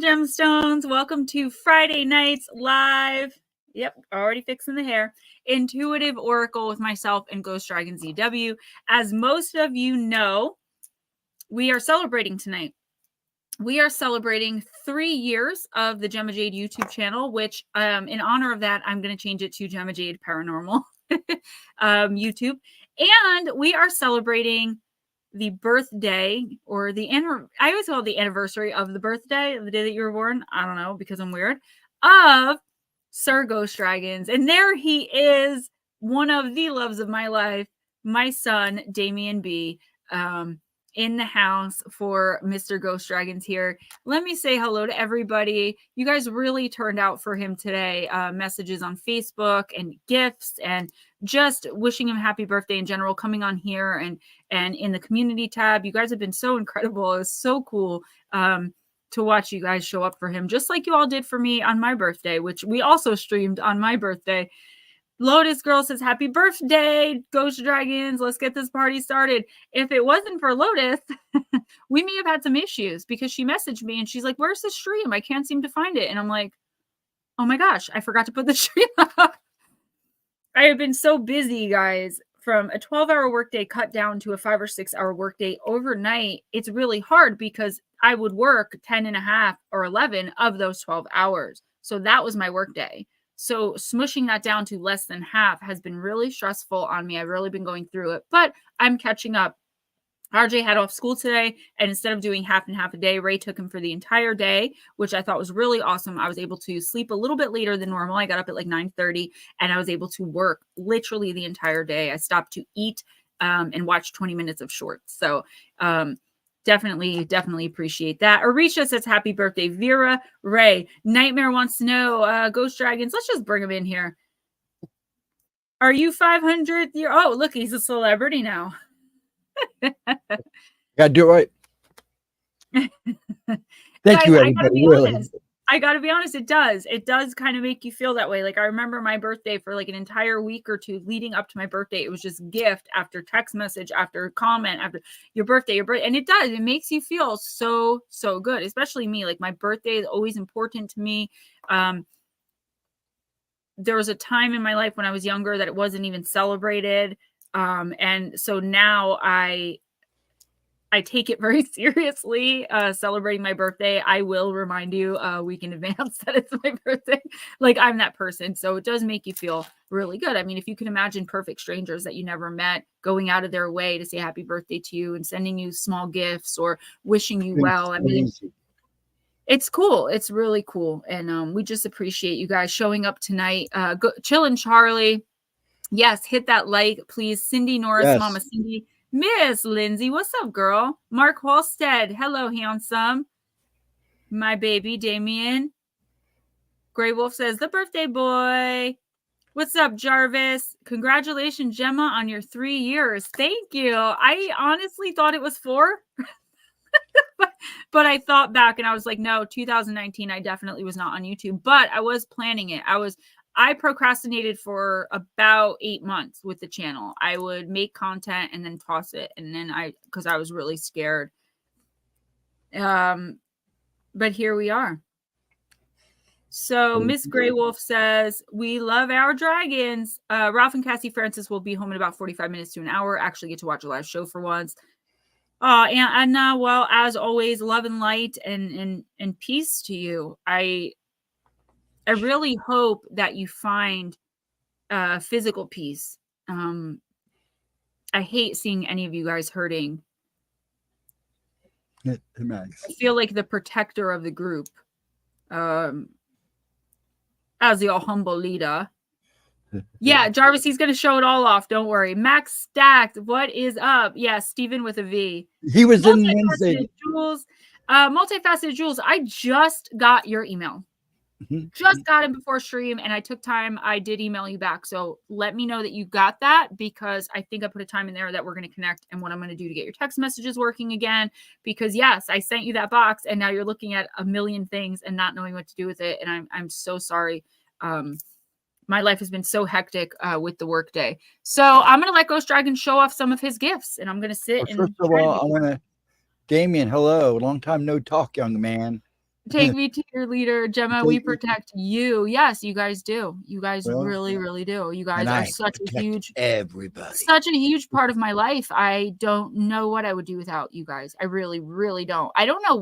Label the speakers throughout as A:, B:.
A: Gemstones. Welcome to Friday nights live. Yep, already fixing the hair. Intuitive Oracle with myself and GhostDragonZW. As most of you know, we are celebrating tonight. We are celebrating 3 years of the Gemma Jade YouTube channel, which in honor of that, I'm going to change it to Gemma Jade Paranormal YouTube. And we are celebrating the birthday or I always call it the anniversary of the birthday, the day that you were born. I don't know, because I'm weird, of Sir Ghost Dragons. And there he is, one of the loves of my life, my son, Damien B, in the house for Mr. Ghost Dragons here. Let me say hello to everybody. You guys really turned out for him today. Messages on Facebook and gifts and just wishing him happy birthday in general, coming on here and in the community tab. You guys have been so incredible. It was so cool to watch you guys show up for him, just like you all did for me on my birthday, which we also streamed on my birthday. Lotus Girl says, happy birthday, Ghost Dragons. Let's get this party started. If it wasn't for Lotus, we may have had some issues, because she messaged me and she's like, where's the stream? I can't seem to find it. And I'm like, oh my gosh, I forgot to put the stream up. I have been so busy, guys, from a 12-hour workday cut down to a 5 or 6 hour workday overnight. It's really hard because I would work 10 and a half or 11 of those 12 hours. So that was my workday. So smushing that down to less than half has been really stressful on me. I've really been going through it, but I'm catching up. RJ had off school today, and instead of doing half and half a day, Ray took him for the entire day, which I thought was really awesome. I was able to sleep a little bit later than normal. I got up at like 9:30, and I was able to work literally the entire day. I stopped to eat and watch 20 minutes of shorts. So definitely appreciate that. Arisha says, happy birthday, Vera. Ray, Nightmare wants to know, Ghost Dragons, let's just bring him in here. Are you 500 year? Oh, look, he's a celebrity now.
B: Gotta do it right. Thank you, everybody.
A: I gotta be honest, it does kind of make you feel that way. Like, I remember my birthday for like an entire week or two leading up to my birthday. It was just gift after text message after comment after your birthday, and it makes you feel so good, especially me. Like, my birthday is always important to me. There was a time in my life when I was younger that it wasn't even celebrated. And so now I take it very seriously, celebrating my birthday. I will remind you a week in advance that it's my birthday. Like, I'm that person. So it does make you feel really good. I mean, if you can imagine perfect strangers that you never met going out of their way to say happy birthday to you and sending you small gifts or wishing you well. I mean, it's cool. It's really cool. And we just appreciate you guys showing up tonight. Chillin' Charlie. Yes, hit that like, please. Cindy Norris, yes. Mama Cindy. Miss Lindsay, what's up, girl? Mark Halstead, hello, handsome. My baby, Damien. Grey Wolf says, the birthday boy. What's up, Jarvis? Congratulations, Gemma, on your 3 years. Thank you. I honestly thought it was 4. But I thought back and I was like, no, 2019, I definitely was not on YouTube. But I was planning it. I procrastinated for about 8 months with the channel. I would make content and then toss it. And then because I was really scared. But here we are. So Miss Grey Wolf says, we love our dragons. Ralph and Cassie Francis will be home in about 45 minutes to an hour. Actually get to watch a live show for once. And well, as always, love and light and peace to you. I really hope that you find physical peace. I hate seeing any of you guys hurting. I feel like the protector of the group, as your humble leader. Yeah, Jarvis, he's going to show it all off. Don't worry. Max Stacked, what is up? Yeah, Steven with a V.
B: He was in Wednesday.
A: Multifaceted Jules, I just got your email. Just got it before stream, and I took time. I did email you back. So let me know that you got that, because I think I put a time in there that we're going to connect and what I'm going to do to get your text messages working again. Because yes, I sent you that box and now you're looking at a million things and not knowing what to do with it. And I'm so sorry. My life has been so hectic with the workday. So I'm going to let Ghost Dragon show off some of his gifts, and I'm going to sit.
B: First of all, I want to, Damien, hello. Long time no talk, young man.
A: Take me to your leader, Gemma. We protect you. Yes, you guys do. You guys really, really do. You guys are such a huge part of my life. I don't know what I would do without you guys. I really, really don't. I don't know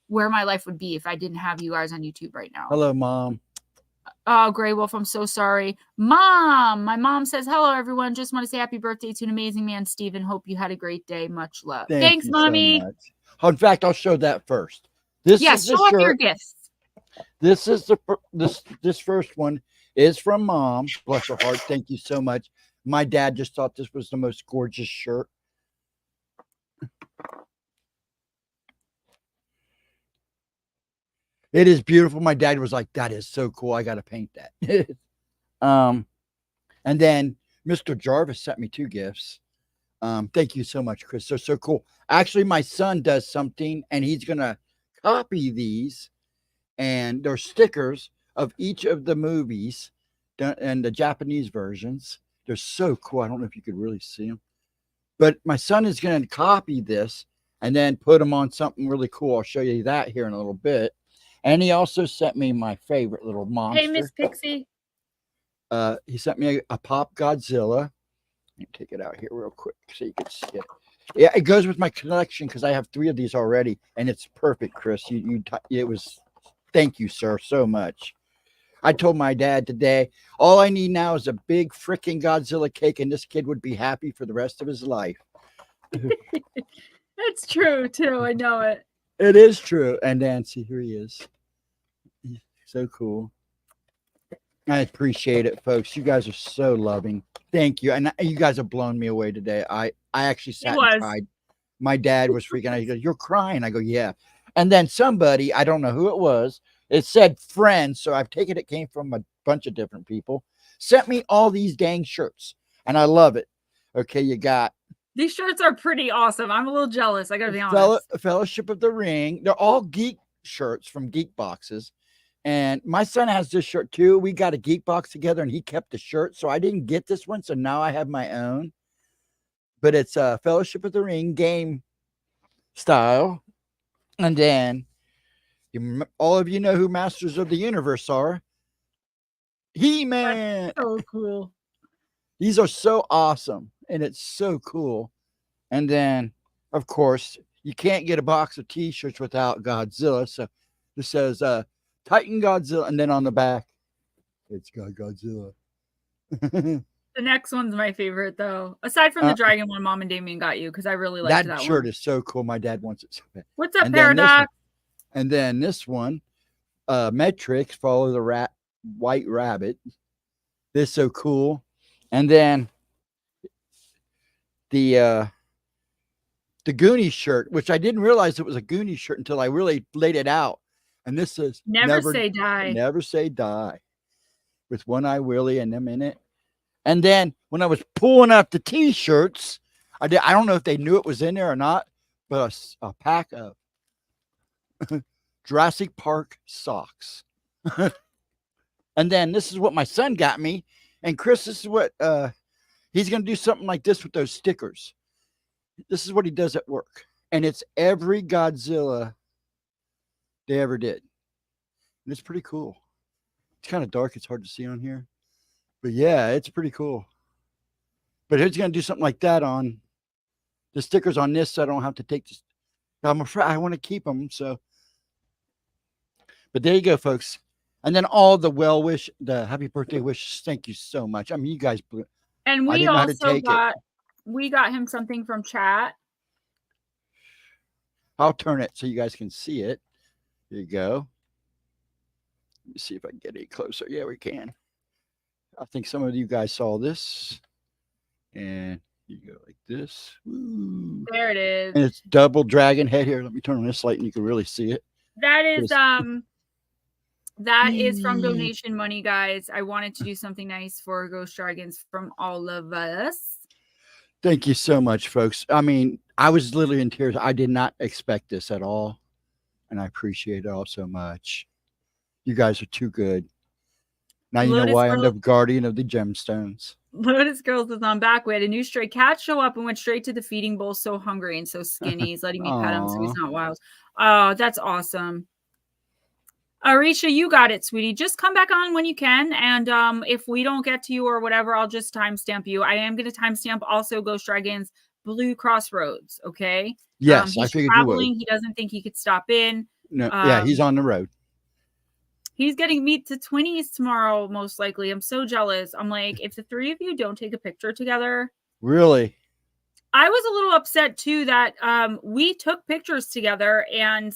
A: where my life would be if I didn't have you guys on YouTube right now.
B: Hello, Mom.
A: Oh, Grey Wolf, I'm so sorry. Mom, my mom says, hello, everyone. Just want to say happy birthday to an amazing man, Steven. Hope you had a great day. Much love. Thanks, Mommy.
B: So much. In fact, I'll show that first. This is the
A: show off
B: shirt.
A: your gifts.
B: This is this first one is from Mom. Bless her heart. Thank you so much. My dad just thought this was the most gorgeous shirt. It is beautiful. My dad was like, that is so cool. I got to paint that. And then Mr. Jarvis sent me 2 gifts. Thank you so much, Chris. They're so cool. Actually, my son does something and he's going to copy these, and they're stickers of each of the movies and the Japanese versions. They're so cool. I don't know if you could really see them, but my son is going to copy this and then put them on something really cool. I'll show you that here in a little bit. And he also sent me my favorite little monster.
A: Hey, Miss Pixie.
B: He sent me a Pop Godzilla. Let me take it out here real quick so you can see it. Yeah, it goes with my collection because I have 3 of these already, and it's perfect, Chris. It was. Thank you, sir, so much. I told my dad today, all I need now is a big freaking Godzilla cake, and this kid would be happy for the rest of his life.
A: That's true too. I know it.
B: It is true. And then see, here he is. He's so cool. I appreciate it, folks. You guys are so loving. Thank you. And you guys have blown me away today. I actually sat and cried. My dad was freaking out. He goes, you're crying. I go, yeah. And then somebody, I don't know who it was, it said friends. So I've taken it, came from a bunch of different people, sent me all these dang shirts. And I love it. Okay, you got.
A: These shirts are pretty awesome. I'm a little jealous. I got to be honest.
B: Fellowship of the Ring. They're all geek shirts from Geek Boxes. And my son has this shirt too. We got a Geek Box together and he kept the shirt. So I didn't get this one. So now I have my own. But it's a Fellowship of the Ring game style. And then all of you know who Masters of the Universe are. He-Man.
A: That's so cool.
B: These are so awesome. And it's so cool. And then, of course, you can't get a box of t-shirts without Godzilla. So this says Titan Godzilla. And then on the back, it's got Godzilla.
A: The next one's my favorite, though. Aside from the dragon one Mom and Damien got you, because I really liked that one.
B: That shirt is so cool. My dad wants it so bad.
A: What's up, Paradox?
B: And then this one, Metrix, Follow the White Rabbit. This is so cool. And then the Goonies shirt, which I didn't realize it was a Goonies shirt until I really laid it out. And this says
A: Never Say Die.
B: Never Say Die. With One Eye Willie and them in it. And then when I was pulling up the t-shirts, I don't know if they knew it was in there or not, but a pack of Jurassic Park socks. And then this is what my son got me. And Chris, this is what he's going to do something like this with those stickers. This is what he does at work. And it's every Godzilla they ever did. And it's pretty cool. It's kind of dark. It's hard to see on here. But yeah, it's pretty cool. But he's going to do something like that on the stickers on this, so I don't have to take this. I'm afraid I want to keep them. So, but there you go, folks. And then all the the happy birthday wishes. Thank you so much. I mean, you guys blew.
A: And we also got him something from chat.
B: I'll turn it so you guys can see it. There you go. Let me see if I can get it closer. Yeah, we can. I think some of you guys saw this. And you go like this. Woo.
A: There it is.
B: And it's double dragon head here. Let me turn on this light and you can really see it.
A: That is from donation money, guys. I wanted to do something nice for Ghost Dragons from all of us.
B: Thank you so much, folks. I mean, I was literally in tears. I did not expect this at all. And I appreciate it all so much. You guys are too good. Now you know why I'm the guardian of the gemstones.
A: Lotus Girls is on back. We had a new stray cat show up and went straight to the feeding bowl. So hungry and so skinny. He's letting me pet him so he's not wild. Oh, that's awesome. Arisha, you got it, sweetie. Just come back on when you can. And if we don't get to you or whatever, I'll just timestamp you. I am going to timestamp also Ghost Dragons Blue Crossroads. Okay.
B: Yes, I
A: He's
B: figured you would.
A: traveling. He doesn't think he could stop in.
B: No, yeah, he's on the road.
A: He's getting meet to 20s tomorrow, most likely. I'm so jealous. I'm like, if the three of you don't take a picture together.
B: Really?
A: I was a little upset too that we took pictures together, and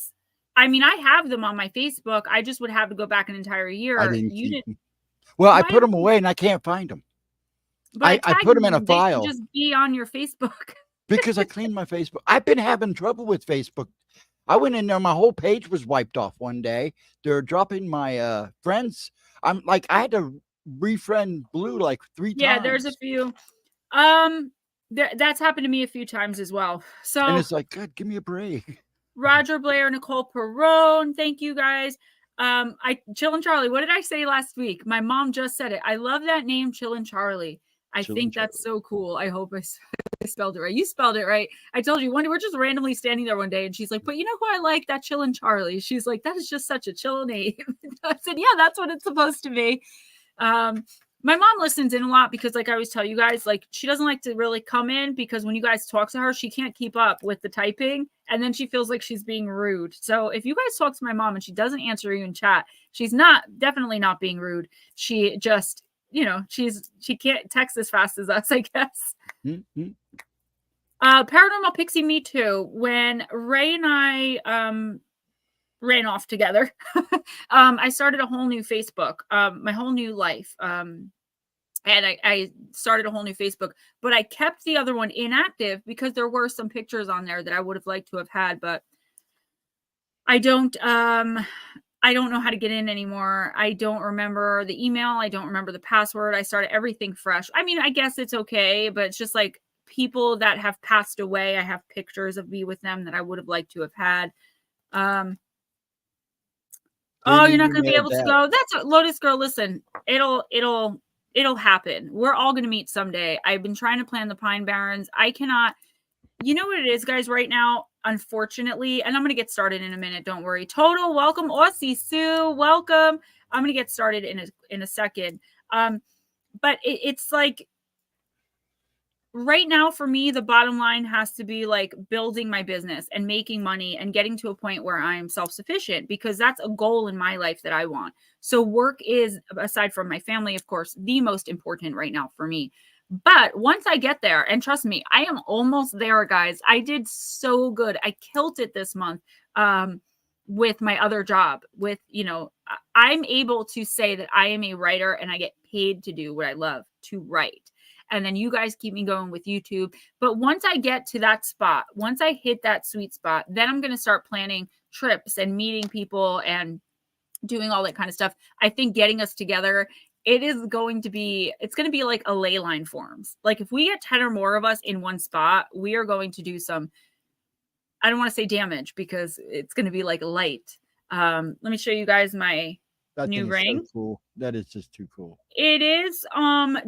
A: I mean, I have them on my Facebook. I just would have to go back an entire year.
B: I didn't keep them. Well, I put them away and I can't find them.
A: But
B: I put them in a
A: they
B: file.
A: should just be on your Facebook.
B: Because I cleaned my Facebook. I've been having trouble with Facebook. I went in there, my whole page was wiped off one day. They're dropping my friends. I'm like, I had to refriend Blue like 3 times.
A: Yeah, there's a few. That's happened to me a few times as well. So,
B: and it's like, God, give me a break.
A: Roger Blair, Nicole Perrone, thank you guys. Chillin' Charlie, what did I say last week? My mom just said it. I love that name, Chillin' Charlie. I think that's so cool. I hope I spelled it right. You spelled it right. I told you, we're just randomly standing there one day, and she's like, but you know who I like? That Chillin' Charlie. She's like, that is just such a chill name. I said, yeah, that's what it's supposed to be. My mom listens in a lot because, like I always tell you guys, like, she doesn't like to really come in because when you guys talk to her, she can't keep up with the typing, and then she feels like she's being rude. So if you guys talk to my mom and she doesn't answer you in chat, she's definitely not being rude. She just, she can't text as fast as us, I guess.
B: Mm-hmm.
A: Paranormal Pixie, me too. When Ray and I ran off together, I started a whole new Facebook, my whole new life. And I started a whole new Facebook, but I kept the other one inactive because there were some pictures on there that I would have liked to have had, but I don't know how to get in anymore. I don't remember the email. I don't remember the password. I started everything fresh. I mean, I guess it's okay, but it's just like people that have passed away. I have pictures of me with them that I would have liked to have had. Oh, you're not going to be able to go. That's Lotus Girl. Listen, it'll happen. We're all going to meet someday. I've been trying to plan the Pine Barrens. I cannot, you know what it is, guys, right now, unfortunately, and I'm going to get started in a minute. Don't worry. Total welcome. Aussie Sue, welcome. I'm going to get started in a second. But it's like, right now for me, the bottom line has to be like building my business and making money and getting to a point where I'm self-sufficient, because that's a goal in my life that I want. So work is, aside from my family, of course, the most important right now for me. But once I get there, and trust me, I am almost there, guys. I did so good. I killed it this month with my other job. With, I'm able to say that I am a writer and I get paid to do what I love, to write. And then you guys keep me going with YouTube. But once I get to that spot, once I hit that sweet spot, then I'm going to start planning trips and meeting people and doing all that kind of stuff. I think getting us together, it's going to be like a ley line forms. Like if we get 10 or more of us in one spot, we are going to do some, I don't want to say damage because it's going to be like light. Let me show you guys my new ring.
B: So cool. That is just too cool.
A: It is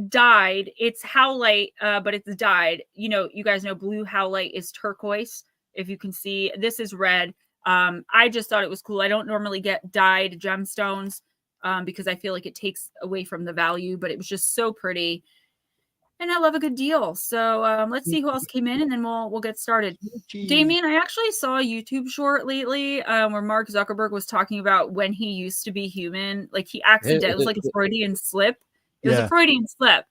A: dyed. It's howlite, but it's dyed. You guys know blue howlite is turquoise. If you can see, this is red. I just thought it was cool. I don't normally get dyed gemstones because I feel like it takes away from the value, but it was just so pretty. And I love a good deal. So let's see who else came in, and then we'll get started. Damien, I actually saw a YouTube short lately where Mark Zuckerberg was talking about when he used to be human. Like he accidentally, it was like a Freudian slip. It was a Freudian slip.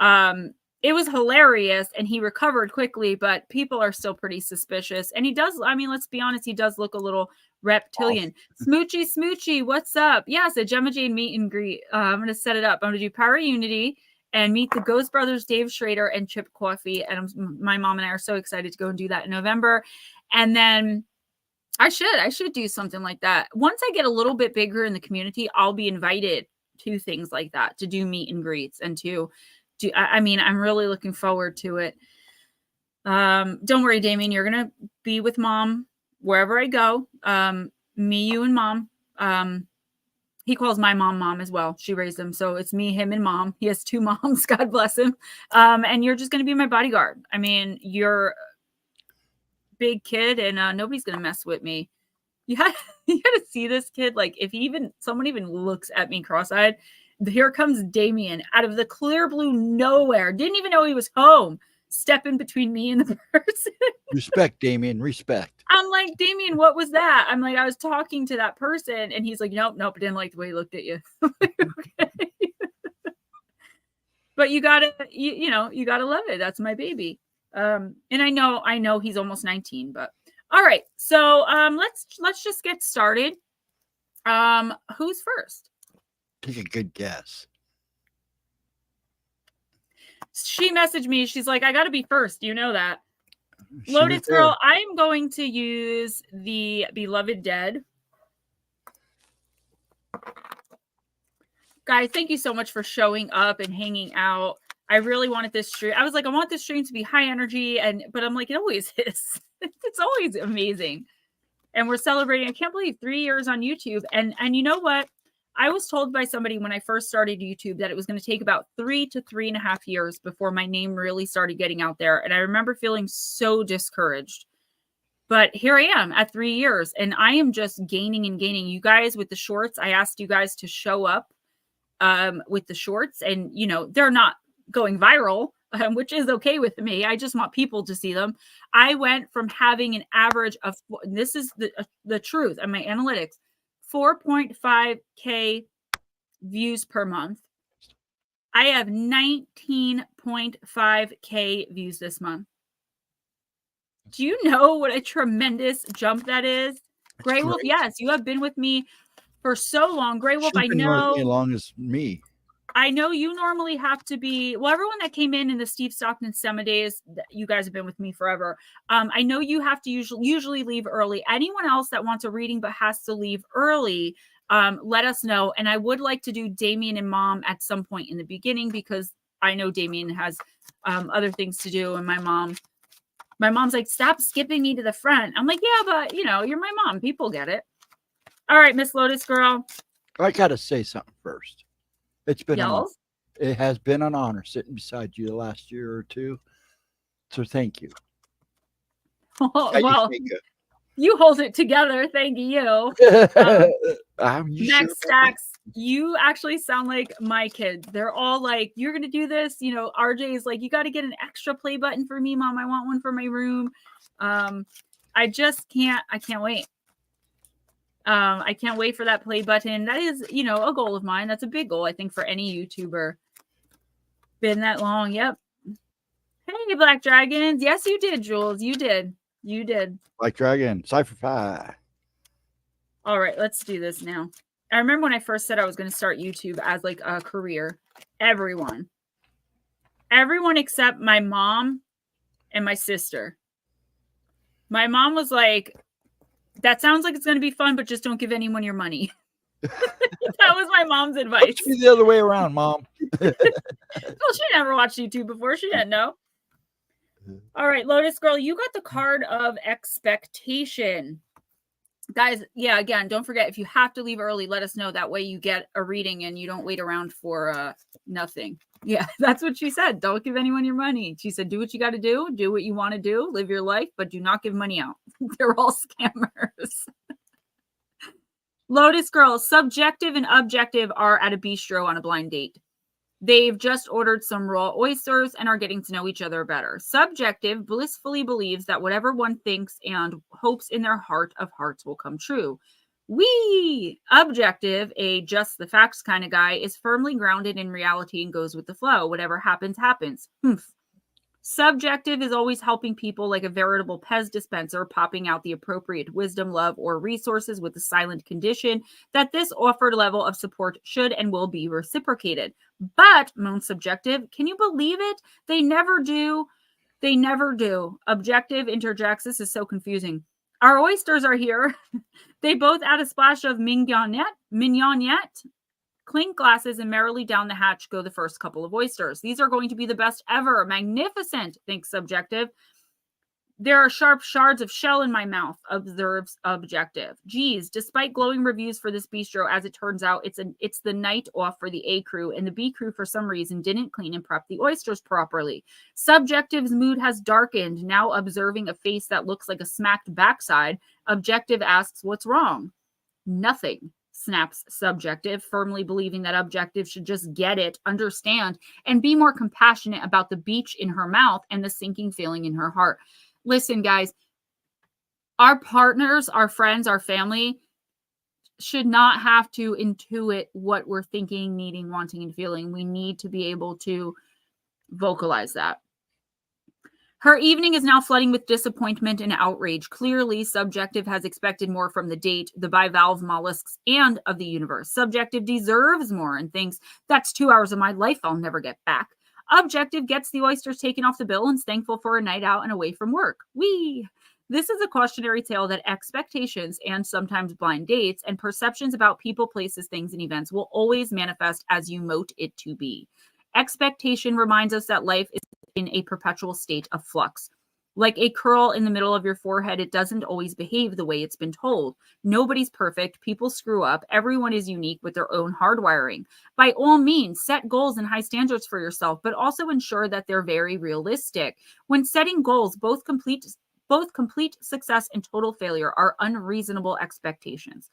A: It was hilarious, and he recovered quickly, but people are still pretty suspicious. And he does, I mean, let's be honest, he does look a little reptilian. Smoochy, what's up? Yeah, it's a Gemma Jade meet and greet. I'm going to set it up. I'm going to do Power Unity and meet the Ghost Brothers, Dave Schrader, and Chip Coffee. And my mom and I are so excited to go and do that in November. And then I should do something like that. Once I get a little bit bigger in the community, I'll be invited to things like that, to do meet and greets and to do, I mean, I'm really looking forward to it. Don't worry, Damien, you're going to be with mom wherever I go. Me, you, and mom. He calls my mom as well. She raised him. So it's me, him, and mom. He has 2 moms. God bless him. And you're just going to be my bodyguard. I mean, you're a big kid and nobody's going to mess with me. you had to see this kid. Like, if someone even looks at me cross-eyed, here comes Damien out of the clear blue nowhere. Didn't even know he was home. Stepping between me and the person.
B: Respect, Damien. Respect.
A: I'm like, Damien, what was that? I'm like, I was talking to that person, and he's like, nope, didn't like the way he looked at you. Okay. But you gotta love it. That's my baby. And I know he's almost 19, but all right. So let's just get started. Who's first?
B: Take a good guess.
A: She messaged me. She's like, I gotta be first. You know that. Lotus Girl, I am going to use the Beloved Dead. Guys, thank you so much for showing up and hanging out. I really wanted this stream. I was like, I want this stream to be high energy, but I'm like, it always is. It's always amazing. And we're celebrating, I can't believe, 3 years on YouTube. And you know what? I was told by somebody when I first started YouTube that it was going to take about 3 to 3.5 years before my name really started getting out there. And I remember feeling so discouraged. But here I am at 3 years, and I am just gaining and gaining. You guys, with the shorts, I asked you guys to show up with the shorts, and they're not going viral, which is okay with me. I just want people to see them. I went from having an average of, this is the truth on my analytics, 4.5K views per month. I have 19.5K views this month. Do you know what a tremendous jump that is? Gray Wolf, yes, you have been with me for so long. Gray Wolf, I know.
B: As long as me.
A: I know you normally have to be, well, everyone that came in the Steve Stockton Sema days, you guys have been with me forever. I know you have to usually leave early. Anyone else that wants a reading but has to leave early, let us know. And I would like to do Damien and Mom at some point in the beginning, because I know Damien has other things to do. And my mom's like, stop skipping me to the front. I'm like, yeah, but you're my mom. People get it. All right, Miss Lotus Girl.
B: I got to say something first. It's been
A: it
B: has been an honor sitting beside you the last year or two. So thank you.
A: Well, you hold it together. Thank you. Next Stacks, you actually sound like my kids. They're all like, you're going to do this. RJ is like, you got to get an extra play button for me, Mom. I want one for my room. I can't wait. I can't wait for that play button. That is, a goal of mine. That's a big goal, I think, for any YouTuber. Been that long. Yep. Hey, Black Dragons. Yes, you did, Jules. You did.
B: Black Dragon, Cypher 5.
A: All right, let's do this now. I remember when I first said I was going to start YouTube as like a career. Everyone except my mom and my sister. My mom was like, that sounds like it's going to be fun, but just don't give anyone your money. That was my mom's advice.
B: It's the other way around, Mom.
A: Well, she never watched YouTube before. She didn't know. All right, Lotus Girl, you got the card of expectation. Guys, yeah, again, don't forget, if you have to leave early, let us know. That way you get a reading and you don't wait around for nothing. Yeah, that's what she said. Don't give anyone your money. She said, do what you got to do what you want to do, live your life, but do not give money out. They're all scammers. Lotus Girl, subjective and objective are at a bistro on a blind date. They've just ordered some raw oysters and are getting to know each other better. Subjective blissfully believes that whatever one thinks and hopes in their heart of hearts will come true. Objective, a just the facts kind of guy, is firmly grounded in reality and goes with the flow. Whatever happens, happens. Subjective is always helping people like a veritable Pez dispenser, popping out the appropriate wisdom, love, or resources with the silent condition that this offered level of support should and will be reciprocated. But, moans subjective, can you believe it? They never do. They never do. Objective interjects, this is so confusing. Our oysters are here. They both add a splash of mignonette, clink glasses, and merrily down the hatch go the first couple of oysters. These are going to be the best ever. Magnificent, thinks subjective. There are sharp shards of shell in my mouth, observes objective. Geez, despite glowing reviews for this bistro, as it turns out, it's the night off for the A crew, and the B crew, for some reason, didn't clean and prep the oysters properly. Subjective's mood has darkened, now observing a face that looks like a smacked backside. Objective asks, what's wrong? Nothing, snaps subjective, firmly believing that objective should just get it, understand, and be more compassionate about the beach in her mouth and the sinking feeling in her heart. Listen, guys, our partners, our friends, our family should not have to intuit what we're thinking, needing, wanting, and feeling. We need to be able to vocalize that. Her evening is now flooding with disappointment and outrage. Clearly, subjective has expected more from the date, the bivalve mollusks, and of the universe. Subjective deserves more and thinks, that's 2 hours of my life I'll never get back. Objective gets the oysters taken off the bill and is thankful for a night out and away from work. Whee! This is a cautionary tale that expectations and sometimes blind dates and perceptions about people, places, things, and events will always manifest as you mote it to be. Expectation reminds us that life is in a perpetual state of flux. Like a curl in the middle of your forehead, it doesn't always behave the way it's been told. Nobody's perfect. People screw up. Everyone is unique with their own hardwiring. By all means, set goals and high standards for yourself, but also ensure that they're very realistic. When setting goals, both complete success and total failure are unreasonable expectations.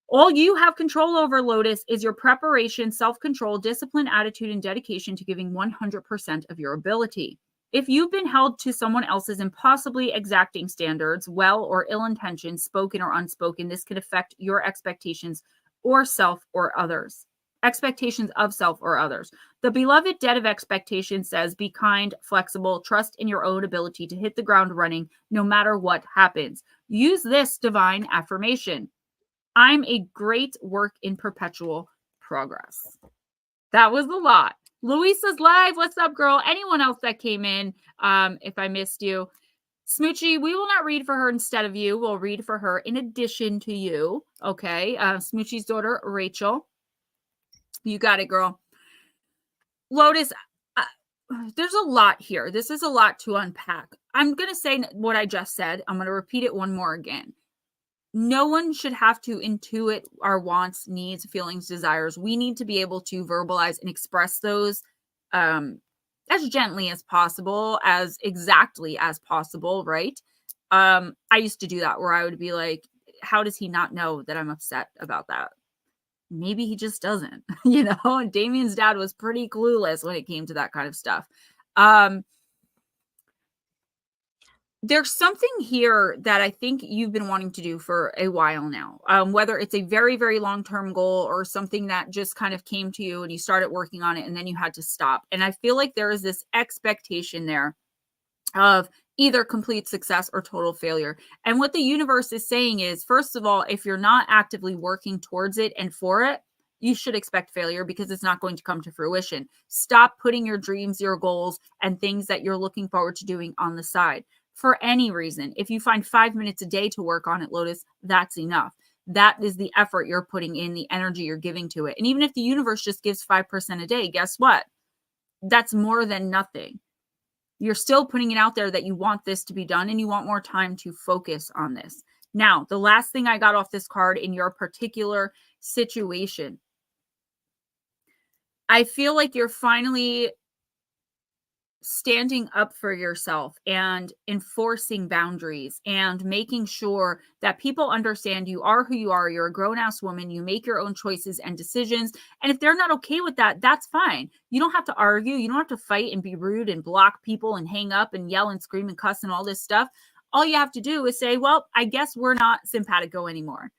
A: All you have control over, Lotus, is your preparation, self-control, discipline, attitude, and dedication to giving 100% of your ability. If you've been held to someone else's impossibly exacting standards, well or ill-intentioned, spoken or unspoken, this could affect your expectations or self or others. Expectations of self or others. The beloved debt of expectation says, be kind, flexible, trust in your own ability to hit the ground running no matter what happens. Use this divine affirmation. I'm a great work in perpetual progress. That was a lot. Luisa's live. What's up, girl? Anyone else that came in, if I missed you. Smoochie, we will not read for her instead of you. We'll read for her in addition to you. Okay. Smoochie's daughter, Rachel. You got it, girl. Lotus, there's a lot here. This is a lot to unpack. I'm going to say what I just said. I'm going to repeat it one more again. No one should have to intuit our wants, needs, feelings, desires. We need to be able to verbalize and express those as gently as possible, as exactly as possible, right? I used to do that where I would be like, how does he not know that I'm upset about that? Maybe he just doesn't, you know? And Damien's dad was pretty clueless when it came to that kind of stuff. There's something here that I think you've been wanting to do for a while now, whether it's a very, very long-term goal or something that just kind of came to you and you started working on it and then you had to stop. And I feel like there is this expectation there of either complete success or total failure. And what the universe is saying is, first of all, if you're not actively working towards it and for it, you should expect failure because it's not going to come to fruition. Stop putting your dreams, your goals, and things that you're looking forward to doing on the side. For any reason, if you find 5 minutes a day to work on it, Lotus, that's enough. That is the effort you're putting in, the energy you're giving to it. And even if the universe just gives 5% a day, guess what? That's more than nothing. You're still putting it out there that you want this to be done and you want more time to focus on this. Now, the last thing I got off this card in your particular situation, I feel like you're finally standing up for yourself and enforcing boundaries and making sure that people understand you are who you are. You're a grown-ass woman. You make your own choices and decisions. And if they're not okay with that, that's fine. You don't have to argue. You don't have to fight and be rude and block people and hang up and yell and scream and cuss and all this stuff. All you have to do is say, well, I guess we're not simpatico anymore.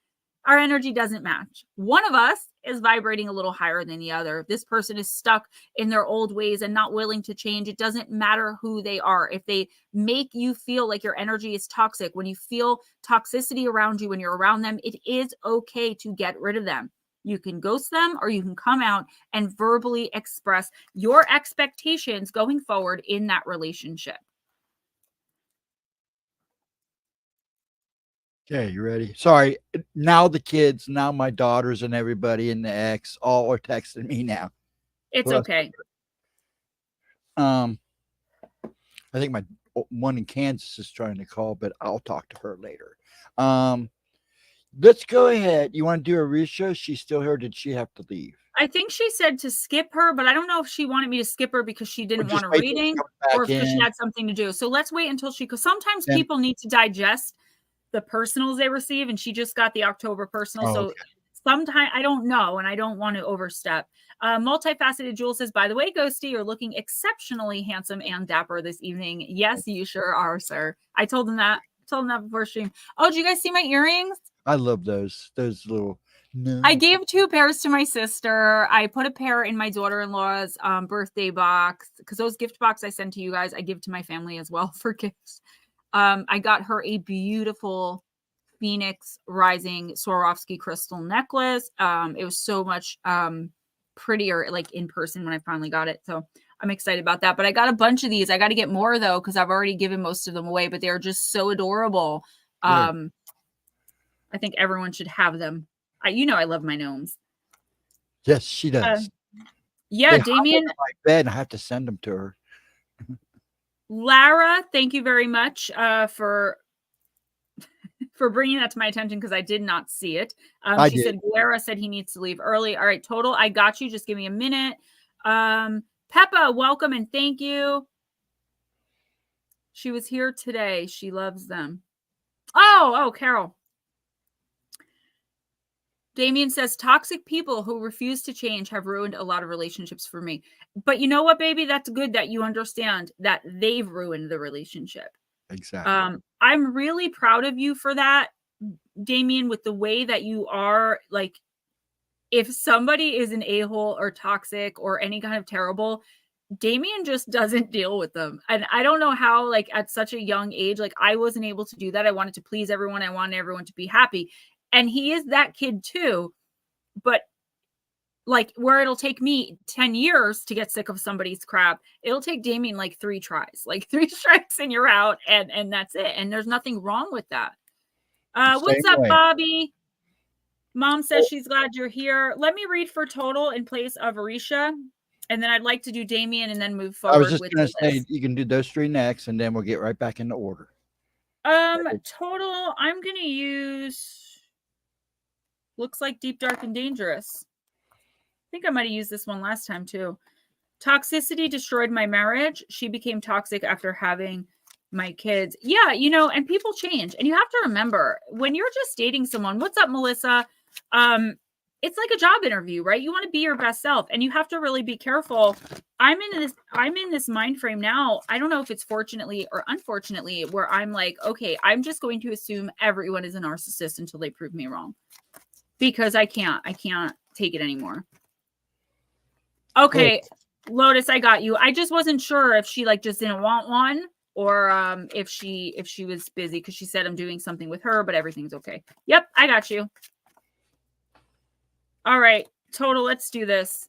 A: Our energy doesn't match. One of us is vibrating a little higher than the other. If this person is stuck in their old ways and not willing to change, it doesn't matter who they are. If they make you feel like your energy is toxic, when you feel toxicity around you, when you're around them, it is okay to get rid of them. You can ghost them or you can come out and verbally express your expectations going forward in that relationship.
B: Okay, you ready? Sorry. Now the kids, now my daughters and everybody and the ex all are texting me now.
A: It's okay.
B: I think one in Kansas is trying to call, but I'll talk to her later. Let's go ahead. You want to do Arisha? She's still here. Did she have to leave?
A: I think she said to skip her, but I don't know if she wanted me to skip her because she didn't want a reading or because she had something to do. So let's wait until because sometimes people need to digest the personals they receive, and she just got the October personal.
B: Oh,
A: so
B: okay.
A: sometimes I don't know, and I don't want to overstep. Multifaceted Jewel says, by the way, Ghosty, you're looking exceptionally handsome and dapper this evening. Yes, you sure are, sir. I told him that. Before stream. Oh, did you guys see my earrings?
B: I love those little. No.
A: I gave 2 pairs to my sister. I put a pair in my daughter-in-law's birthday box because those gift box I send to you guys, I give to my family as well for gifts. I got her a beautiful Phoenix Rising Swarovski crystal necklace. It was so much prettier like in person when I finally got it. So I'm excited about that. But I got a bunch of these. I got to get more though because I've already given most of them away, but they're just so adorable. I think everyone should have them. I love my gnomes.
B: Yes, she does.
A: Yeah, Damien.
B: My bed. I have to send them to her.
A: Lara, thank you very much for bringing that to my attention because I did not see it. She said Guerra said he needs to leave early. All right, total. I got you. Just give me a minute. Peppa, welcome and thank you. She was here today. She loves them. Oh, Carol. Damien says, toxic people who refuse to change have ruined a lot of relationships for me. But you know what, baby? That's good that you understand that they've ruined the relationship.
B: Exactly.
A: I'm really proud of you for that, Damien, with the way that you are. Like, if somebody is an a-hole or toxic or any kind of terrible, Damien just doesn't deal with them. And I don't know how, like, at such a young age, like, I wasn't able to do that. I wanted to please everyone. I wanted everyone to be happy. And he is that kid too, but like where it'll take me 10 years to get sick of somebody's crap, it'll take Damien like 3 tries, like 3 strikes and you're out, and that's it. And there's nothing wrong with that. What's up, Bobby? Mom says she's glad you're here. Let me read for total in place of Arisha, and then I'd like to do Damien and then move forward.
B: I was just going to say you can do those 3 next, and then we'll get right back into order.
A: Total, I'm going to use. Looks like Deep, Dark, and Dangerous. I think I might have used this one last time too. Toxicity destroyed my marriage. She became toxic after having my kids. Yeah, and people change. And you have to remember, when you're just dating someone, what's up, Melissa? It's like a job interview, right? You want to be your best self, and you have to really be careful. I'm in this mind frame now. I don't know if it's fortunately or unfortunately, where I'm like, okay, I'm just going to assume everyone is a narcissist until they prove me wrong. Because I can't take it anymore. Okay, Lotus, I got you. I just wasn't sure if she like just didn't want one or if she was busy because she said I'm doing something with her, but everything's okay. Yep, I got you. All right, total, let's do this.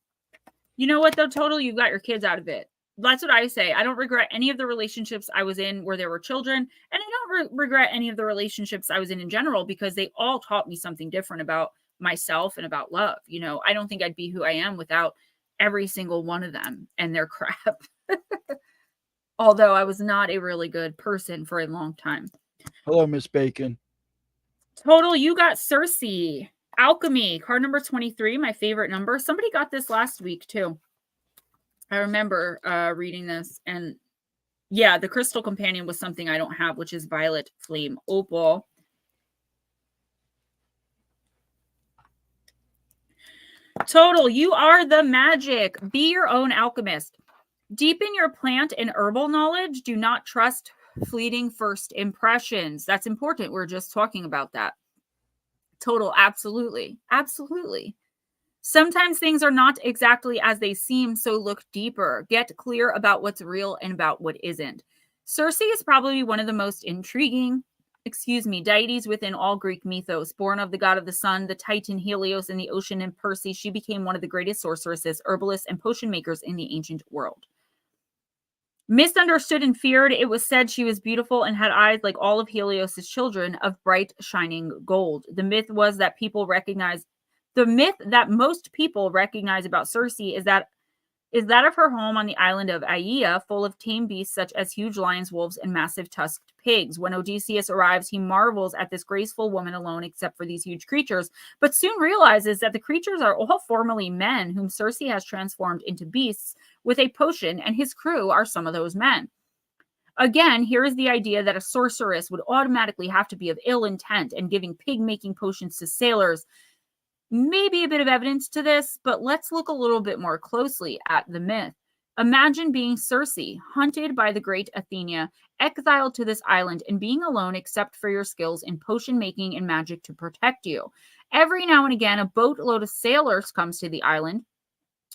A: You know what though, total, you got your kids out of it. That's what I say. I don't regret any of the relationships I was in where there were children, and I don't regret any of the relationships I was in general because they all taught me something different about myself and about love. I don't think I'd be who I am without every single one of them and their crap. Although I was not a really good person for a long time.
B: Hello, Miss Bacon.
A: Total, you got Cersei. Alchemy, card number 23, my favorite number. Somebody got this last week too. I remember reading this, and yeah, the crystal companion was something I don't have, which is Violet Flame Opal. Total, you are the magic. Be your own alchemist. Deepen your plant and herbal knowledge. Do not trust fleeting first impressions. That's important. We're just talking about that. Total, absolutely. Absolutely. Sometimes things are not exactly as they seem, so look deeper. Get clear about what's real and about what isn't. Cersei is probably one of the most intriguing, deities within all Greek mythos. Born of the god of the sun, the Titan Helios, and the ocean and Perse, she became one of the greatest sorceresses, herbalists, and potion makers in the ancient world. Misunderstood and feared, it was said she was beautiful and had eyes like all of Helios's children of bright, shining gold. The myth that most people recognize about Cersei is that is that of her home on the island of Aia, full of tame beasts such as huge lions, wolves, and massive tusked pigs. When Odysseus arrives, he marvels at this graceful woman alone except for these huge creatures, but soon realizes that the creatures are all formerly men whom Circe has transformed into beasts with a potion, and his crew are some of those men. Again, here is the idea that a sorceress would automatically have to be of ill intent and giving pig-making potions to sailors. Maybe a bit of evidence to this, but let's look a little bit more closely at the myth. Imagine being Circe, hunted by the great Athena, exiled to this island, and being alone except for your skills in potion making and magic to protect you. Every now and again, a boatload of sailors comes to the island,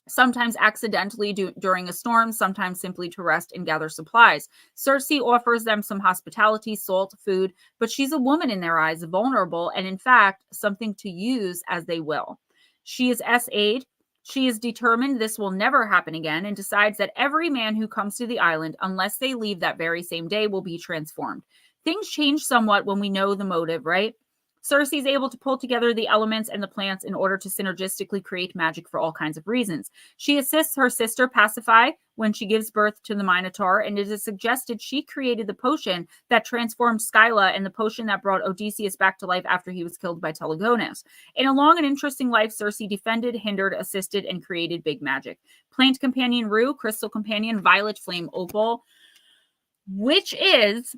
A: sometimes accidentally during a storm, sometimes simply to rest and gather supplies. Circe offers them some hospitality, salt, food, but she's a woman in their eyes, vulnerable, and in fact, something to use as they will. She is S.A.'d. She is determined this will never happen again and decides that every man who comes to the island, unless they leave that very same day, will be transformed. Things change somewhat when we know the motive, right? Circe is able to pull together the elements and the plants in order to synergistically create magic for all kinds of reasons. She assists her sister Pasiphae when she gives birth to the Minotaur, and it is suggested she created the potion that transformed Scylla and the potion that brought Odysseus back to life after he was killed by Telegonus. In a long and interesting life, Circe defended, hindered, assisted, and created big magic. Plant companion Rue, crystal companion Violet Flame Opal, which is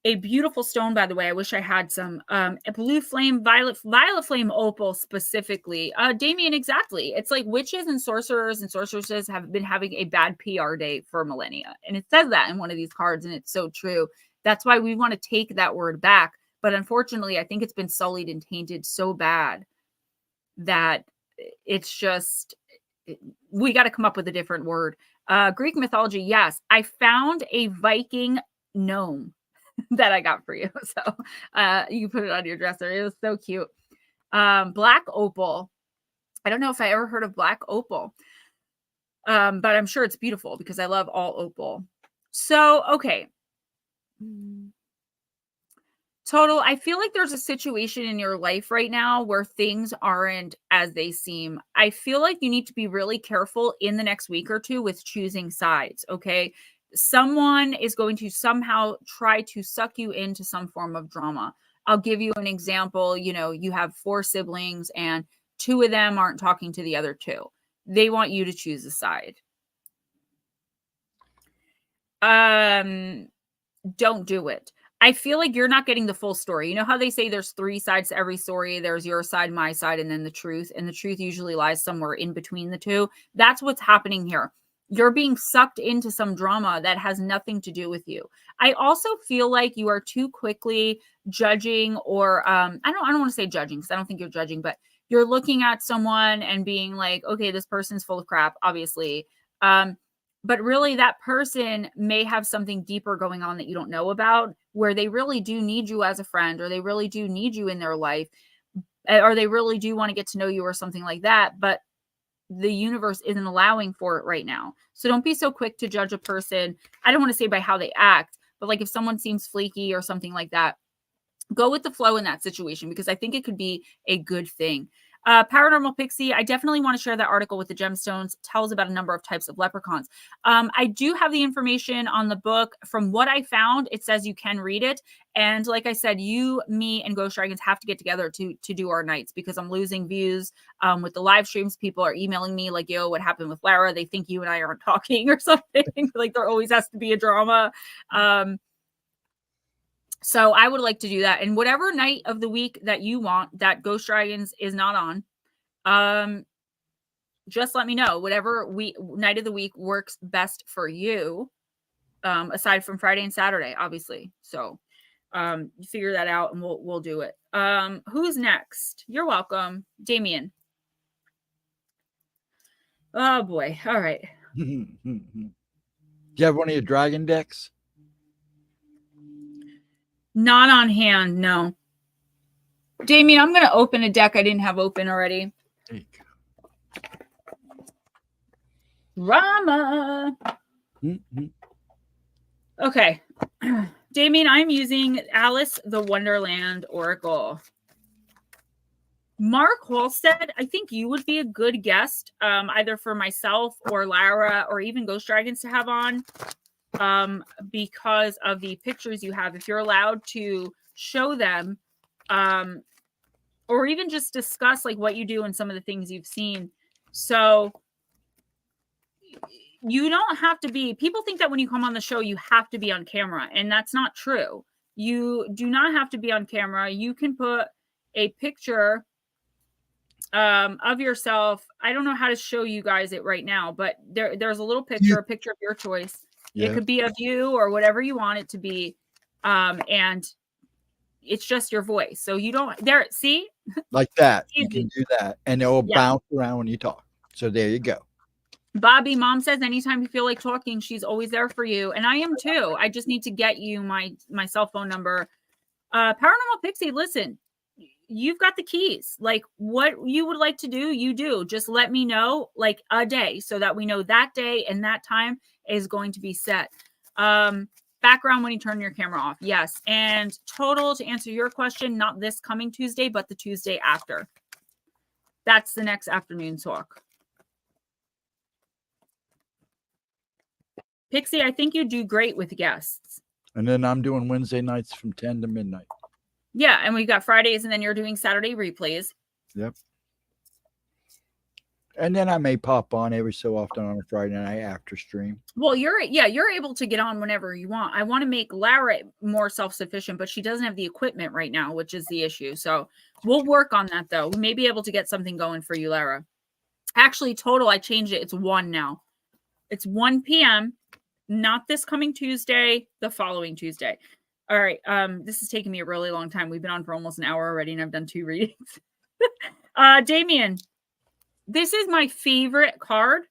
A: a beautiful stone, by the way. I wish I had some. A blue flame, violet flame opal specifically. Damien, exactly. It's like witches and sorceresses have been having a bad PR day for millennia. And it says that in one of these cards, and it's so true. That's why we want to take that word back. But unfortunately, I think it's been sullied and tainted so bad that it's just, we got to come up with a different word. Greek mythology, yes. I found a Viking gnome that I got for you. So you put it on your dresser. It was so cute. Black opal. I don't know if I ever heard of black opal, but I'm sure it's beautiful because I love all opal. So, okay. Total, I feel like there's a situation in your life right now where things aren't as they seem. I feel like you need to be really careful in the next week or two with choosing sides, okay? Someone is going to somehow try to suck you into some form of drama. I'll give you an example. You know, you have 4 siblings and 2 of them aren't talking to the other 2. They want you to choose a side. Don't do it. I feel like you're not getting the full story. You know how they say there's 3 sides to every story? There's your side, my side, and then the truth. And the truth usually lies somewhere in between the 2. That's what's happening here. You're being sucked into some drama that has nothing to do with you. I also feel like you are too quickly judging, or I don't want to say judging because I don't think you're judging, but you're looking at someone and being like, okay, this person's full of crap, obviously. But really that person may have something deeper going on that you don't know about, where they really do need you as a friend, or they really do need you in their life, or they really do want to get to know you or something like that. But the universe isn't allowing for it right now. So don't be so quick to judge a person. I don't want to say by how they act, but like if someone seems flaky or something like that, go with the flow in that situation, because I think it could be a good thing. Paranormal Pixie, I definitely want to share that article with the gemstones. Tells about a number of types of leprechauns. I do have the information on the book. From what I found, it says you can read it. And like I said, you, me, and Ghost Dragons have to get together to do our nights, because I'm losing views with the live streams. People are emailing me like, yo, what happened with Lara? They think you and I aren't talking or something. Like there always has to be a drama. So I would like to do that. And whatever night of the week that you want that Ghost Dragons is not on, just let me know. Whatever night of the week works best for you, aside from Friday and Saturday, obviously. So you figure that out and we'll do it. Who's next? You're welcome. Damien. Oh boy. All right.
B: Do you have one of your dragon decks?
A: Not on hand, no. Damien, I'm going to open a deck I didn't have open already.
B: There you go.
A: Drama. Okay. Damien, I'm using Alice the Wonderland Oracle. Mark Halstead, I think you would be a good guest, either for myself or Lara or even Ghost Dragons to have on, because of the pictures you have. If you're allowed to show them, or even just discuss like what you do and some of the things you've seen. So you don't have to be, people think that when you come on the show, you have to be on camera, and that's not true. You do not have to be on camera. You can put a picture of yourself. I don't know how to show you guys it right now, but there's a little picture, a picture of your choice. Yeah. It could be of you or whatever you want it to be. And it's just your voice. So you don't there, see?
B: Like that. You can do that. And it will bounce around when you talk. So there you go.
A: Bobby, mom says anytime you feel like talking, she's always there for you. And I am too. I just need to get you my cell phone number. Paranormal Pixie, listen, you've got the keys. Like what you would like to do, you do. Just let me know like a day so that we know that day and that time is going to be set. Background when you turn your camera off. Yes. And total, to answer your question, not this coming Tuesday, but the Tuesday after. That's the next afternoon talk. Pixie, I think you do great with guests.
B: And then I'm doing Wednesday nights from 10 to midnight.
A: Yeah, and we got Fridays, and then you're doing Saturday replays.
B: Yep. And then I may pop on every so often on a Friday night after stream.
A: Well, you're able to get on whenever you want. I want to make Lara more self-sufficient, but she doesn't have the equipment right now, which is the issue. So we'll work on that, though. We may be able to get something going for you, Lara. Actually, total, I changed it. It's 1 now. It's 1 p.m., not this coming Tuesday, the following Tuesday. All right. This is taking me a really long time. We've been on for almost an hour already, and I've done 2 readings. Damien, this is my favorite card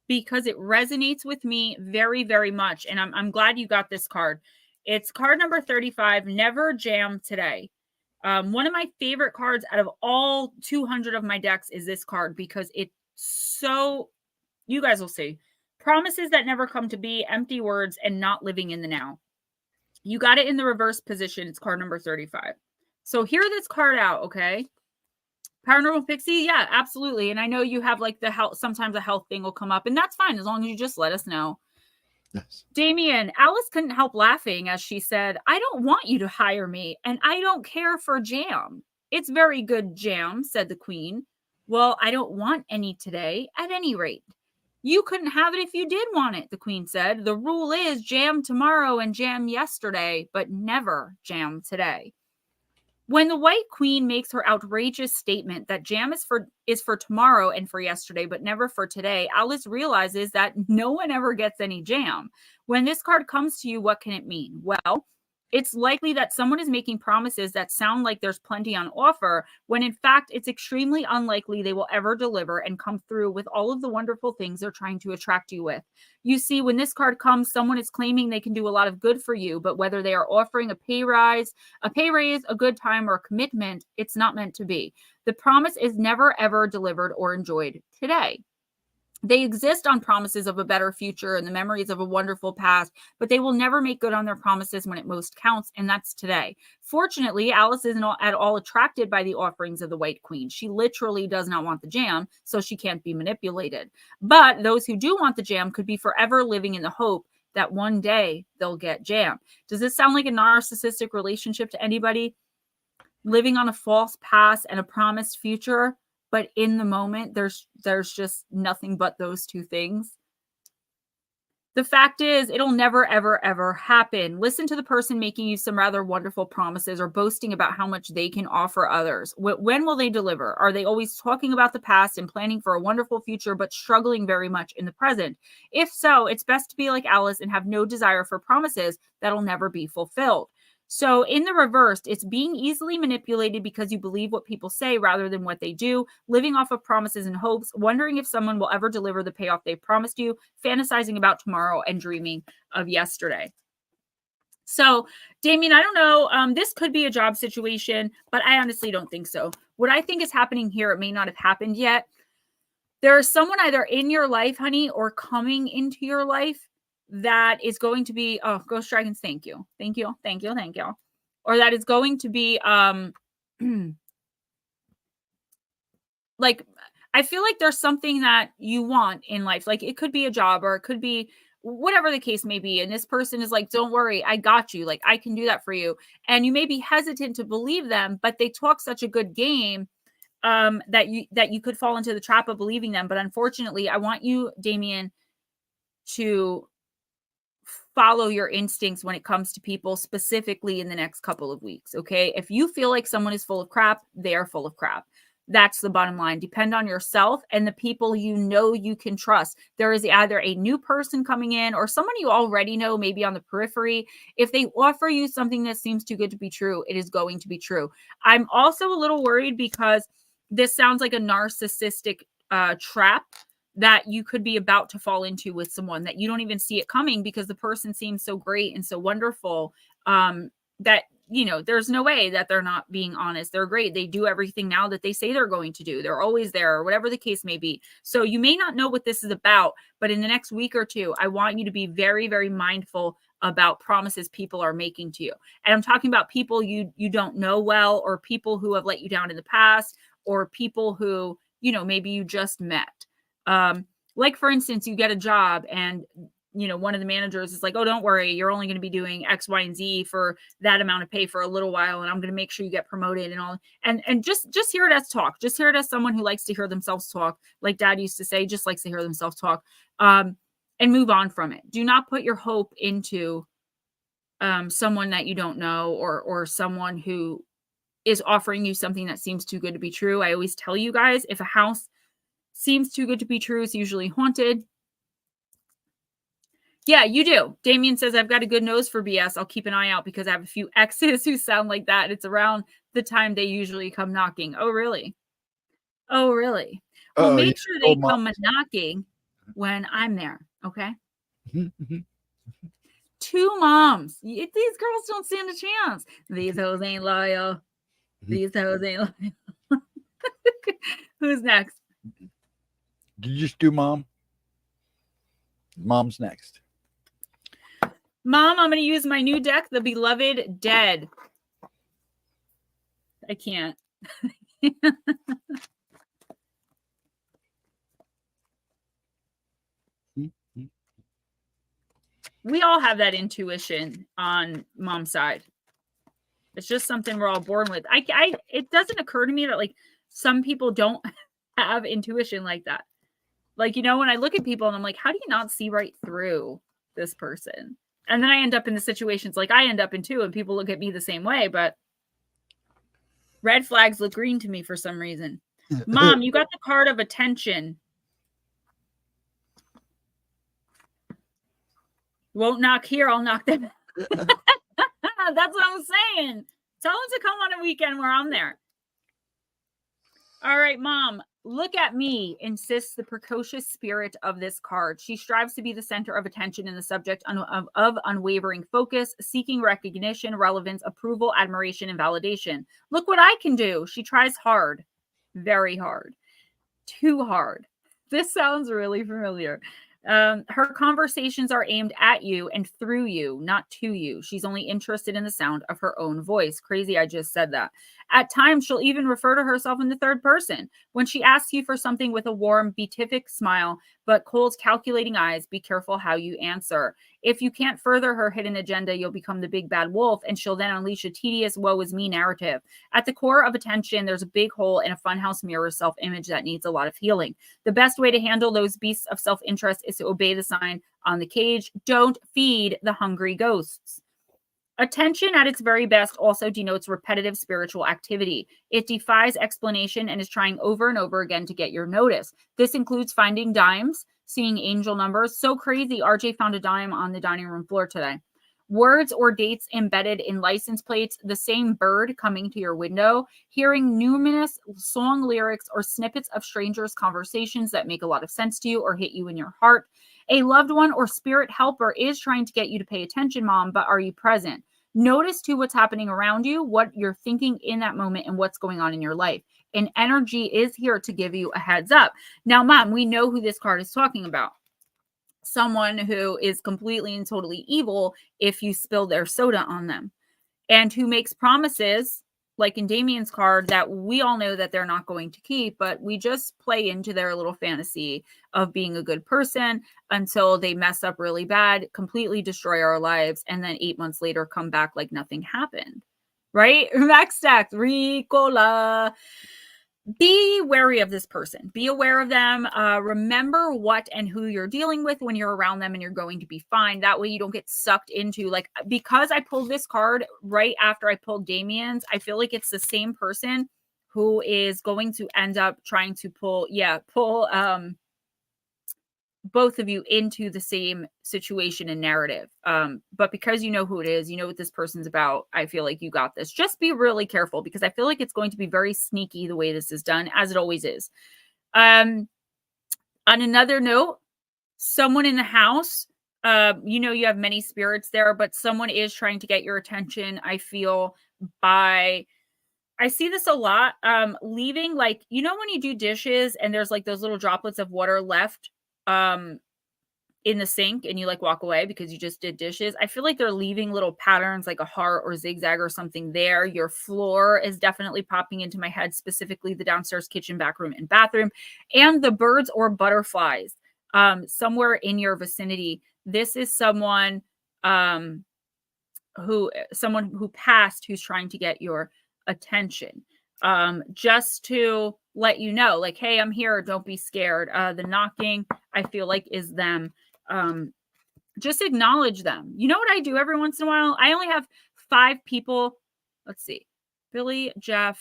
A: because it resonates with me very, very much. And I'm glad you got this card. It's card number 35, Never Jam Today. One of my favorite cards out of all 200 of my decks is this card because it's so, you guys will see. Promises that never come to be, empty words, and not living in the now. You got it in the reverse position. It's card number 35. So hear this card out, okay? Paranormal Pixie, yeah, absolutely. And I know you have like the health, sometimes a health thing will come up, and that's fine as long as you just let us know. Yes. Damien, Alice couldn't help laughing as she said, I don't want you to hire me, and I don't care for jam. It's very good jam, said the queen. Well, I don't want any today, at any rate. You couldn't have it if you did want it, the queen said. The rule is jam tomorrow and jam yesterday, but never jam today. When the White Queen makes her outrageous statement that jam is for tomorrow and for yesterday, but never for today, Alice realizes that no one ever gets any jam. When this card comes to you, what can it mean? Well, it's likely that someone is making promises that sound like there's plenty on offer, when in fact, it's extremely unlikely they will ever deliver and come through with all of the wonderful things they're trying to attract you with. You see, when this card comes, someone is claiming they can do a lot of good for you, but whether they are offering a pay raise, a good time, or a commitment, it's not meant to be. The promise is never, ever delivered or enjoyed today. They exist on promises of a better future and the memories of a wonderful past, but they will never make good on their promises when it most counts, and that's today. Fortunately, Alice isn't at all attracted by the offerings of the White Queen. She literally does not want the jam, so she can't be manipulated. But those who do want the jam could be forever living in the hope that one day they'll get jam. Does this sound like a narcissistic relationship to anybody? Living on a false past and a promised future? But in the moment, there's just nothing but those two things. The fact is, it'll never, ever, ever happen. Listen to the person making you some rather wonderful promises or boasting about how much they can offer others. When will they deliver? Are they always talking about the past and planning for a wonderful future, but struggling very much in the present? If so, it's best to be like Alice and have no desire for promises that'll never be fulfilled. So in the reverse, it's being easily manipulated because you believe what people say rather than what they do, living off of promises and hopes, wondering if someone will ever deliver the payoff they promised you, fantasizing about tomorrow, and dreaming of yesterday. So, Damien, I don't know. This could be a job situation, but I honestly don't think so. What I think is happening here, it may not have happened yet. There is someone either in your life, honey, or coming into your life that is going to be, oh, Ghost Dragons, thank you. Thank you. Thank you. Thank you. Or that is going to be like, I feel like there's something that you want in life. Like it could be a job or it could be whatever the case may be. And this person is like, don't worry, I got you. Like I can do that for you. And you may be hesitant to believe them, but they talk such a good game that you could fall into the trap of believing them. But unfortunately, I want you, Damien, to follow your instincts when it comes to people, specifically in the next couple of weeks. Okay. If you feel like someone is full of crap, they are full of crap. That's the bottom line. Depend on yourself and the people you know you can trust. There is either a new person coming in or someone you already know, maybe on the periphery. If they offer you something that seems too good to be true, it is going to be true. I'm also a little worried because this sounds like a narcissistic trap that you could be about to fall into with someone that you don't even see it coming because the person seems so great and so wonderful that, you know, there's no way that they're not being honest. They're great. They do everything now that they say they're going to do. They're always there, or whatever the case may be. So you may not know what this is about, but in the next week or two, I want you to be very, very mindful about promises people are making to you. And I'm talking about people you don't know well, or people who have let you down in the past, or people who, you know, maybe you just met. Like for instance, you get a job and, you know, one of the managers is like, oh, don't worry, you're only going to be doing X, Y, and Z for that amount of pay for a little while. And I'm going to make sure you get promoted and all. And just hear it as talk. Just hear it as someone who likes to hear themselves talk. Like Dad used to say, just likes to hear themselves talk, and move on from it. Do not put your hope into someone that you don't know, or someone who is offering you something that seems too good to be true. I always tell you guys, if a house seems too good to be true, it's usually haunted. Yeah, you do. Damien says, I've got a good nose for BS. I'll keep an eye out because I have a few exes who sound like that. It's around the time they usually come knocking. Oh, really? Oh, really? Well, make sure they come knocking when I'm there. Okay. 2 moms. These girls don't stand a chance. These hoes ain't loyal. These hoes ain't loyal. Who's next?
B: Did you just do mom? Mom's next.
A: Mom, I'm going to use my new deck, The Beloved Dead. I can't. We all have that intuition on Mom's side. It's just something we're all born with. It doesn't occur to me that like some people don't have intuition like that. Like, you know, when I look at people and I'm like, how do you not see right through this person? And then I end up in the situations like I end up in too, and people look at me the same way, but red flags look green to me for some reason. Mom, you got the card of attention. Won't knock here, I'll knock them. That's what I'm saying. Tell them to come on a weekend where I'm there. All right, Mom, look at me, insists the precocious spirit of this card. She strives to be the center of attention and the subject of unwavering focus, seeking recognition, relevance, approval, admiration, and validation. Look what I can do. She tries hard, very hard, too hard. This sounds really familiar. Her conversations are aimed at you and through you, not to you. She's only interested in the sound of her own voice. Crazy, I just said that. At times, she'll even refer to herself in the third person. When she asks you for something with a warm, beatific smile, but cold, calculating eyes, be careful how you answer. If you can't further her hidden agenda, you'll become the big bad wolf, and she'll then unleash a tedious woe is me narrative. At the core of attention, there's a big hole in a funhouse mirror self-image that needs a lot of healing. The best way to handle those beasts of self-interest is to obey the sign on the cage. Don't feed the hungry ghosts. Attention at its very best also denotes repetitive spiritual activity. It defies explanation and is trying over and over again to get your notice. This includes finding dimes, seeing angel numbers. So crazy, RJ found a dime on the dining room floor today. Words or dates embedded in license plates, the same bird coming to your window, hearing numerous song lyrics or snippets of strangers' conversations that make a lot of sense to you or hit you in your heart. A loved one or spirit helper is trying to get you to pay attention, Mom, but are you present? Notice too what's happening around you, what you're thinking in that moment, and what's going on in your life. And energy is here to give you a heads up. Now, Mom, we know who this card is talking about. Someone who is completely and totally evil if you spill their soda on them, and who makes promises like in Damien's card, that we all know that they're not going to keep, but we just play into their little fantasy of being a good person until they mess up really bad, completely destroy our lives, and then 8 months later come back like nothing happened. Right? Max stack, Ricola. Be wary of this person. Be aware of them. Remember what and who you're dealing with when you're around them, and you're going to be fine. That way you don't get sucked into, like, because I pulled this card right after I pulled Damien's, I feel like it's the same person who is going to end up trying to pull both of you into the same situation and narrative. But because you know who it is, you know what this person's about, I feel like you got this. Just be really careful, because I feel like it's going to be very sneaky the way this is done, as it always is. On another note, someone in the house, you know, you have many spirits there, but someone is trying to get your attention, I feel, by... I see this a lot. Leaving, like, you know, when you do dishes and there's like those little droplets of water left in the sink, and you like walk away because you just did dishes. I feel like they're leaving little patterns, like a heart or zigzag or something there. Your floor is definitely popping into my head, specifically the downstairs kitchen, back room, and bathroom, and the birds or butterflies somewhere in your vicinity. This is someone who passed, who's trying to get your attention, just to let you know, like, hey, I'm here, don't be scared. The knocking, I feel like, is them. Just acknowledge them. You know what I do every once in a while? I only have 5 people. Let's see. Billy, Jeff,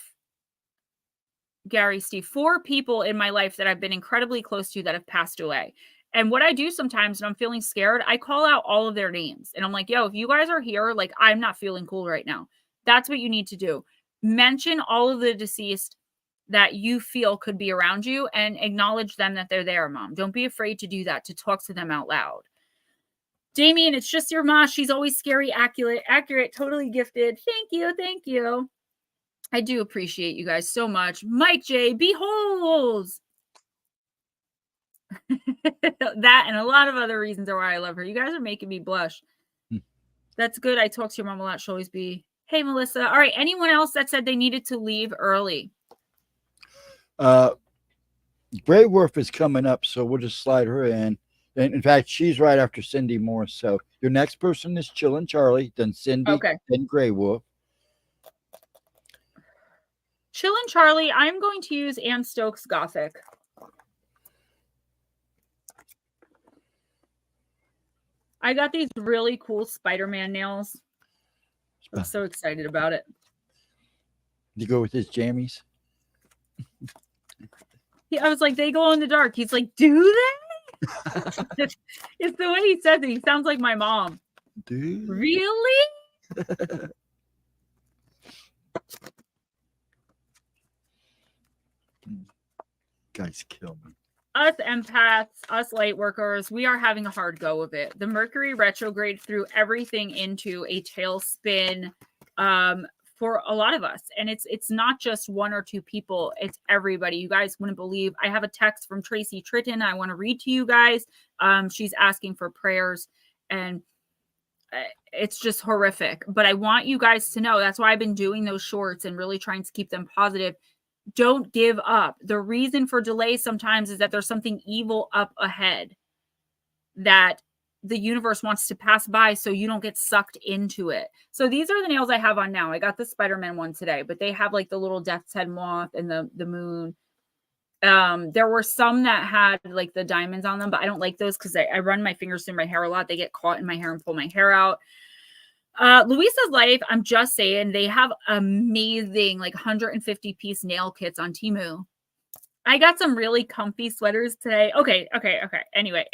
A: Gary, Steve, 4 people in my life that I've been incredibly close to that have passed away. And what I do sometimes when I'm feeling scared, I call out all of their names. And I'm like, yo, if you guys are here, like, I'm not feeling cool right now. That's what you need to do. Mention all of the deceased that you feel could be around you, and acknowledge them that they're there, Mom. Don't be afraid to do that, to talk to them out loud. Damien, it's just your ma. She's always scary, accurate, totally gifted. Thank you. Thank you. I do appreciate you guys so much. Mike J, beholds. That and a lot of other reasons are why I love her. You guys are making me blush. That's good. I talk to your mom a lot. She'll always be, hey, Melissa. All right. Anyone else that said they needed to leave early?
B: Grey Wolf is coming up, so we'll just slide her in. And in fact, she's right after Cindy Moore. So your next person is Chillin' Charlie, then Cindy,
A: okay,
B: then Grey Wolf.
A: Chillin' Charlie, I'm going to use Anne Stokes Gothic. I got these really cool Spider-Man nails. I'm so excited about it.
B: You go with his jammies?
A: I was like, they glow in the dark. He's like, do they? It's the way he says it. He sounds like my mom.
B: Dude.
A: Really?
B: Guys kill me.
A: Us empaths, us light workers, we are having a hard go of it. The Mercury retrograde threw everything into a tailspin for a lot of us. And it's not just 1 or 2 people. It's everybody. You guys wouldn't believe. I have a text from Tracy Tritton I want to read to you guys. She's asking for prayers, and it's just horrific. But I want you guys to know, that's why I've been doing those shorts and really trying to keep them positive. Don't give up. The reason for delay sometimes is that there's something evil up ahead that the universe wants to pass by, so you don't get sucked into it. So these are the nails I have on now. I got the Spider-Man one today, but they have like the little death's head moth and the moon. There were some that had like the diamonds on them, but I don't like those because I run my fingers through my hair a lot. They get caught in my hair and pull my hair out. Louisa's Life, I'm just saying, they have amazing like 150-piece nail kits on Temu. I got some really comfy sweaters today. Okay. Anyway.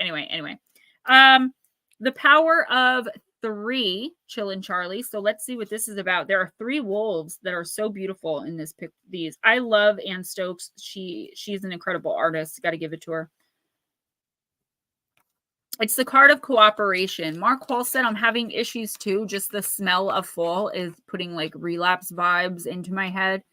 A: The power of 3, Chillin' Charlie. So let's see what this is about. There are 3 wolves that are so beautiful in this pic. These, I love Anne Stokes. She's an incredible artist. Got to give it to her. It's the card of cooperation. Mark Hall said, I'm having issues too. Just the smell of fall is putting like relapse vibes into my head.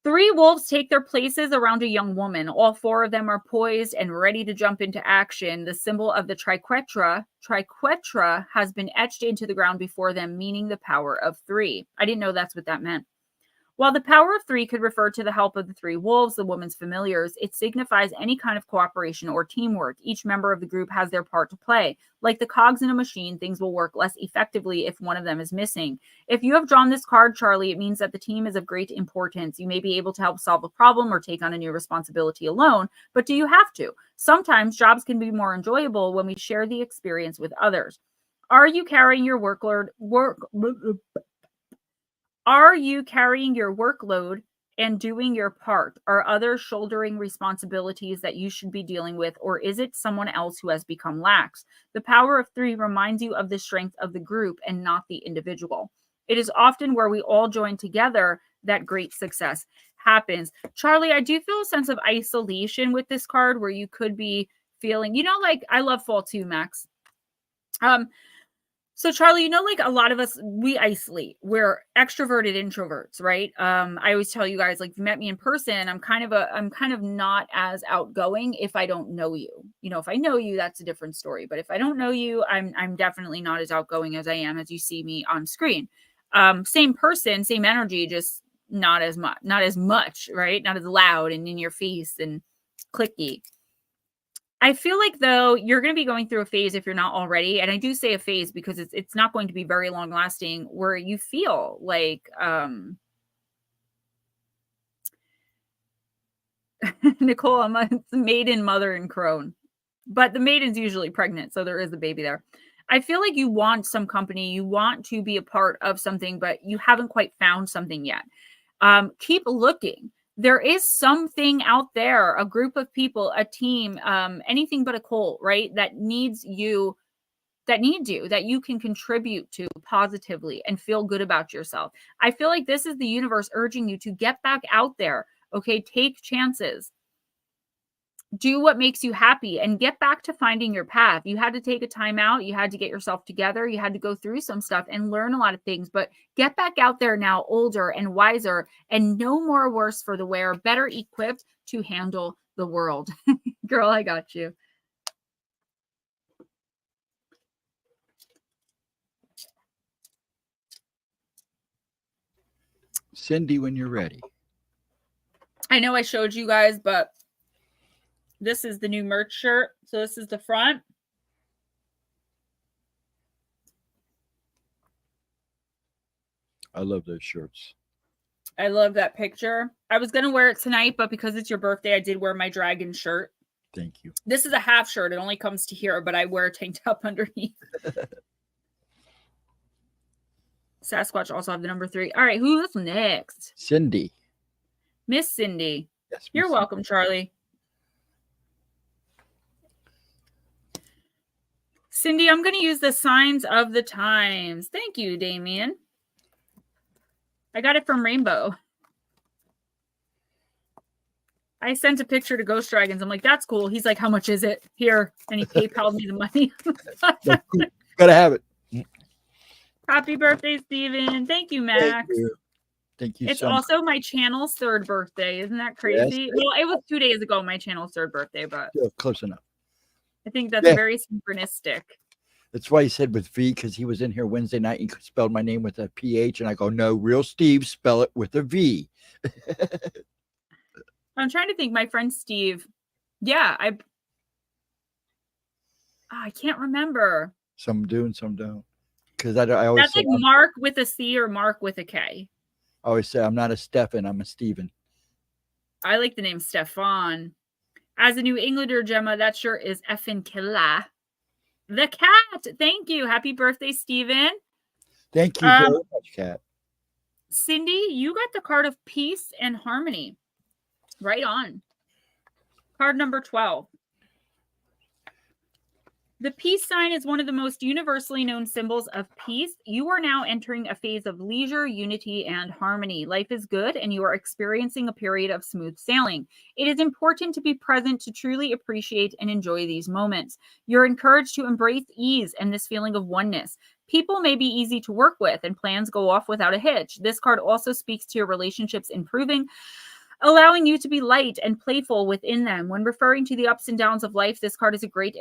A: 3 wolves take their places around a young woman. All 4 of them are poised and ready to jump into action. The symbol of the triquetra has been etched into the ground before them, meaning the power of 3. I didn't know that's what that meant. While the power of 3 could refer to the help of the 3 wolves, the woman's familiars, it signifies any kind of cooperation or teamwork. Each member of the group has their part to play. Like the cogs in a machine, things will work less effectively if one of them is missing. If you have drawn this card, Charlie, it means that the team is of great importance. You may be able to help solve a problem or take on a new responsibility alone, but do you have to? Sometimes jobs can be more enjoyable when we share the experience with others. Are you carrying your Are you carrying your workload and doing your part? Are others shouldering responsibilities that you should be dealing with, or is it someone else who has become lax? The power of 3 reminds you of the strength of the group and not the individual. It is often where we all join together that great success happens. Charlie, I do feel a sense of isolation with this card where you could be feeling, like I love fall too, Max. So Charlie, like a lot of us, we isolate. We're extroverted introverts, right? I always tell you guys, like, if you met me in person, I'm kind of not as outgoing if I don't know you. If I know you, that's a different story. But if I don't know you, I'm definitely not as outgoing as I am as you see me on screen. Same person, same energy, just not as much, right? Not as loud and in your face and clicky. I feel like, though, you're going to be going through a phase if you're not already. And I do say a phase because it's not going to be very long lasting, where you feel like Nicole, I'm a maiden, mother, and crone. But the maiden's usually pregnant, so there is a baby there. I feel like you want some company. You want to be a part of something, but you haven't quite found something yet. Keep looking. There is something out there, a group of people, a team, anything but a cult, right? That needs you, that you can contribute to positively and feel good about yourself. I feel like this is the universe urging you to get back out there. Okay. Take chances. Do what makes you happy and get back to finding your path. You had to take a time out. You had to get yourself together. You had to go through some stuff and learn a lot of things, but get back out there now, older and wiser, and no more worse for the wear, better equipped to handle the world. Girl, I got you.
B: Cindy, when you're ready.
A: I know I showed you guys, but this is the new merch shirt. So this is the front.
B: I love those shirts.
A: I love that picture. I was going to wear it tonight, but because it's your birthday, I did wear my dragon shirt.
B: Thank you.
A: This is a half shirt. It only comes to here, but I wear a tank top underneath. Sasquatch also have the number 3. All right, who's next?
B: Cindy.
A: Miss Cindy.
B: Yes,
A: You're welcome, Charlie. Cindy, I'm going to use the signs of the times. Thank you, Damien. I got it from Rainbow. I sent a picture to Ghost Dragons. I'm like, that's cool. He's like, how much is it? Here. And he PayPal'd me the money.
B: Cool. Gotta have it.
A: Happy birthday, Steven. Thank you, Max.
B: Thank you
A: it's
B: so
A: also
B: much.
A: My channel's 3rd birthday. Isn't that crazy?
B: Yes.
A: Well, it was 2 days ago, my channel's 3rd birthday, but
B: Yeah, close enough.
A: I think that's very synchronistic.
B: That's why he said with V, because he was in here Wednesday night and spelled my name with a PH, and I go, no, real Steve, spell it with a V.
A: I'm trying to think. My friend Steve. Yeah, I can't remember.
B: Some do and some don't. Because I always
A: that's say, like Mark with a C or Mark with a K.
B: I always say I'm not a Stefan, I'm a Steven.
A: I like the name Stefan. As a New Englander, Gemma, that shirt is effing killer. The cat. Thank you. Happy birthday, Steven.
B: Thank you very much, Kat.
A: Cindy, you got the card of peace and harmony. Right on. Card number 12. The peace sign is one of the most universally known symbols of peace. You are now entering a phase of leisure, unity, and harmony. Life is good, and you are experiencing a period of smooth sailing. It is important to be present to truly appreciate and enjoy these moments. You're encouraged to embrace ease and this feeling of oneness. People may be easy to work with, and plans go off without a hitch. This card also speaks to your relationships improving, allowing you to be light and playful within them. When referring to the ups and downs of life, this card is a great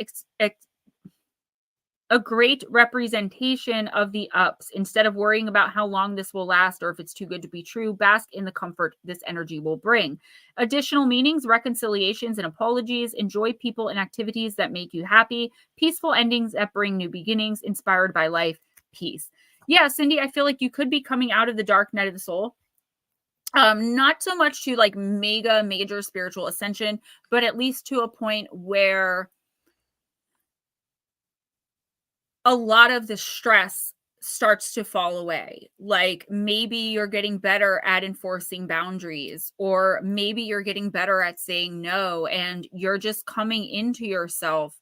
A: a great representation of the ups. Instead of worrying about how long this will last or if it's too good to be true, bask in the comfort this energy will bring. Additional meanings, reconciliations, and apologies. Enjoy people and activities that make you happy. Peaceful endings that bring new beginnings. Inspired by life. Peace. Yeah, Cindy, I feel like you could be coming out of the dark night of the soul. Not so much to like major spiritual ascension, but at least to a point where a lot of the stress starts to fall away. Like maybe you're getting better at enforcing boundaries, or maybe you're getting better at saying no, and you're just coming into yourself.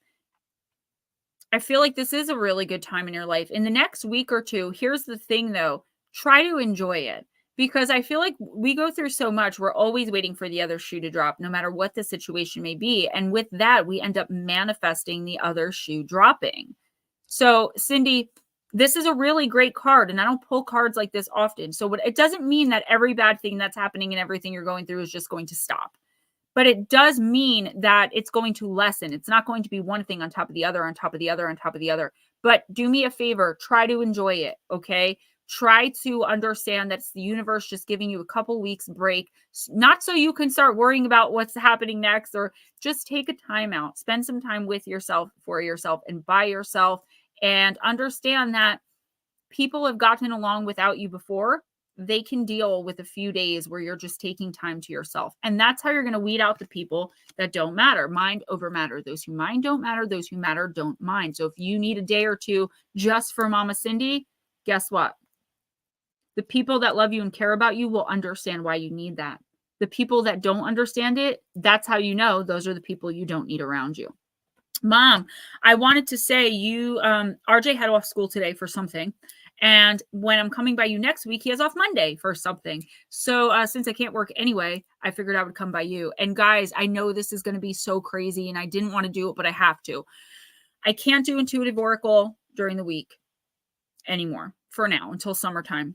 A: I feel like this is a really good time in your life. In the next week or two, here's the thing though, try to enjoy it, because I feel like we go through so much. We're always waiting for the other shoe to drop, no matter what the situation may be. And with that, we end up manifesting the other shoe dropping. So, Cindy, this is a really great card, and I don't pull cards like this often. So it doesn't mean that every bad thing that's happening and everything you're going through is just going to stop. But it does mean that it's going to lessen. It's not going to be one thing on top of the other, on top of the other, on top of the other. But do me a favor, try to enjoy it, okay? Try to understand that it's the universe just giving you a couple weeks break, not so you can start worrying about what's happening next, or just take a time out, spend some time with yourself, for yourself, and by yourself. And understand that people have gotten along without you before. They can deal with a few days where you're just taking time to yourself. And that's how you're going to weed out the people that don't matter. Mind over matter. Those who mind don't matter. Those who matter don't mind. So if you need a day or two just for Mama Cindy, guess what? The people that love you and care about you will understand why you need that. The people that don't understand it, that's how you know those are the people you don't need around you. Mom, I wanted to say you, RJ had off school today for something. And when I'm coming by you next week, he has off Monday for something. So since I can't work anyway, I figured I would come by you. And guys, I know this is going to be so crazy and I didn't want to do it, but I have to. I can't do intuitive oracle during the week anymore for now until summertime.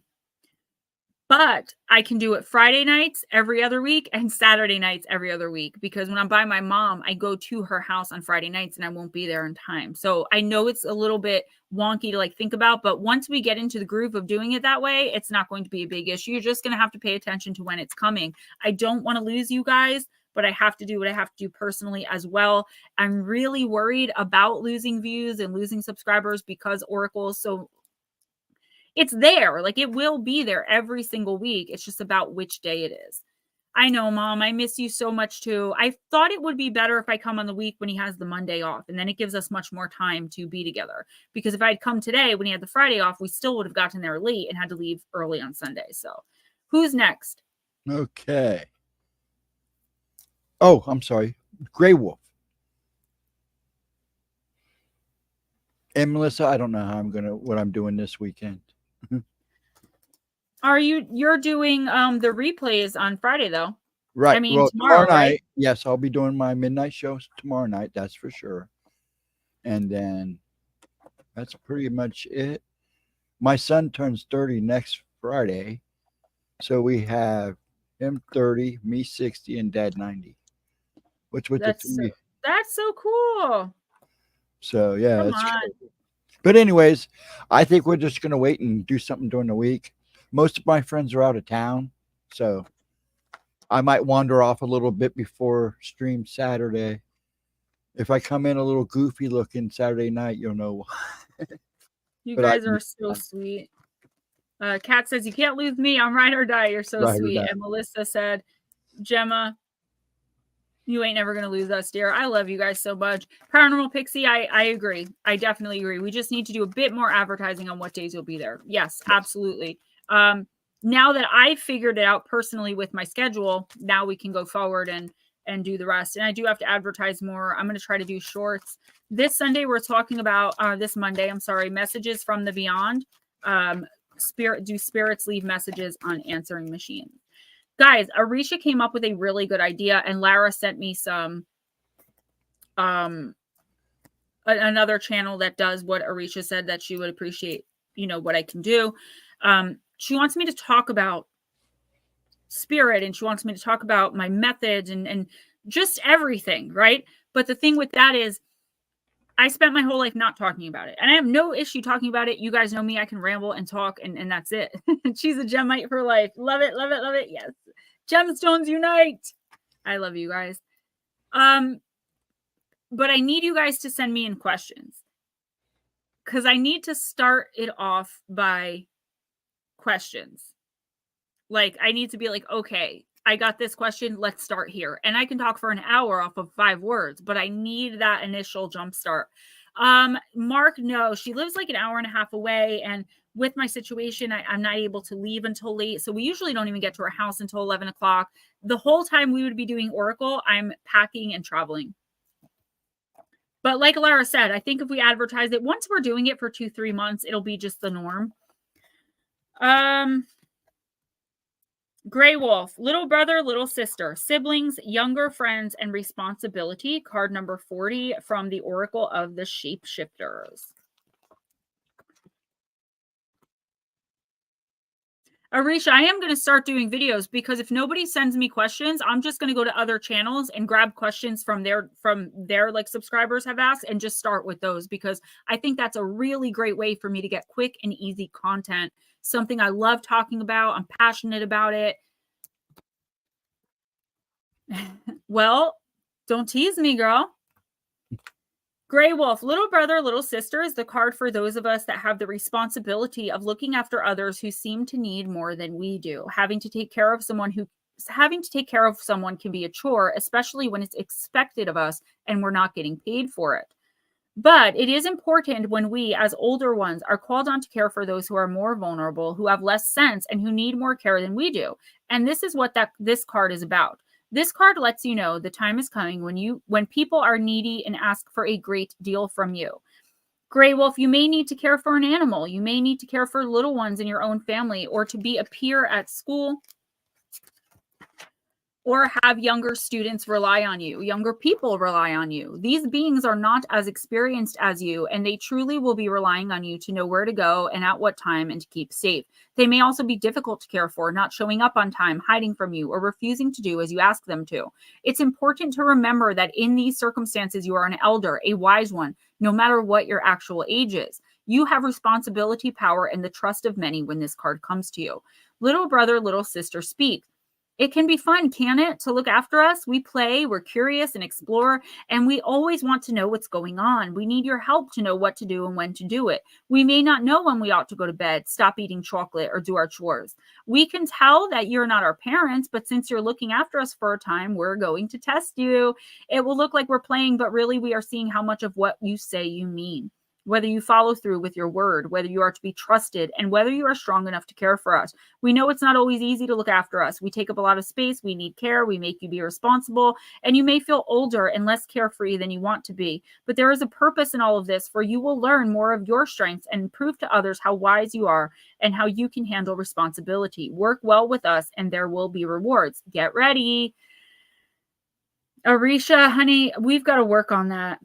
A: But I can do it Friday nights every other week and Saturday nights every other week, because when I'm by my mom, I go to her house on Friday nights and I won't be there in time. So I know it's a little bit wonky to like think about, but once we get into the groove of doing it that way, it's not going to be a big issue. You're just going to have to pay attention to when it's coming. I don't want to lose you guys, but I have to do what I have to do personally as well. I'm really worried about losing views and losing subscribers because Oracle is so... it's there. Like it will be there every single week. It's just about which day it is. I know, Mom, I miss you so much too. I thought it would be better if I come on the week when he has the Monday off, and then it gives us much more time to be together. Because if I'd come today when he had the Friday off, we still would have gotten there late and had to leave early on Sunday. So who's next?
B: Okay. Oh, I'm sorry. Gray Wolf. And Melissa, I don't know how what I'm doing this weekend.
A: You're doing the replays on Friday though?
B: Right.
A: I mean,
B: well,
A: tomorrow
B: night.
A: right?
B: Yes, I'll be doing my midnight shows tomorrow night. That's for sure. And then that's pretty much it. My son turns 30 next Friday. So we have him 30, me 60, and Dad 90. Which with
A: That's so cool.
B: So yeah,
A: Come
B: it's
A: on.
B: cool. But anyways, I think we're just gonna wait and do something during the week. Most of my friends are out of town, so I might wander off a little bit before stream Saturday. If I come in a little goofy looking Saturday night, you'll know why.
A: You guys are so sweet. Kat says, you can't lose me. I'm ride or die. You're so sweet. And Melissa said, Gemma, you ain't never going to lose us, dear. I love you guys so much. Paranormal Pixie, I agree. I definitely agree. We just need to do a bit more advertising on what days you'll be there. Yes, absolutely. Now that I figured it out personally with my schedule, now we can go forward and do the rest. And I do have to advertise more. I'm going to try to do shorts. This Sunday, we're talking about, this Monday, I'm sorry, messages from the beyond. Spirits leave messages on answering machines? Guys, Arisha came up with a really good idea, and Lara sent me some another channel that does what Arisha said that she would appreciate, what I can do. She wants me to talk about spirit, and she wants me to talk about my methods and just everything, right? But the thing with that is I spent my whole life not talking about it. And I have no issue talking about it. You guys know me. I can ramble and talk, and that's it. She's a Gemmite for life. Love it, love it, love it. Yes. Gemstones unite. I love you guys. But I need you guys to send me in questions, because I need to start it off by questions. Like, I need to be like, okay, I got this question. Let's start here. And I can talk for an hour off of 5 words, but I need that initial jump start. Mark, no, she lives like an hour and a half away. And with my situation, I'm not able to leave until late. So we usually don't even get to our house until 11 o'clock. The whole time we would be doing Oracle, I'm packing and traveling. But like Lara said, I think if we advertise it, once we're doing it for 2-3 months, it'll be just the norm. Gray Wolf, little brother, little sister, siblings, younger friends, and responsibility. Card number 40 from the Oracle of the Shapeshifters. Arisha, I am going to start doing videos, because if nobody sends me questions, I'm just going to go to other channels and grab questions from their like subscribers have asked and just start with those, because I think that's a really great way for me to get quick and easy content. Something I love talking about. I'm passionate about it. Well, don't tease me, girl. Gray Wolf, little brother, little sister is the card for those of us that have the responsibility of looking after others who seem to need more than we do. Having to take care of someone can be a chore, especially when it's expected of us and we're not getting paid for it. But it is important when we, as older ones, are called on to care for those who are more vulnerable, who have less sense, and who need more care than we do. And this is what this card is about. This card lets you know the time is coming when people are needy and ask for a great deal from you. Gray Wolf, you may need to care for an animal. You may need to care for little ones in your own family, or to be a peer at school, or have younger students rely on you. Younger people rely on you. These beings are not as experienced as you, and they truly will be relying on you to know where to go and at what time, and to keep safe. They may also be difficult to care for, not showing up on time, hiding from you, or refusing to do as you ask them to. It's important to remember that in these circumstances, you are an elder, a wise one, no matter what your actual age is. You have responsibility, power, and the trust of many when this card comes to you. Little brother, little sister, speak. It can be fun, can it, to look after us? We play, we're curious and explore, and we always want to know what's going on. We need your help to know what to do and when to do it. We may not know when we ought to go to bed, stop eating chocolate, or do our chores. We can tell that you're not our parents, but since you're looking after us for a time, we're going to test you. It will look like we're playing, but really we are seeing how much of what you say you mean. Whether you follow through with your word, whether you are to be trusted, and whether you are strong enough to care for us. We know it's not always easy to look after us. We take up a lot of space. We need care. We make you be responsible. And you may feel older and less carefree than you want to be. But there is a purpose in all of this, for you will learn more of your strengths and prove to others how wise you are and how you can handle responsibility. Work well with us, and there will be rewards. Get ready. Arisha, honey, we've got to work on that.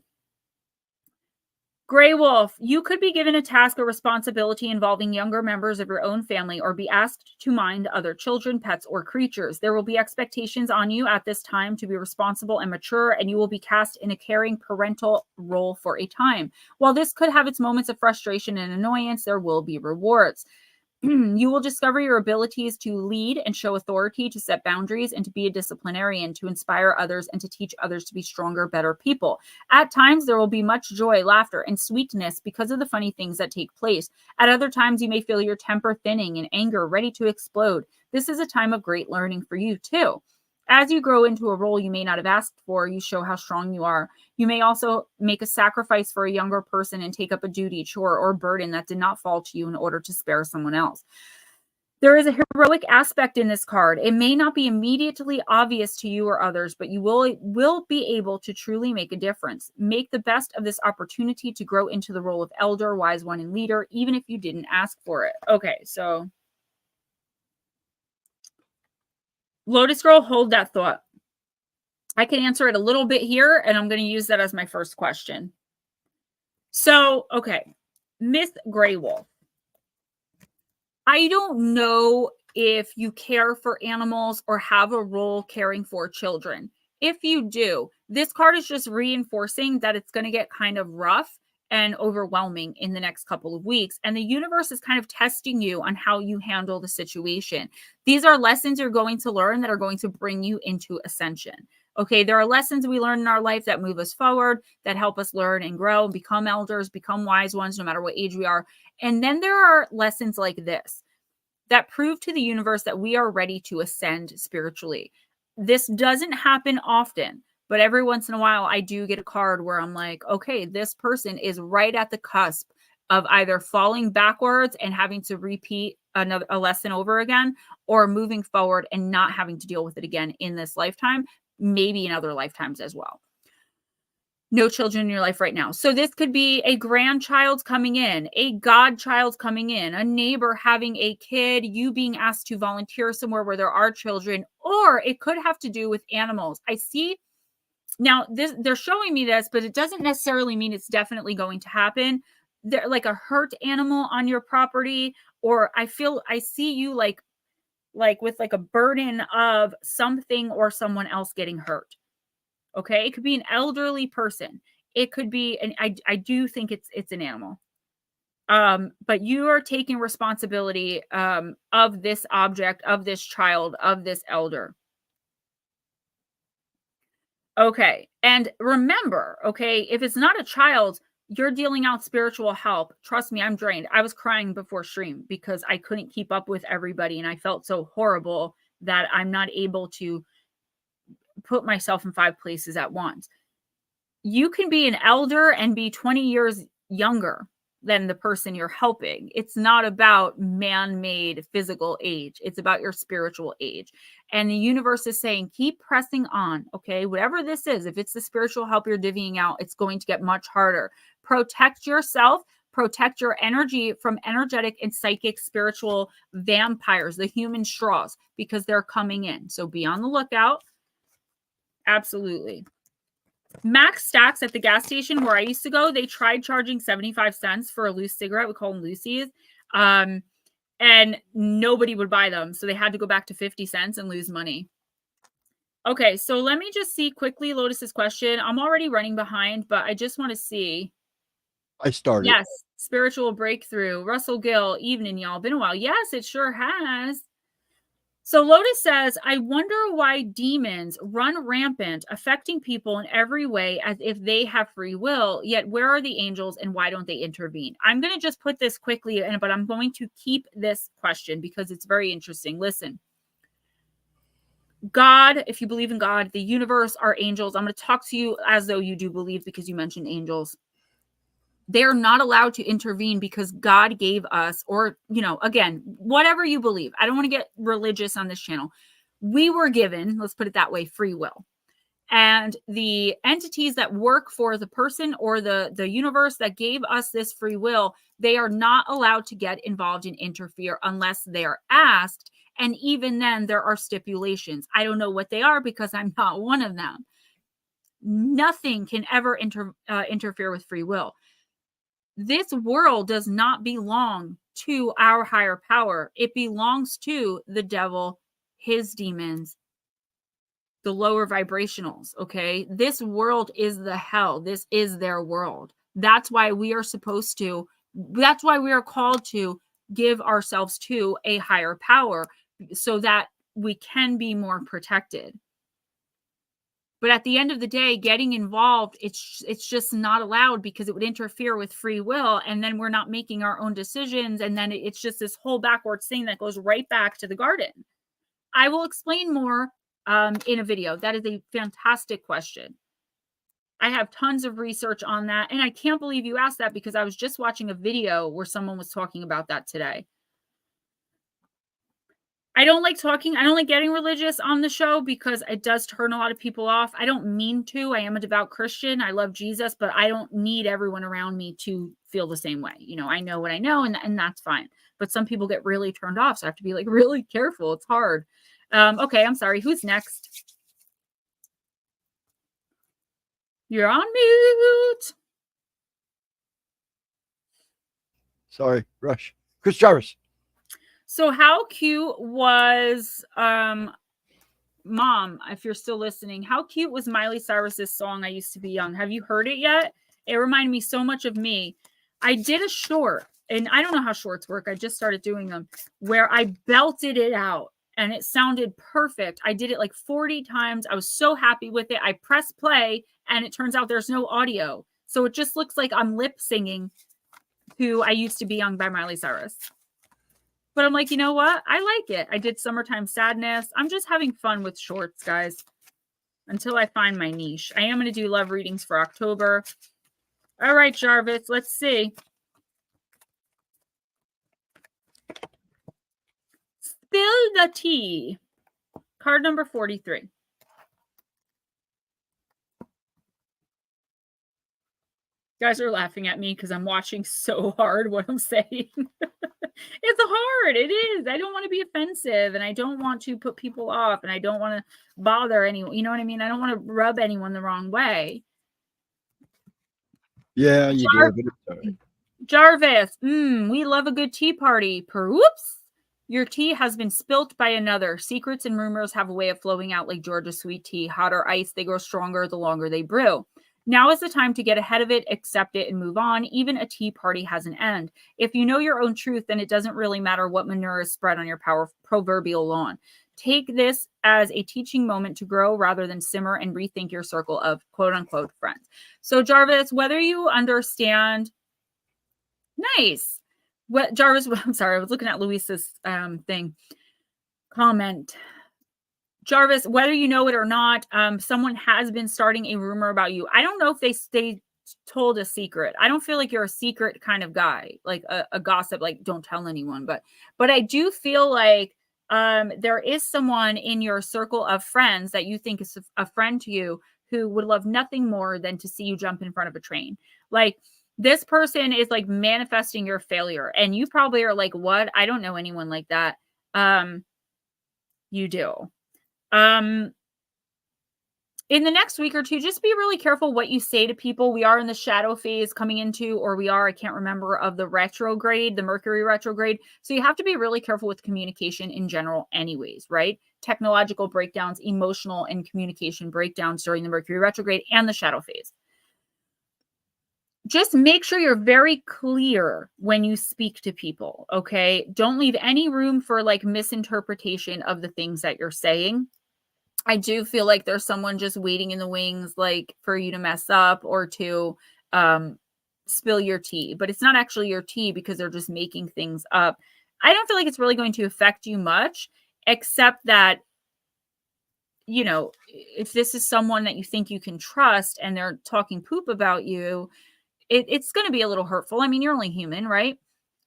A: Gray Wolf, you could be given a task or responsibility involving younger members of your own family, or be asked to mind other children, pets, or creatures. There will be expectations on you at this time to be responsible and mature, and you will be cast in a caring parental role for a time. While this could have its moments of frustration and annoyance, there will be rewards. You will discover your abilities to lead and show authority, to set boundaries, and to be a disciplinarian, to inspire others, and to teach others to be stronger, better people. At times, there will be much joy, laughter, and sweetness because of the funny things that take place. At other times, you may feel your temper thinning and anger ready to explode. This is a time of great learning for you, too. As you grow into a role you may not have asked for, you show how strong you are. You may also make a sacrifice for a younger person and take up a duty, chore, or burden that did not fall to you in order to spare someone else. There is a heroic aspect in this card. It may not be immediately obvious to you or others, but you will be able to truly make a difference. Make the best of this opportunity to grow into the role of elder, wise one, and leader, even if you didn't ask for it. Okay, so Lotus Girl, hold that thought. I can answer it a little bit here, and I'm going to use that as my first question. So, okay, Miss Gray Wolf, I don't know if you care for animals or have a role caring for children. If you do, This card is just reinforcing that it's going to get kind of rough and overwhelming in the next couple of weeks. And the universe is kind of testing you on how you handle the situation. These are lessons you're going to learn that are going to bring you into ascension. Okay, there are lessons we learn in our life that move us forward, that help us learn and grow, become elders, become wise ones, no matter what age we are. And then there are lessons like this that prove to the universe that we are ready to ascend spiritually. This doesn't happen often, but every once in a while, I do get a card where I'm like, okay, this person is right at the cusp of either falling backwards and having to repeat a lesson over again, or moving forward and not having to deal with it again in this lifetime, maybe in other lifetimes as well. No children in your life right now. So this could be a grandchild coming in, a godchild coming in, a neighbor having a kid, you being asked to volunteer somewhere where there are children, or it could have to do with animals. I see now they're showing me this, but it doesn't necessarily mean it's definitely going to happen. They're like a hurt animal on your property, or I see you like with like a burden of something or someone else getting hurt. Okay, it could be an elderly person. It could be, and I do think it's an animal. But you are taking responsibility of this object, of this child, of this elder. Okay, and remember, okay, if it's not a child, you're dealing out spiritual help. Trust me, I'm drained. I was crying before stream because I couldn't keep up with everybody, and I felt so horrible that I'm not able to put myself in 5 places at once. You can be an elder and be 20 years younger than the person you're helping. It's not about man-made physical age. It's about your spiritual age. And the universe is saying, keep pressing on, okay? Whatever this is, if it's the spiritual help you're divvying out, it's going to get much harder. Protect yourself. Protect your energy from energetic and psychic spiritual vampires, the human straws, because they're coming in. So be on the lookout. Absolutely. Max Stacks at the gas station where I used to go, they tried charging 75 cents for a loose cigarette. We call them loosies. And nobody would buy them. So they had to go back to 50 cents and lose money. Okay, so let me just see quickly Lotus's question. I'm already running behind, but I just want to see.
B: I started.
A: Yes, spiritual breakthrough. Russell Gill, evening, y'all. Been a while. Yes, it sure has. So Lotus says, I wonder why demons run rampant, affecting people in every way as if they have free will, yet where are the angels and why don't they intervene? I'm going to just put this quickly, but I'm going to keep this question because it's very interesting. Listen, God, if you believe in God, the universe, our angels, I'm going to talk to you as though you do believe because you mentioned angels. They're not allowed to intervene because God gave us, or, again, whatever you believe. I don't want to get religious on this channel. We were given, let's put it that way, free will. And the entities that work for the person or the universe that gave us this free will, they are not allowed to get involved and interfere unless they are asked. And even then, there are stipulations. I don't know what they are because I'm not one of them. Nothing can ever interfere with free will. This world does not belong to our higher power. It belongs to the devil, his demons, the lower vibrationals, okay? This world is the hell. This is their world. That's why we are called to give ourselves to a higher power so that we can be more protected. But at the end of the day, getting involved, it's just not allowed because it would interfere with free will. And then we're not making our own decisions. And then it's just this whole backwards thing that goes right back to the garden. I will explain more in a video. That is a fantastic question. I have tons of research on that. And I can't believe you asked that because I was just watching a video where someone was talking about that today. I don't like getting religious on the show because it does turn a lot of people off. I don't mean to. I am a devout Christian. I love Jesus, but I don't need everyone around me to feel the same way. I know what I know, and that's fine. But some people get really turned off, so I have to be like really careful. It's hard. Okay, I'm sorry. Who's next? You're on mute.
B: Sorry, Rush. Chris Jarvis.
A: So how cute was Mom, if you're still listening, how cute was Miley Cyrus's song, I Used to Be Young? Have you heard it yet? It reminded me so much of me. I did a short, and I don't know how shorts work. I just started doing them, where I belted it out and it sounded perfect. I did it like 40 times. I was so happy with it. I pressed play and it turns out there's no audio. So it just looks like I'm lip singing to I Used to Be Young by Miley Cyrus. But I'm like, you know what? I like it. I did Summertime Sadness. I'm just having fun with shorts, guys, until I find my niche. I am going to do love readings for October. All right, Jarvis, let's see. Spill the tea. Card number 43. You guys are laughing at me because I'm watching so hard what I'm saying. It's hard. It is. I don't want to be offensive and I don't want to put people off and I don't want to bother anyone. You know what I mean? I don't want to rub anyone the wrong way.
B: Yeah, you do.
A: Jarvis, we love a good tea party. Peroops. Your tea has been spilt by another. Secrets and rumors have a way of flowing out like Georgia sweet tea. Hotter ice, they grow stronger the longer they brew. Now is the time to get ahead of it, accept it, and move on. Even a tea party has an end. If you know your own truth, then it doesn't really matter what manure is spread on your proverbial lawn. Take this as a teaching moment to grow rather than simmer and rethink your circle of quote-unquote friends. So, Jarvis, whether you understand... Nice. What, Jarvis, I'm sorry, I was looking at Luisa's comment. Jarvis, whether you know it or not, someone has been starting a rumor about you. I don't know if they told a secret. I don't feel like you're a secret kind of guy, like a gossip, like don't tell anyone. But I do feel like there is someone in your circle of friends that you think is a friend to you who would love nothing more than to see you jump in front of a train. Like, this person is like manifesting your failure. And you probably are like, what? I don't know anyone like that. You do. In the next week or two, just be really careful what you say to people. We are in the shadow phase coming into, or we are, I can't remember, of the retrograde, the Mercury retrograde. So you have to be really careful with communication in general anyways, right? Technological breakdowns, emotional and communication breakdowns during the Mercury retrograde and the shadow phase. Just make sure you're very clear when you speak to people, okay? Don't leave any room for like misinterpretation of the things that you're saying. I do feel like there's someone just waiting in the wings, like for you to mess up or to spill your tea, but it's not actually your tea because they're just making things up. I don't feel like it's really going to affect you much, except that, you know, if this is someone that you think you can trust and they're talking poop about you, it's going to be a little hurtful. I mean, you're only human, right?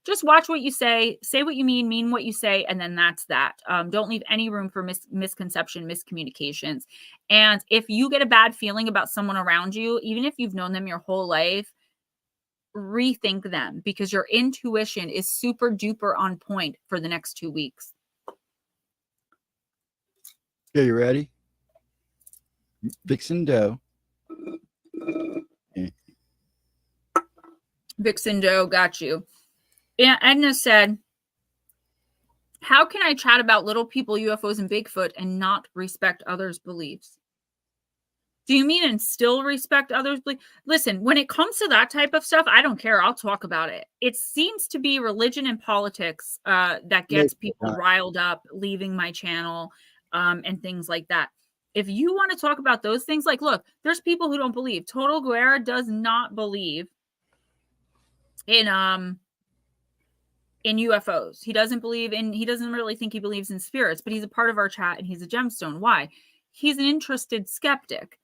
A: Just watch what you say what you mean what you say, and then that's that. Don't leave any room for misconception, miscommunications. And if you get a bad feeling about someone around you, even if you've known them your whole life, rethink them because your intuition is super duper on point for the next 2 weeks.
B: Okay, you ready? Vixen dough.
A: Vixen Joe, got you. And Edna said, how can I chat about little people, UFOs, and Bigfoot and not respect others' beliefs? Do you mean and still respect others' beliefs? Listen, when it comes to that type of stuff, I don't care. I'll talk about it. It seems to be religion and politics that gets people riled up, leaving my channel and things like that. If you want to talk about those things, like, look, there's people who don't believe. Total Guerra does not believe in UFOs. He doesn't really think he believes in spirits, but he's a part of our chat and he's a gemstone. Why? He's an interested skeptic.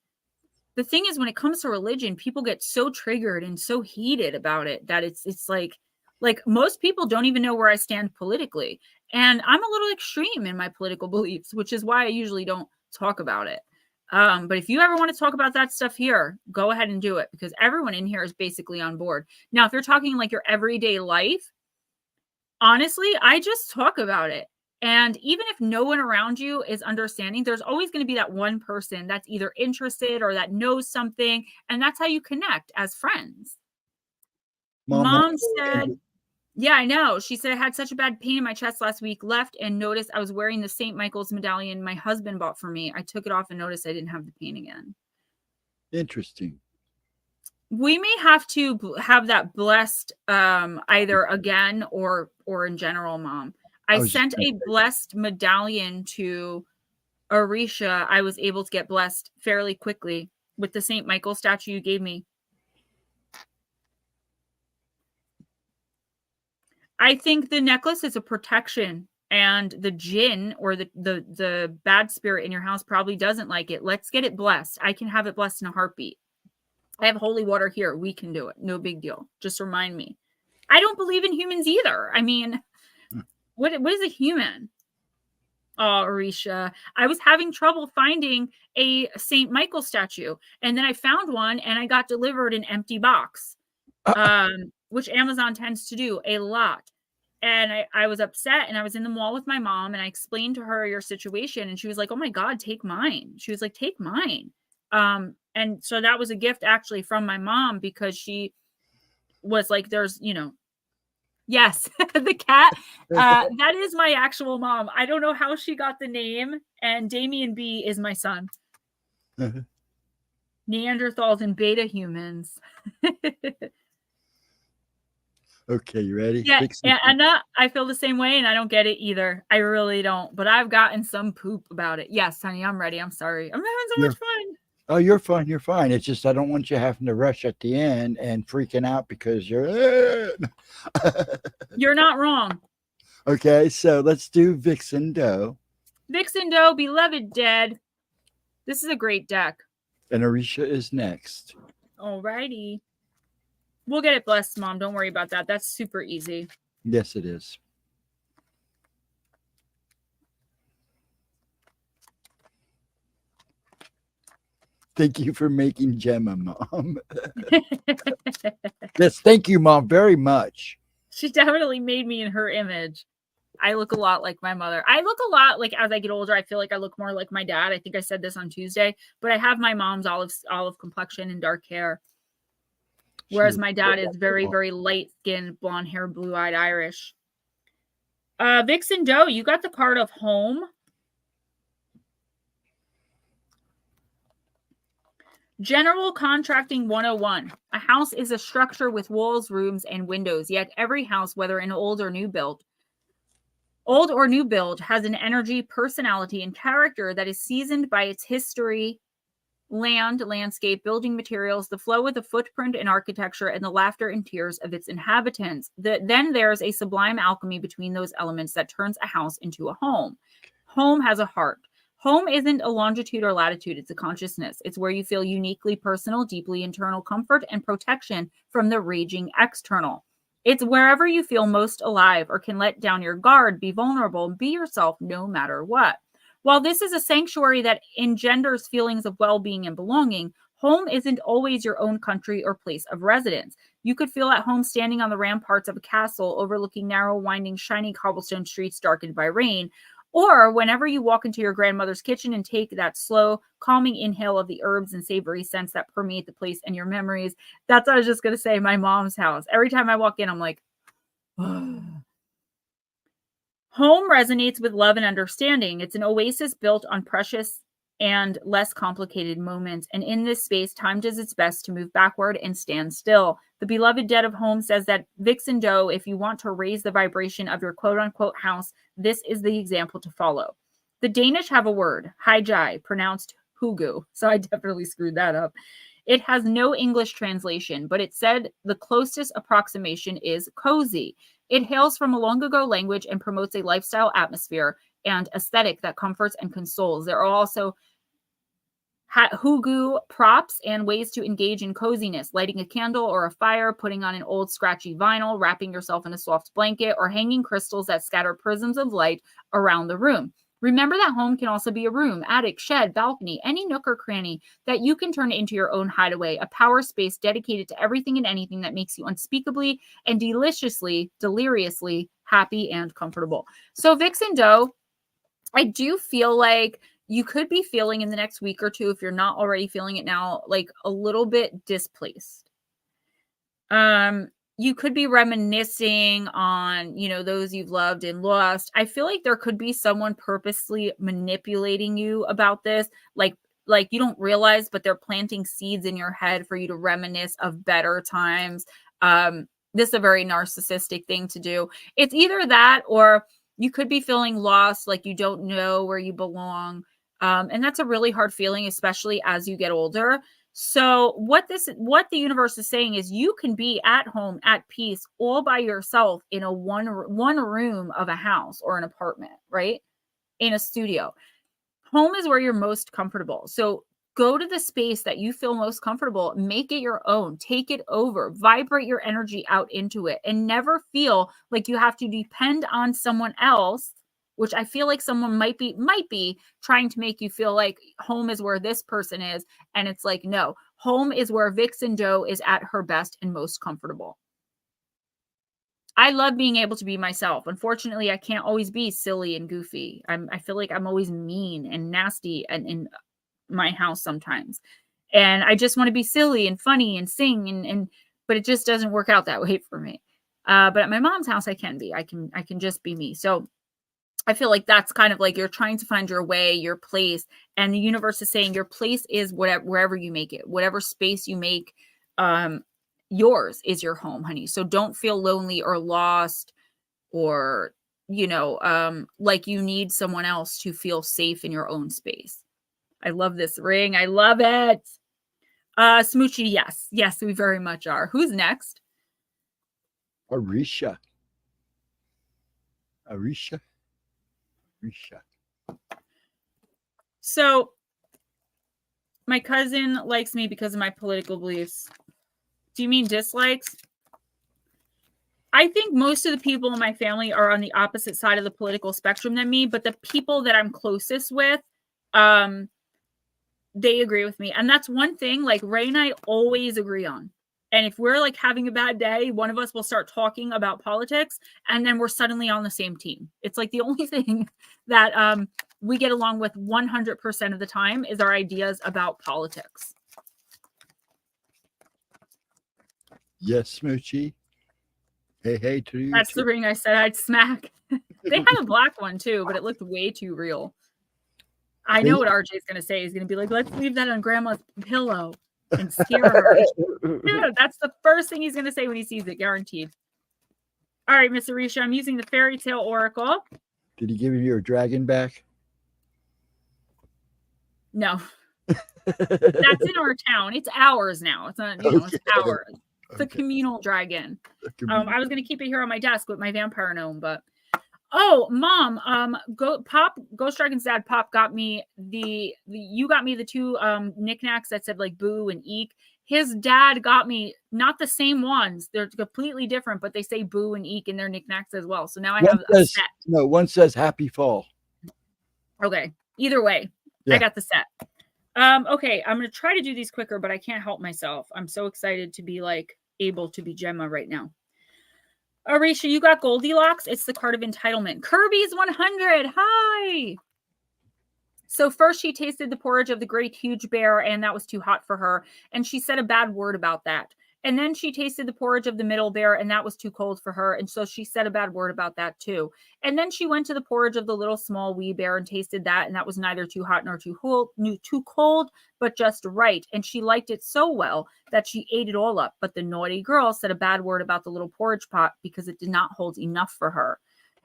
A: The thing is, when it comes to religion, people get so triggered and so heated about it that it's like most people don't even know where I stand politically. And I'm a little extreme in my political beliefs, which is why I usually don't talk about it. But if you ever want to talk about that stuff here, go ahead and do it because everyone in here is basically on board. Now, if you're talking like your everyday life, honestly, I just talk about it. And even if no one around you is understanding, there's always going to be that one person that's either interested or that knows something. And that's how you connect as friends. Mom said, Yeah, I know. She said I had such a bad pain in my chest last week, left and noticed I was wearing the St. Michael's medallion my husband bought for me. I took it off and noticed I didn't have the pain again.
B: Interesting.
A: We may have to have that blessed either again or in general, Mom. I sent a blessed medallion to Orisha. I was able to get blessed fairly quickly with the St. Michael statue you gave me. I think the necklace is a protection, and the jinn or the bad spirit in your house probably doesn't like it. Let's get it blessed. I can have it blessed in a heartbeat. I have holy water here. We can do it. No big deal. Just remind me. I don't believe in humans either. I mean, what is a human? Oh, Orisha, I was having trouble finding a St. Michael statue, and then I found one, and I got delivered an empty box, which Amazon tends to do a lot. And I was upset, and I was in the mall with my mom, and I explained to her your situation, and she was like, "Oh my God, take mine." She was like, "Take mine." And so that was a gift actually from my mom, because she was like, there's, yes, the cat. That is my actual mom. I don't know how she got the name, and Damien B is my son. Neanderthals and beta humans.
B: Okay, you ready?
A: Yeah, and I feel the same way, and I don't get it either. I really don't, but I've gotten some poop about it. Yes, honey, I'm ready. I'm sorry. I'm having so much fun.
B: Oh, you're fine. You're fine. It's just I don't want you having to rush at the end and freaking out because you're.
A: You're not wrong.
B: Okay, so let's do Vixen Doe.
A: Vixen Doe, beloved dead. This is a great deck.
B: And Orisha is next.
A: Alrighty. We'll get it blessed, Mom. Don't worry about that. That's super easy.
B: Yes, it is. Thank you for making Gemma, Mom. Yes, thank you, Mom, very much.
A: She definitely made me in her image. I look a lot like my mother. I look a lot like, as I get older, I feel like I look more like my dad. I think I said this on Tuesday, but I have my mom's olive complexion and dark hair. Whereas my dad is very, very light skinned, blonde hair, blue eyed Irish. Vixen Doe, you got the card of home. General Contracting 101. A house is a structure with walls, rooms, and windows. Yet every house, whether an old or new build, has an energy, personality, and character that is seasoned by its history, landscape, building materials, the flow of the footprint in architecture, and the laughter and tears of its inhabitants. Then there's a sublime alchemy between those elements that turns a house into a home. Home has a heart. Home isn't a longitude or latitude, it's a consciousness. It's where you feel uniquely personal, deeply internal comfort and protection from the raging external. It's wherever you feel most alive or can let down your guard, be vulnerable, and be yourself no matter what. While this is a sanctuary that engenders feelings of well-being and belonging, home isn't always your own country or place of residence. You could feel at home standing on the ramparts of a castle overlooking narrow, winding, shiny cobblestone streets darkened by rain, or whenever you walk into your grandmother's kitchen and take that slow, calming inhale of the herbs and savory scents that permeate the place and your memories. That's what I was just going to say, my mom's house. Every time I walk in, I'm like, oh. Home resonates with love and understanding. It's an oasis built on precious and less complicated moments. And in this space, time does its best to move backward and stand still. The beloved dead of home says that Vixen Doe, if you want to raise the vibration of your quote-unquote house, this is the example to follow. The Danish have a word, hijai, pronounced hugu. So I definitely screwed that up. It has no English translation, but it said the closest approximation is cozy. It hails from a long ago language and promotes a lifestyle atmosphere and aesthetic that comforts and consoles. There are also hugu props and ways to engage in coziness, lighting a candle or a fire, putting on an old scratchy vinyl, wrapping yourself in a soft blanket, or hanging crystals that scatter prisms of light around the room. Remember that home can also be a room, attic, shed, balcony, any nook or cranny that you can turn into your own hideaway, a power space dedicated to everything and anything that makes you unspeakably and deliriously happy and comfortable. So Vixen Doe, I do feel like you could be feeling in the next week or two, if you're not already feeling it now, like a little bit displaced. you could be reminiscing on, you know, those you've loved and lost. I feel like there could be someone purposely manipulating you about this. Like you don't realize, but they're planting seeds in your head for you to reminisce of better times. This is a very narcissistic thing to do. It's either that, or you could be feeling lost, like you don't know where you belong. And that's a really hard feeling, especially as you get older. So what the universe is saying is you can be at home at peace all by yourself in a one room of a house or an apartment, right? In a studio. Home is where you're most comfortable. So go to the space that you feel most comfortable, make it your own, take it over, vibrate your energy out into it, and never feel like you have to depend on someone else, which I feel like someone might be trying to make you feel like home is where this person is. And it's like, no, home is where Vixen Doe is at her best and most comfortable. I love being able to be myself. Unfortunately, I can't always be silly and goofy. I feel like I'm always mean and nasty and in my house sometimes. And I just want to be silly and funny and sing and but it just doesn't work out that way for me. But at my mom's house, I can be. I can just be me. So I feel like that's kind of like you're trying to find your way, your place, and the universe is saying your place is wherever you make it, whatever space you make. Yours is your home, honey. So don't feel lonely or lost or, you know, like you need someone else to feel safe in your own space. I love this ring. I love it. Smoochie, yes. Yes, we very much are. Who's next?
B: Arisha.
A: So my cousin likes me because of my political beliefs. Do you mean dislikes? I think most of the people in my family are on the opposite side of the political spectrum than me, but the people that I'm closest with, they agree with me. And that's one thing, like Ray and I always agree on. And if we're like having a bad day, one of us will start talking about politics and then we're suddenly on the same team. It's like the only thing that we get along with 100% of the time is our ideas about politics.
B: Yes, Smoochie. Hey to you.
A: That's the ring I said I'd smack. They have a black one too, but it looked way too real. I know what RJ's going to say. He's going to be like, let's leave that on grandma's pillow and scare her. Yeah, that's the first thing he's going to say when he sees it, guaranteed. All right, Miss Arisha, I'm using the Fairy Tale Oracle.
B: Did he give you your dragon back?
A: No. That's in our town. It's ours now. It's not, you know, it's ours. It's a communal dragon. I was going to keep it here on my desk with my vampire gnome, but oh, Mom, Ghost Dragon's dad Pop got me you got me the two knickknacks that said like boo and eek. His dad got me not the same ones. They're completely different, but they say boo and eek in their knickknacks as well. So now I have a set.
B: No, one says happy fall.
A: Okay. Either way, yeah. I got the set. Okay, I'm going to try to do these quicker, but I can't help myself. I'm so excited to be like able to be Gemma right now. Arisha, you got Goldilocks. It's the card of entitlement. Kirby's 100. Hi. So first she tasted the porridge of the great huge bear, and that was too hot for her. And she said a bad word about that. And then she tasted the porridge of the middle bear, and that was too cold for her. And so she said a bad word about that too. And then she went to the porridge of the little small wee bear and tasted that. And that was neither too hot nor too cold, but just right. And she liked it so well that she ate it all up. But the naughty girl said a bad word about the little porridge pot because it did not hold enough for her.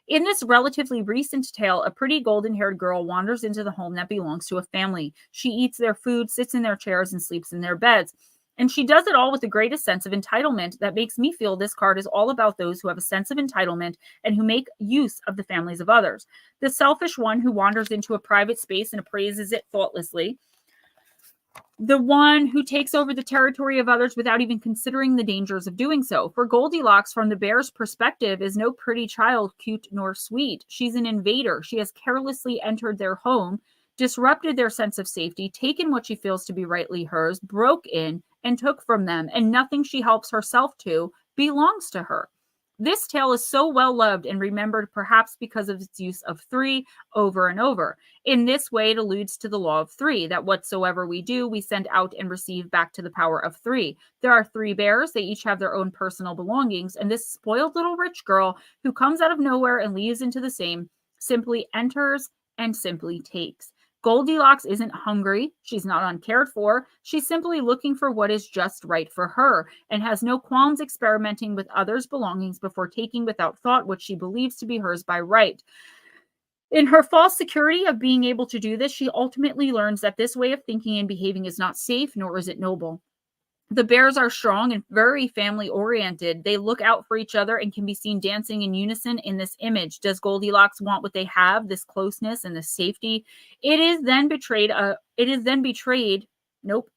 A: In this relatively recent tale, a pretty golden-haired girl wanders into the home that belongs to a family. She eats their food, sits in their chairs, and sleeps in their beds. And she does it all with the greatest sense of entitlement that makes me feel this card is all about those who have a sense of entitlement and who make use of the families of others. The selfish one who wanders into a private space and appraises it thoughtlessly. The one who takes over the territory of others without even considering the dangers of doing so. For Goldilocks, from the bear's perspective, is no pretty child, cute nor sweet. She's an invader. She has carelessly entered their home, disrupted their sense of safety, taken what she feels to be rightly hers, broke in, and took from them, and nothing she helps herself to belongs to her. This tale is so well loved and remembered, perhaps because of its use of three over and over. In this way, it alludes to the law of three, that whatsoever we do, we send out and receive back to the power of three. There are three bears. They each have their own personal belongings. And this spoiled little rich girl who comes out of nowhere and leaves into the same simply enters and simply takes. Goldilocks isn't hungry. She's not uncared for. She's simply looking for what is just right for her and has no qualms experimenting with others' belongings before taking without thought what she believes to be hers by right. In her false security of being able to do this, she ultimately learns that this way of thinking and behaving is not safe, nor is it noble. The bears are strong and very family oriented. They look out for each other and can be seen dancing in unison in this image. Does Goldilocks want what they have, this closeness and this safety? It is then betrayed. Nope.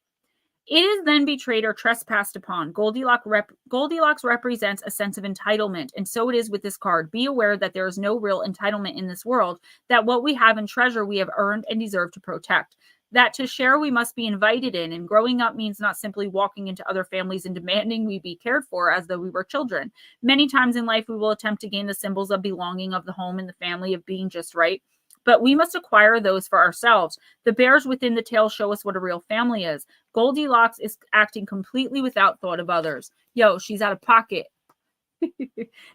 A: It is then betrayed or trespassed upon. Goldilocks represents a sense of entitlement, and so it is with this card. Be aware that there is no real entitlement in this world, that what we have and treasure we have earned and deserve to protect. That to share we must be invited in, and growing up means not simply walking into other families and demanding we be cared for as though we were children. Many times in life we will attempt to gain the symbols of belonging, of the home and the family, of being just right, but we must acquire those for ourselves. The bears within the tale show us what a real family is. Goldilocks is acting completely without thought of others. Yo, she's out of pocket.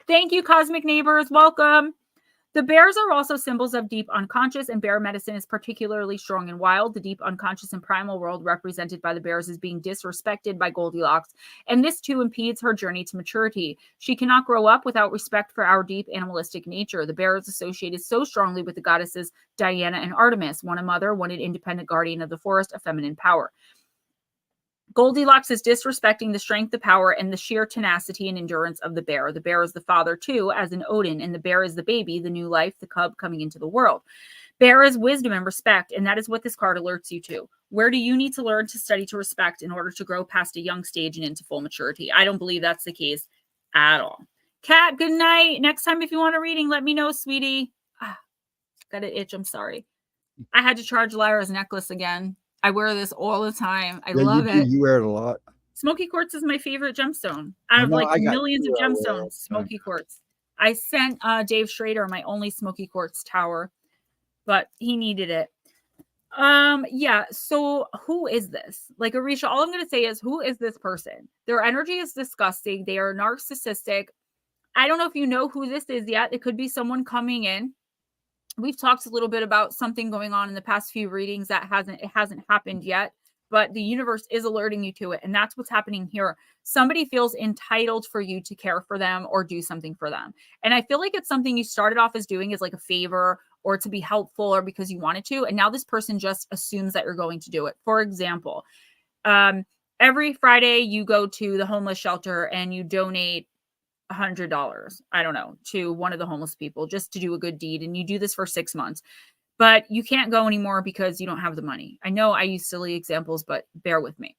A: Thank you, Cosmic Neighbors. Welcome. The bears are also symbols of deep unconscious, and bear medicine is particularly strong and wild. The deep unconscious and primal world represented by the bears is being disrespected by Goldilocks, and this too impedes her journey to maturity. She cannot grow up without respect for our deep animalistic nature. The bear is associated so strongly with the goddesses Diana and Artemis, one a mother, one an independent guardian of the forest, a feminine power. Goldilocks is disrespecting the strength, the power, and the sheer tenacity and endurance of the bear. The bear is the father, too, as in Odin, and the bear is the baby, the new life, the cub coming into the world. Bear is wisdom and respect, and that is what this card alerts you to. Where do you need to learn to study to respect in order to grow past a young stage and into full maturity? I don't believe that's the case at all. Kat, good night. Next time if you want a reading, let me know, sweetie. Got an itch. I'm sorry. I had to charge Lyra's necklace again. I wear this all the time. I love it.
B: You wear it a lot.
A: Smoky quartz is my favorite gemstone. Out of like millions of gemstones, smoky quartz. I sent Dave Schrader my only smoky quartz tower, but he needed it. Yeah, so who is this? Like, Arisha, all I'm going to say is, who is this person? Their energy is disgusting. They are narcissistic. I don't know if you know who this is yet. It could be someone coming in. We've talked a little bit about something going on in the past few readings that hasn't happened yet, but the universe is alerting you to it. And that's what's happening here. Somebody feels entitled for you to care for them or do something for them. And I feel like it's something you started off as doing as like a favor or to be helpful or because you wanted to. And now this person just assumes that you're going to do it. For example, every Friday you go to the homeless shelter and you donate $100, I don't know, to one of the homeless people just to do a good deed. And you do this for 6 months, but you can't go anymore because you don't have the money. I know I use silly examples, but bear with me.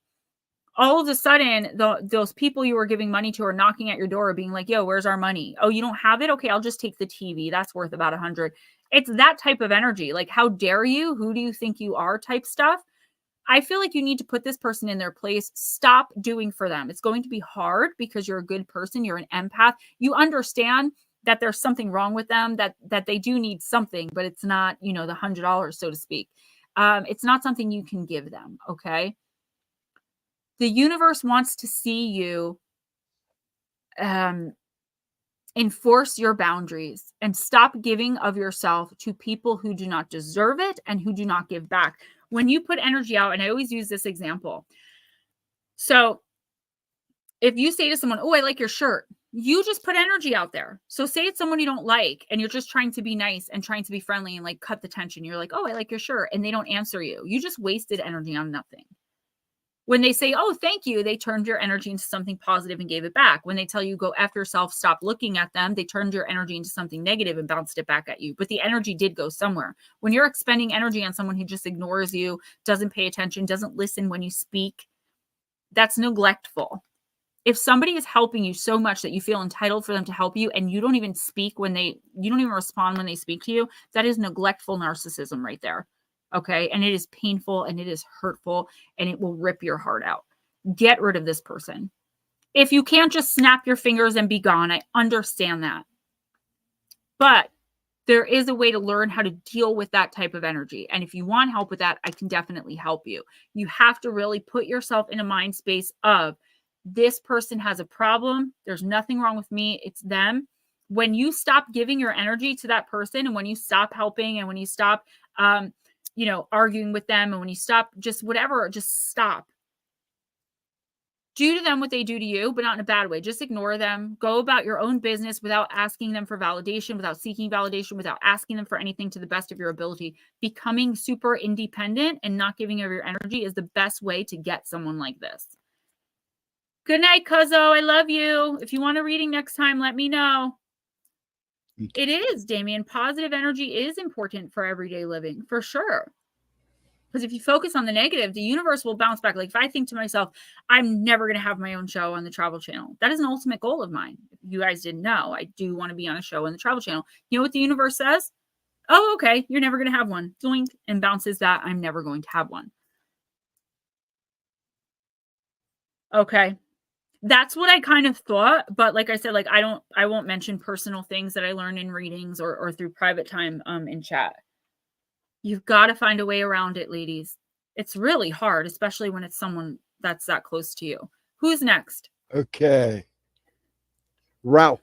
A: All of a sudden, those people you were giving money to are knocking at your door being like, yo, where's our money? Oh, you don't have it? Okay, I'll just take the TV. That's worth about $100. It's that type of energy. Like, how dare you? Who do you think you are type stuff? I feel like you need to put this person in their place. Stop doing for them. It's going to be hard because you're a good person. You're an empath. You understand that there's something wrong with them, that they do need something, but it's not, the $100, so to speak. It's not something you can give them. Okay. The universe wants to see you enforce your boundaries and stop giving of yourself to people who do not deserve it and who do not give back. When you put energy out, and I always use this example. So if you say to someone, oh, I like your shirt, you just put energy out there. So say it's someone you don't like and you're just trying to be nice and trying to be friendly and like cut the tension. You're like, oh, I like your shirt. And they don't answer you. You just wasted energy on nothing. When they say, oh, thank you, they turned your energy into something positive and gave it back. When they tell you go F yourself, stop looking at them, they turned your energy into something negative and bounced it back at you. But the energy did go somewhere. When you're expending energy on someone who just ignores you, doesn't pay attention, doesn't listen when you speak, that's neglectful. If somebody is helping you so much that you feel entitled for them to help you and you don't even speak you don't even respond when they speak to you, that is neglectful narcissism right there. Okay. And it is painful and it is hurtful and it will rip your heart out. Get rid of this person. If you can't just snap your fingers and be gone, I understand that. But there is a way to learn how to deal with that type of energy. And if you want help with that, I can definitely help you. You have to really put yourself in a mind space of, this person has a problem. There's nothing wrong with me. It's them. When you stop giving your energy to that person, and when you stop helping, and when you stop, arguing with them, and when you stop just whatever, just stop. Do to them what they do to you, but not in a bad way. Just ignore them. Go about your own business without asking them for validation, without seeking validation, without asking them for anything, to the best of your ability. Becoming super independent and not giving of your energy is the best way to get someone like this. Good night, Cuzzo. I love you. If you want a reading next time, let me know. It is, Damien. Positive energy is important for everyday living, for sure. Because if you focus on the negative, the universe will bounce back. Like if I think to myself, I'm never going to have my own show on the Travel Channel. That is an ultimate goal of mine. If you guys didn't know, I do want to be on a show on the Travel Channel. You know what the universe says? Oh, okay. You're never going to have one. Doink, and bounces that. I'm never going to have one. Okay. That's what I kind of thought. But like I said, like I won't mention personal things that I learned in readings or through private time in chat. You've got to find a way around it, ladies. It's really hard, especially when it's someone that's that close to you. Who's next?
B: Okay. Ralph.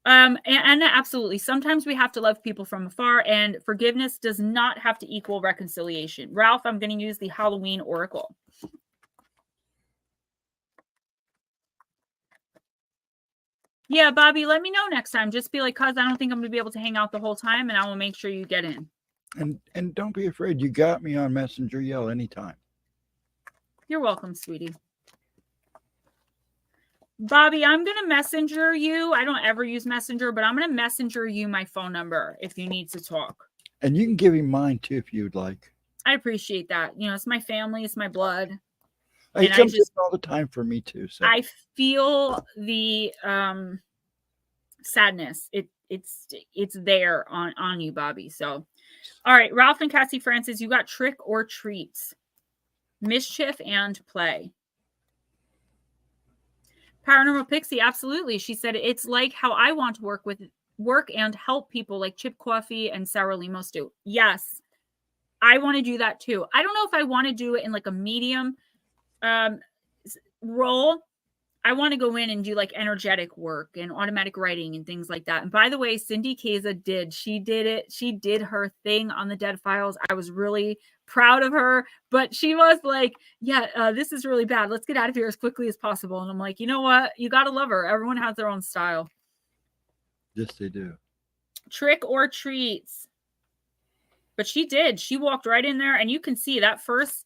A: And absolutely. Sometimes we have to love people from afar, and forgiveness does not have to equal reconciliation. Ralph, I'm going to use the Halloween Oracle. Yeah, Bobby, let me know next time. Just be like, cuz I don't think I'm going to be able to hang out the whole time, and I will make sure you get in.
B: And don't be afraid. You got me on Messenger. Yell anytime.
A: You're welcome, sweetie. Bobby, I'm going to messenger you. I don't ever use Messenger, but I'm going to messenger you my phone number if you need to talk.
B: And you can give him mine too if you'd like. I
A: appreciate that. You know, it's my family. It's my blood.
B: He comes in all the time for me too. So
A: I feel the sadness. It's there on you, Bobby. So, all right, Ralph and Cassie Francis, you got trick or treats, mischief and play. Paranormal Pixie, absolutely. She said it's like how I want to work and help people like Chip Coffee and Sarah Lemos do. Yes, I want to do that too. I don't know if I want to do it in like a medium role. I want to go in and do like energetic work and automatic writing and things like that. And by the way, Cindy Keza she did it. She did her thing on the Dead Files. I was really proud of her, but she was like, yeah, this is really bad. Let's get out of here as quickly as possible. And I'm like, you know what? You got to love her. Everyone has their own style.
B: Yes, they do.
A: Trick or treats. But she did. She walked right in there, and you can see that first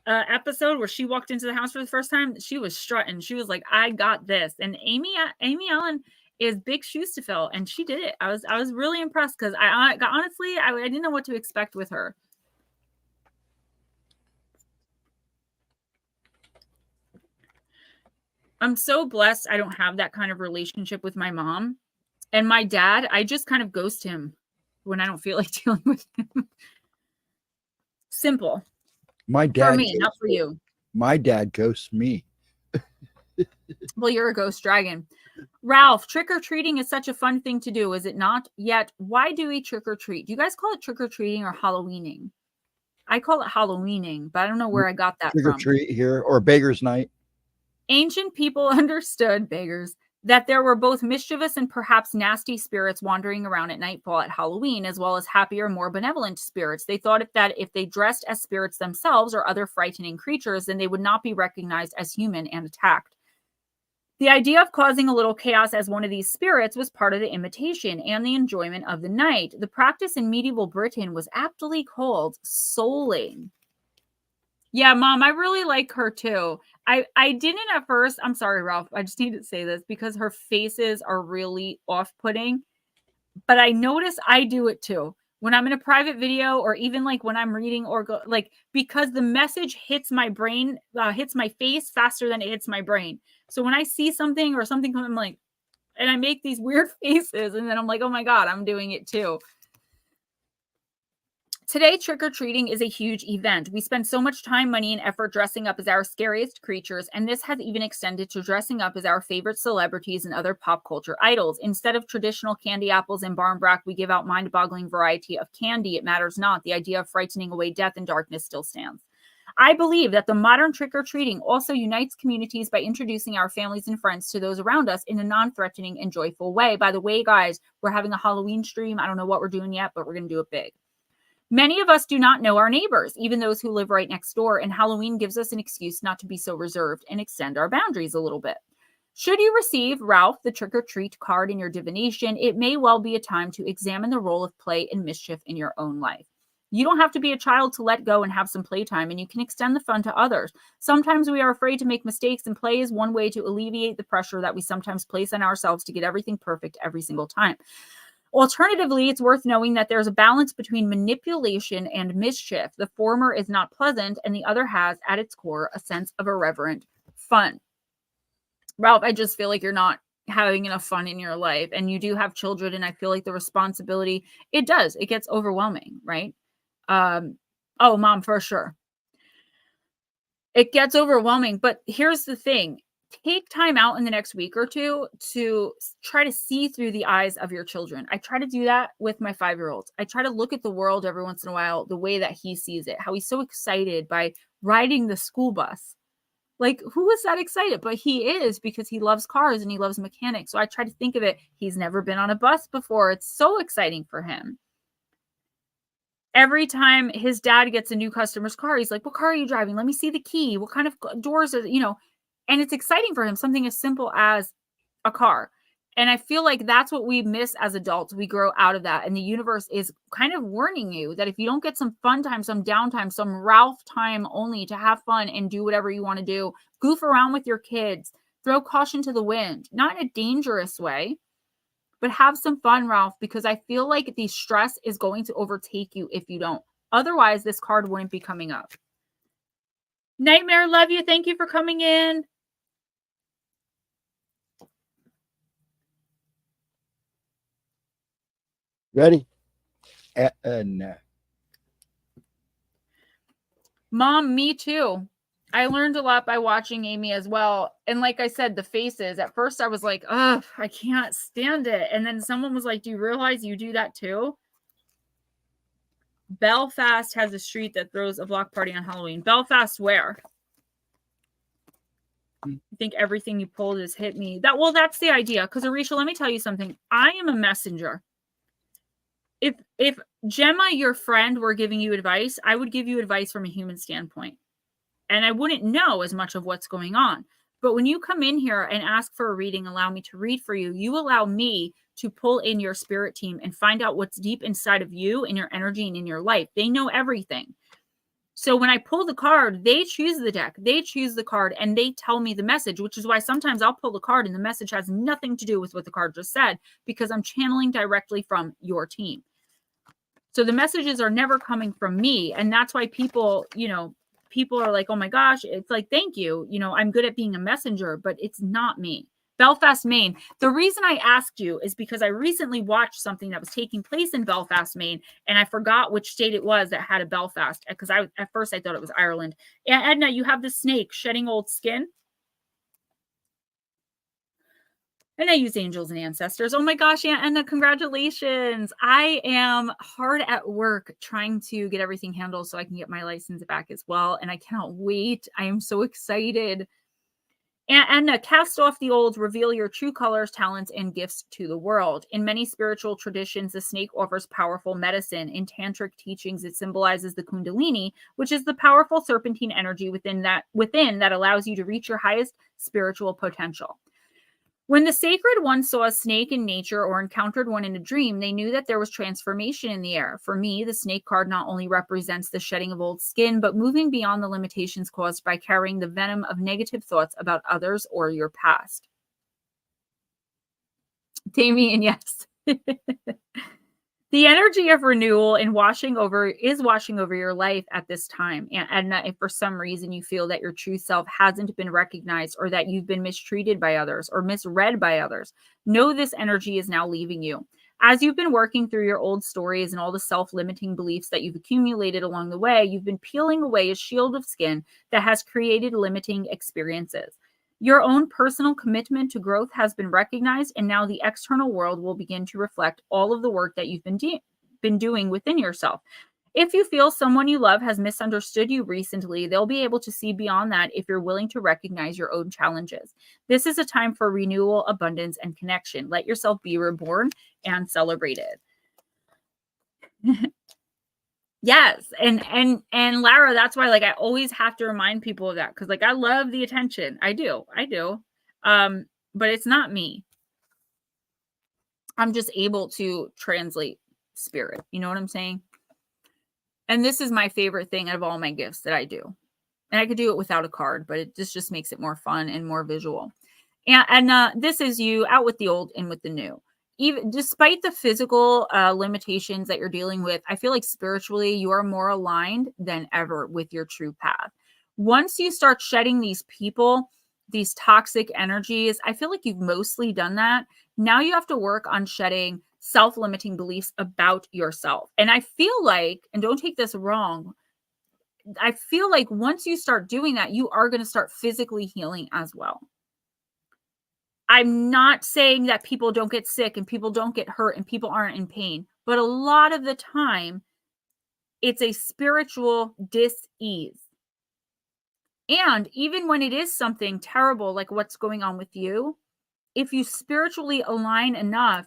A: episode where she walked into the house for the first time, she was strutting. She was like, I got this. And Amy Allen is big shoes to fill, and she did it. I was really impressed because I didn't know what to expect with her. I'm so blessed I don't have that kind of relationship with my mom. And my dad, I just kind of ghost him when I don't feel like dealing with him. Simple.
B: My dad,
A: for me, not for you.
B: My dad ghosts me.
A: Well, you're a ghost dragon. Ralph, trick-or-treating is such a fun thing to do, is it not? Yet, why do we trick-or-treat? Do you guys call it trick-or-treating or Halloweening? I call it Halloweening, but I don't know where I got that from.
B: Trick-or-treat here, or Beggar's Night.
A: Ancient people understood, beggars, that there were both mischievous and perhaps nasty spirits wandering around at nightfall at Halloween, as well as happier, more benevolent spirits. They thought that if they dressed as spirits themselves or other frightening creatures, then they would not be recognized as human and attacked. The idea of causing a little chaos as one of these spirits was part of the imitation and the enjoyment of the night. The practice in medieval Britain was aptly called souling. Yeah, Mom, I really like her too. I didn't at first. I'm sorry, Ralph. I just need to say this because her faces are really off-putting. But I notice I do it too. When I'm in a private video or even like when I'm reading or because the message hits my brain, hits my face faster than it hits my brain. So when I see something or something, I'm like, and I make these weird faces and then I'm like, oh my God, I'm doing it too. Today, trick-or-treating is a huge event. We spend so much time, money, and effort dressing up as our scariest creatures, and this has even extended to dressing up as our favorite celebrities and other pop culture idols. Instead of traditional candy apples and barmbrack, we give out mind-boggling variety of candy. It matters not. The idea of frightening away death and darkness still stands. I believe that the modern trick-or-treating also unites communities by introducing our families and friends to those around us in a non-threatening and joyful way. By the way, guys, we're having a Halloween stream. I don't know what we're doing yet, but we're going to do it big. Many of us do not know our neighbors, even those who live right next door, and Halloween gives us an excuse not to be so reserved and extend our boundaries a little bit. Should you receive Ralph the trick-or-treat card in your divination, it may well be a time to examine the role of play and mischief in your own life. You don't have to be a child to let go and have some playtime, and you can extend the fun to others. Sometimes we are afraid to make mistakes, and play is one way to alleviate the pressure that we sometimes place on ourselves to get everything perfect every single time. Alternatively, it's worth knowing that there's a balance between manipulation and mischief. The former is not pleasant, and the other has, at its core, a sense of irreverent fun. Ralph, I just feel like you're not having enough fun in your life, and you do have children, and I feel like the responsibility, it gets overwhelming, right? Oh, Mom, for sure. It gets overwhelming, but here's the thing. Take time out in the next week or two to try to see through the eyes of your children. I try to do that with my 5-year-old. I try to look at the world every once in a while, the way that he sees it, how he's so excited by riding the school bus. Like, who is that excited? But he is, because he loves cars and he loves mechanics. So I try to think of it. He's never been on a bus before. It's so exciting for him. Every time his dad gets a new customer's car, he's like, what car are you driving? Let me see the key. What kind of doors are, and it's exciting for him, something as simple as a car. And I feel like that's what we miss as adults. We grow out of that. And the universe is kind of warning you that if you don't get some fun time, some downtime, some Ralph time only to have fun and do whatever you want to do, goof around with your kids, throw caution to the wind, not in a dangerous way, but have some fun, Ralph, because I feel like the stress is going to overtake you if you don't. Otherwise, this card wouldn't be coming up. Nightmare, love you. Thank you for coming in.
B: Ready? No.
A: Mom, me too. I learned a lot by watching Amy as well. And like I said, the faces, at first I was like, ugh, I can't stand it. And then someone was like, do you realize you do that too? Belfast has a street that throws a block party on Halloween. Belfast where? I think everything you pulled has hit me. That's the idea. Because Arisha, let me tell you something. I am a messenger. If Gemma, your friend, were giving you advice, I would give you advice from a human standpoint. And I wouldn't know as much of what's going on. But when you come in here and ask for a reading, allow me to read for you, you allow me to pull in your spirit team and find out what's deep inside of you, in your energy, and in your life. They know everything. So when I pull the card, they choose the deck, they choose the card, and they tell me the message, which is why sometimes I'll pull the card and the message has nothing to do with what the card just said, because I'm channeling directly from your team. So the messages are never coming from me. And that's why people are like, oh my gosh, it's like, thank you. I'm good at being a messenger, but it's not me. Belfast, Maine. The reason I asked you is because I recently watched something that was taking place in Belfast, Maine, and I forgot which state it was that had a Belfast, because at first I thought it was Ireland. And Edna, you have the snake shedding old skin. And I use angels and ancestors. Oh my gosh, Aunt Edna, congratulations. I am hard at work trying to get everything handled so I can get my license back as well. And I cannot wait. I am so excited. Aunt Edna, cast off the old, reveal your true colors, talents, and gifts to the world. In many spiritual traditions, the snake offers powerful medicine. In tantric teachings, it symbolizes the kundalini, which is the powerful serpentine energy within that allows you to reach your highest spiritual potential. When the sacred one saw a snake in nature or encountered one in a dream, they knew that there was transformation in the air. For me, the snake card not only represents the shedding of old skin, but moving beyond the limitations caused by carrying the venom of negative thoughts about others or your past. Damien, yes. The energy of renewal and washing over your life at this time. And Edna, if for some reason you feel that your true self hasn't been recognized, or that you've been mistreated by others or misread by others, know this energy is now leaving you. As you've been working through your old stories and all the self-limiting beliefs that you've accumulated along the way, you've been peeling away a shield of skin that has created limiting experiences. Your own personal commitment to growth has been recognized, and now the external world will begin to reflect all of the work that you've been doing within yourself. If you feel someone you love has misunderstood you recently, they'll be able to see beyond that if you're willing to recognize your own challenges. This is a time for renewal, abundance, and connection. Let yourself be reborn and celebrated. Yes. And Lara, that's why, like, I always have to remind people of that, because, like, I love the attention. I do. But it's not me. I'm just able to translate spirit. You know what I'm saying? And this is my favorite thing out of all my gifts that I do. And I could do it without a card, but it just makes it more fun and more visual. And this is you out with the old, in with the new. Even despite the physical limitations that you're dealing with, I feel like spiritually you are more aligned than ever with your true path. Once you start shedding these people, these toxic energies, I feel like you've mostly done that. Now you have to work on shedding self-limiting beliefs about yourself. And I feel like, and don't take this wrong, I feel like once you start doing that, you are going to start physically healing as well. I'm not saying that people don't get sick and people don't get hurt and people aren't in pain, but a lot of the time it's a spiritual dis-ease. And even when it is something terrible, like what's going on with you, if you spiritually align enough,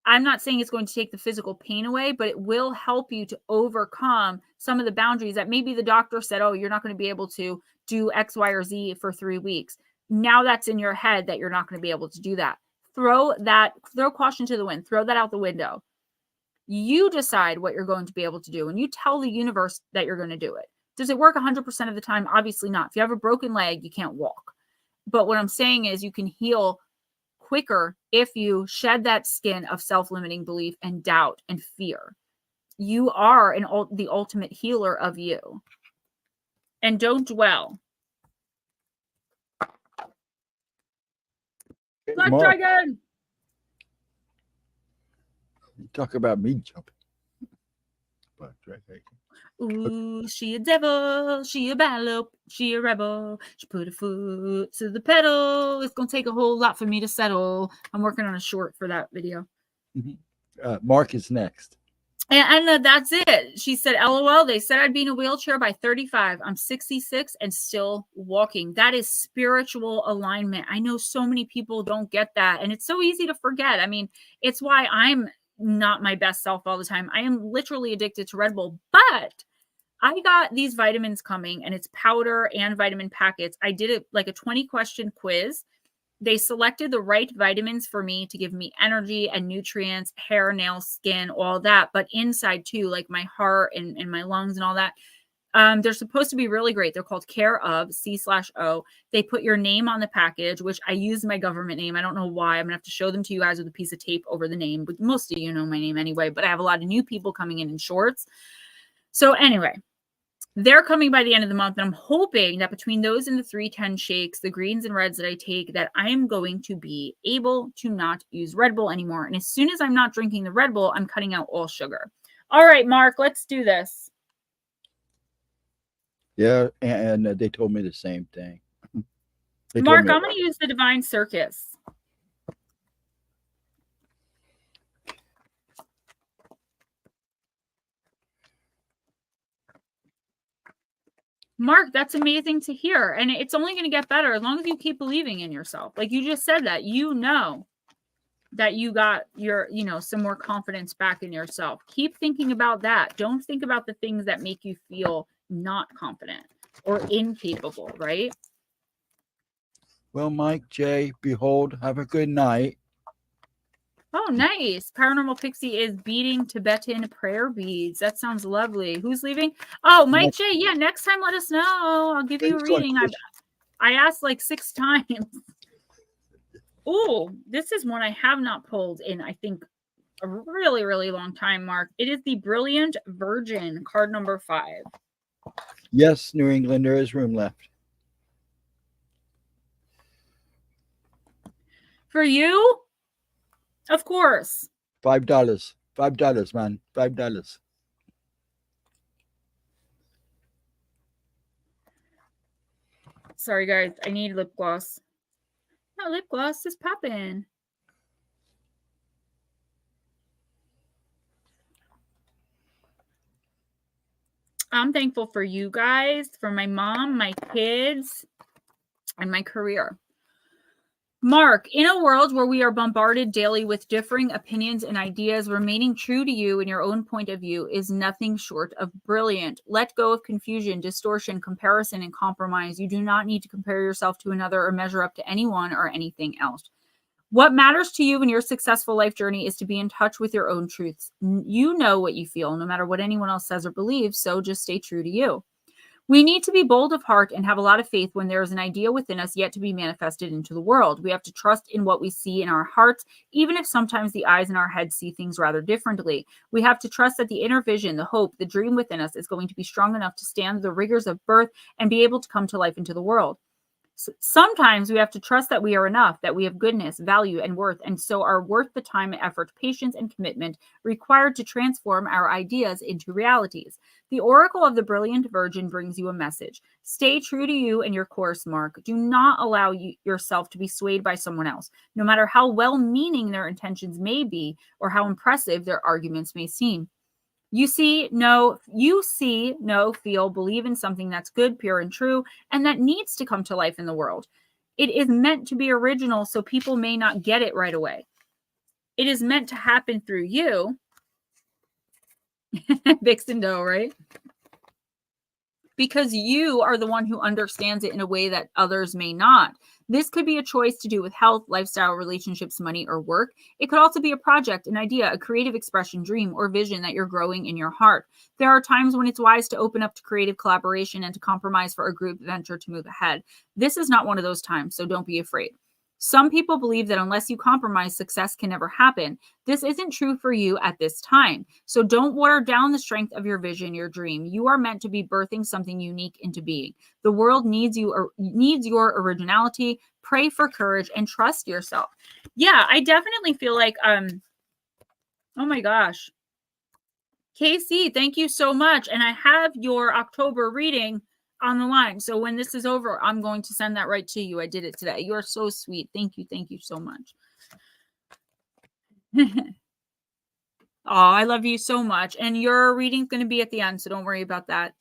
A: I'm not saying it's going to take the physical pain away, but it will help you to overcome some of the boundaries that maybe the doctor said, oh, you're not going to be able to do X, Y, or Z for 3 weeks. Now that's in your head that you're not going to be able to do that. Throw caution to the wind, throw that out the window. You decide what you're going to be able to do, and you tell the universe that you're going to do it. Does it work 100% of the time? Obviously not. If you have a broken leg, you can't walk. But what I'm saying is you can heal quicker if you shed that skin of self-limiting belief and doubt and fear. You are the ultimate healer of you. And don't dwell. Black Dragon!
B: Talk about me jumping. Black Dragon.
A: Ooh, she a devil, she a battle, she a rebel. She put her foot to the pedal. It's gonna take a whole lot for me to settle. I'm working on a short for that video.
B: Mark is next.
A: And that's it. She said, LOL, they said I'd be in a wheelchair by 35. I'm 66 and still walking. That is spiritual alignment. I know so many people don't get that. And it's so easy to forget. I mean, it's why I'm not my best self all the time. I am literally addicted to Red Bull, but I got these vitamins coming, and it's powder and vitamin packets. I did it like a 20-question quiz. They selected the right vitamins for me to give me energy and nutrients, hair, nails, skin, all that. But inside too, like my heart and my lungs and all that. They're supposed to be really great. They're called Care of, C/O. They put your name on the package, which I use my government name. I don't know why. I'm going to have to show them to you guys with a piece of tape over the name. But most of you know my name anyway. But I have a lot of new people coming in shorts. So anyway, they're coming by the end of the month, and I'm hoping that between those and the 310 shakes, the greens and reds that I take, that I'm going to be able to not use Red Bull anymore. And as soon as I'm not drinking the Red Bull, I'm cutting out all sugar. All right, Mark, let's do this.
B: Yeah, and they told me the same thing.
A: Mark, I'm going to use the Divine Circus. Mark, that's amazing to hear. And it's only going to get better as long as you keep believing in yourself. Like you just said that, you know that you got your, some more confidence back in yourself. Keep thinking about that. Don't think about the things that make you feel not confident or incapable, right?
B: Well, Mike J, behold, have a good night.
A: Oh, nice. Paranormal Pixie is beating Tibetan prayer beads. That sounds lovely. Who's leaving? Oh, Mike J. Yeah, next time let us know. I'll give you a reading. I asked like 6 times. Oh, this is one I have not pulled in, I think, a really, really long time, Mark. It is the Brilliant Virgin, card number 5.
B: Yes, New England, there is room left.
A: For you? Of course.
B: $5. $5, man. $5.
A: Sorry, guys. I need lip gloss. No, lip gloss is popping. I'm thankful for you guys, for my mom, my kids, and my career. Mark, in a world where we are bombarded daily with differing opinions and ideas, remaining true to you and your own point of view is nothing short of brilliant. Let go of confusion, distortion, comparison, and compromise. You do not need to compare yourself to another or measure up to anyone or anything else. What matters to you in your successful life journey is to be in touch with your own truths. You know what you feel, no matter what anyone else says or believes, so just stay true to you. We need to be bold of heart and have a lot of faith when there is an idea within us yet to be manifested into the world. We have to trust in what we see in our hearts, even if sometimes the eyes in our head see things rather differently. We have to trust that the inner vision, the hope, the dream within us is going to be strong enough to stand the rigors of birth and be able to come to life into the world. Sometimes we have to trust that we are enough, that we have goodness, value, and worth, and so are worth the time, effort, patience, and commitment required to transform our ideas into realities. The Oracle of the Brilliant Virgin brings you a message. Stay true to you and your course, Mark. Do not allow yourself to be swayed by someone else, no matter how well-meaning their intentions may be or how impressive their arguments may seem. You see, know, feel, believe in something that's good, pure, and true, and that needs to come to life in the world. It is meant to be original, so people may not get it right away. It is meant to happen through you. Vixen dough, right? Because you are the one who understands it in a way that others may not. This could be a choice to do with health, lifestyle, relationships, money, or work. It could also be a project, an idea, a creative expression, dream, or vision that you're growing in your heart. There are times when it's wise to open up to creative collaboration and to compromise for a group venture to move ahead. This is not one of those times, so don't be afraid. Some people believe that unless you compromise, success can never happen. This isn't true for you at this time. So don't water down the strength of your vision, your dream. You are meant to be birthing something unique into being. The world needs you, or needs your originality. Pray for courage and trust yourself. Yeah, I definitely feel like, oh my gosh. Casey, thank you so much. And I have your October reading on the line. So when this is over, I'm going to send that right to you. I did it today. You are so sweet. Thank you. Thank you so much. Oh, I love you so much. And your reading's going to be at the end, so don't worry about that.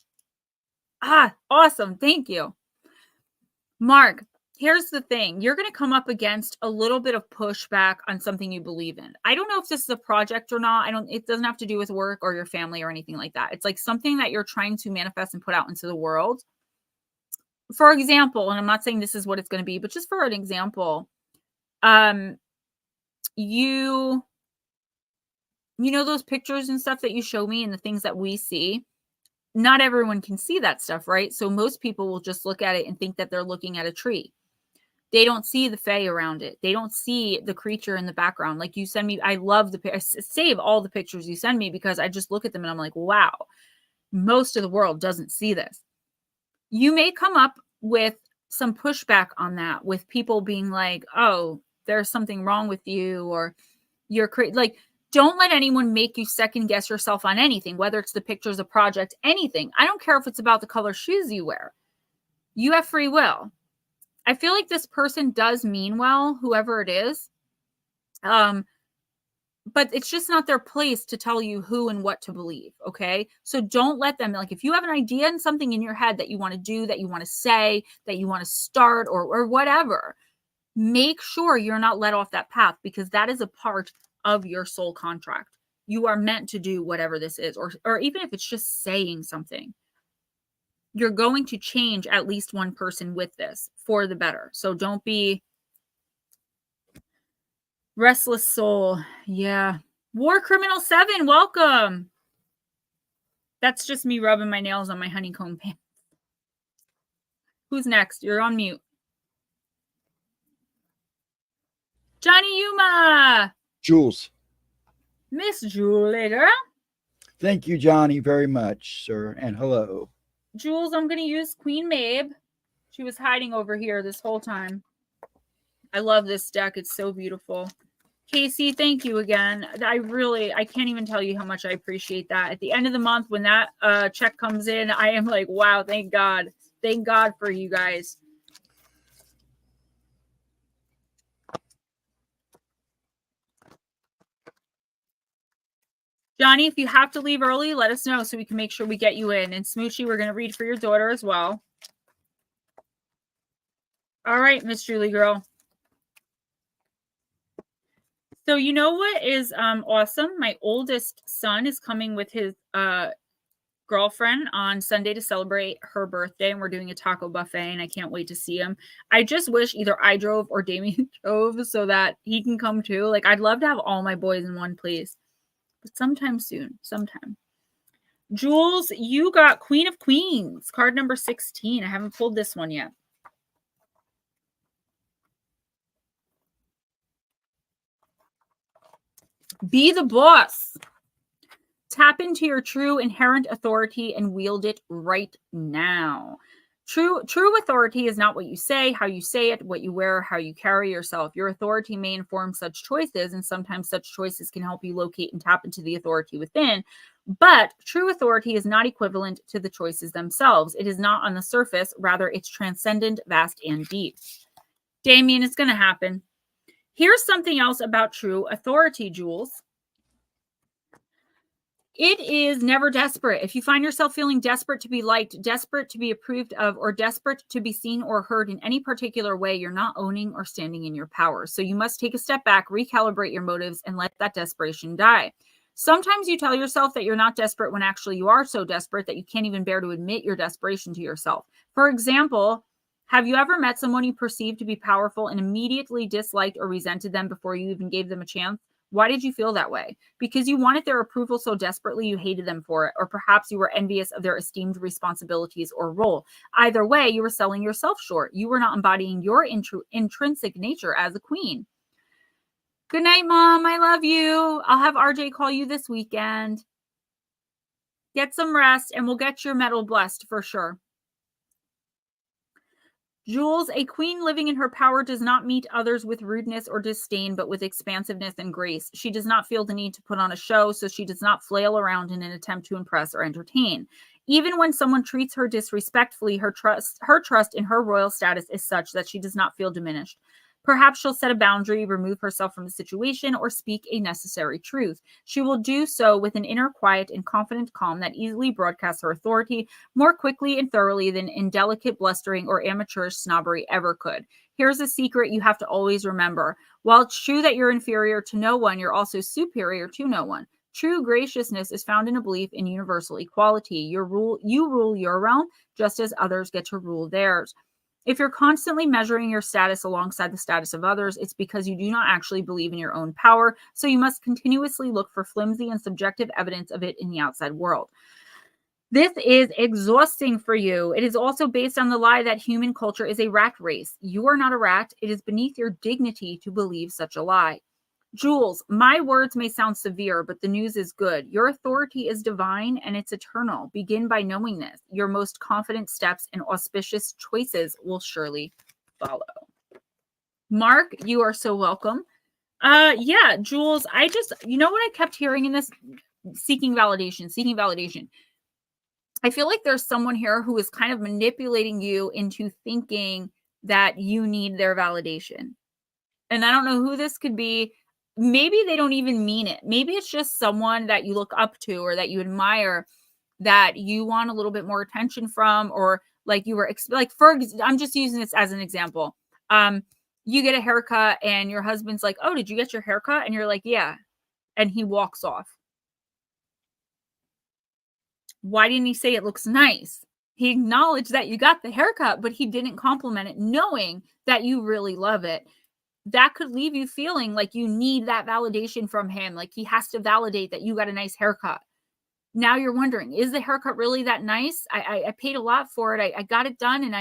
A: Ah, awesome. Thank you. Mark, here's the thing. You're going to come up against a little bit of pushback on something you believe in. I don't know if this is a project or not. It doesn't have to do with work or your family or anything like that. It's like something that you're trying to manifest and put out into the world. For example, and I'm not saying this is what it's going to be, but just for an example, you know those pictures and stuff that you show me and the things that we see? Not everyone can see that stuff, right? So most people will just look at it and think that they're looking at a tree. They don't see the fae around it. They don't see the creature in the background. Like you send me, I save all the pictures you send me because I just look at them and I'm like, wow, most of the world doesn't see this. You may come up with some pushback on that, with people being like, oh, there's something wrong with you, or you're like, don't let anyone make you second guess yourself on anything, whether it's the pictures, a project, anything. I don't care if it's about the color shoes you wear. You have free will. I feel like this person does mean well, whoever it is. But it's just not their place to tell you who and what to believe, okay? So don't let them, like, if you have an idea and something in your head that you want to do, that you want to say, that you want to start, or whatever, make sure you're not led off that path, because that is a part of your soul contract. You are meant to do whatever this is, or even if it's just saying something. You're going to change at least one person with this for the better. So don't be restless soul. Yeah. War Criminal 7, welcome. That's just me rubbing my nails on my honeycomb pants. Who's next? You're on mute. Johnny Yuma.
B: Jules.
A: Miss Julie, girl.
B: Thank you, Johnny, very much, sir. And hello.
A: Jules, I'm going to use Queen Mabe. She was hiding over here this whole time. I love this deck. It's so beautiful. Casey, thank you again. I can't even tell you how much I appreciate that. At the end of the month, when that check comes in, I am like, wow, thank God. Thank God for you guys. Johnny, if you have to leave early, let us know so we can make sure we get you in. And Smoochie, we're going to read for your daughter as well. All right, Miss Julie girl. So you know what is awesome? My oldest son is coming with his girlfriend on Sunday to celebrate her birthday, and we're doing a taco buffet, and I can't wait to see him. I just wish either I drove or Damien drove so that he can come too. Like, I'd love to have all my boys in one place, but sometime soon, sometime. Jules, you got Queen of Queens, card number 16. I haven't pulled this one yet. Be the boss. Tap into your true inherent authority and wield it right now. True authority is not what you say, how you say it, what you wear, how you carry yourself. Your authority may inform such choices, and sometimes such choices can help you locate and tap into the authority within. But true authority is not equivalent to the choices themselves. It is not on the surface. Rather, it's transcendent, vast, and deep. Damien, it's going to happen. Here's something else about true authority, Jules. It is never desperate. If you find yourself feeling desperate to be liked, desperate to be approved of, or desperate to be seen or heard in any particular way, you're not owning or standing in your power. So you must take a step back, recalibrate your motives, and let that desperation die. Sometimes you tell yourself that you're not desperate when actually you are so desperate that you can't even bear to admit your desperation to yourself. For example, have you ever met someone you perceived to be powerful and immediately disliked or resented them before you even gave them a chance? Why did you feel that way? Because you wanted their approval so desperately you hated them for it, or perhaps you were envious of their esteemed responsibilities or role. Either way, you were selling yourself short. You were not embodying your intrinsic nature as a queen. Good night, Mom. I love you. I'll have RJ call you this weekend. Get some rest, and we'll get your medal blessed for sure. Jules, a queen living in her power does not meet others with rudeness or disdain, but with expansiveness and grace. She does not feel the need to put on a show, so she does not flail around in an attempt to impress or entertain. Even when someone treats her disrespectfully, her trust in her royal status is such that she does not feel diminished. Perhaps she'll set a boundary, remove herself from the situation, or speak a necessary truth. She will do so with an inner quiet and confident calm that easily broadcasts her authority more quickly and thoroughly than indelicate blustering or amateurish snobbery ever could. Here's a secret you have to always remember. While it's true that you're inferior to no one, you're also superior to no one. True graciousness is found in a belief in universal equality. You rule your realm just as others get to rule theirs. If you're constantly measuring your status alongside the status of others, it's because you do not actually believe in your own power, so you must continuously look for flimsy and subjective evidence of it in the outside world. This is exhausting for you. It is also based on the lie that human culture is a rat race. You are not a rat. It is beneath your dignity to believe such a lie. Jules, my words may sound severe, but the news is good. Your authority is divine and it's eternal. Begin by knowing this. Your most confident steps and auspicious choices will surely follow. Mark, you are so welcome. Yeah, Jules, you know what I kept hearing in this? Seeking validation. I feel like there's someone here who is kind of manipulating you into thinking that you need their validation. And I don't know who this could be. Maybe they don't even mean it. Maybe it's just someone that you look up to or that you admire that you want a little bit more attention from, or like you were I'm just using this as an example. You get a haircut and your husband's like, "Oh, did you get your haircut?" And you're like, "Yeah." And he walks off. Why didn't he say it looks nice? He acknowledged that you got the haircut, but he didn't compliment it, knowing that you really love it. That could leave you feeling like you need that validation from him. Like he has to validate that you got a nice haircut. Now you're wondering, is the haircut really that nice? I paid a lot for it. I got it done, and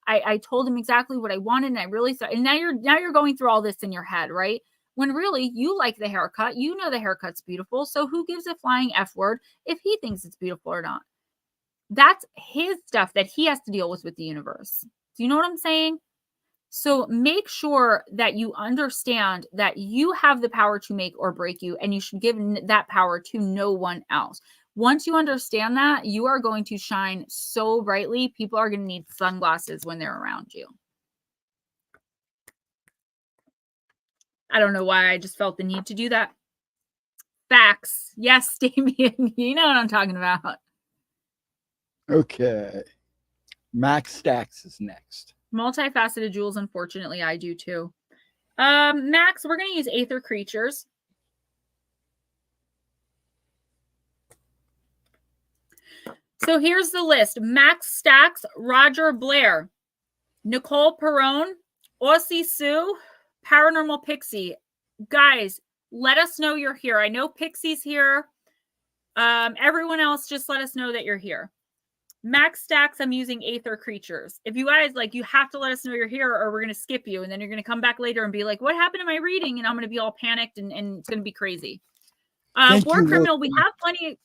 A: I told him exactly what I wanted, and I really thought. And now you're going through all this in your head, right? When really you like the haircut, you know the haircut's beautiful. So who gives a flying F word if he thinks it's beautiful or not? That's his stuff that he has to deal with the universe. Do you know what I'm saying? So make sure that you understand that you have the power to make or break you, and you should give that power to no one else. Once you understand that, you are going to shine so brightly. People are going to need sunglasses when they're around you. I don't know why I just felt the need to do that. Facts. Yes, Damien, you know what I'm talking about.
B: Okay. Max Stacks is next.
A: Multifaceted jewels, unfortunately, I do too. Max, we're going to use Aether Creatures. So here's the list. Max Stacks, Roger Blair, Nicole Perrone, Aussie Sue, Paranormal Pixie. Guys, let us know you're here. I know Pixie's here. Everyone else, just let us know that you're here. Max Stacks, I'm using Aether Creatures. If you guys, like, you have to let us know you're here or we're going to skip you. And then you're going to come back later and be like, what happened to my reading? And I'm going to be all panicked and it's going to be crazy. War Criminal, we have plenty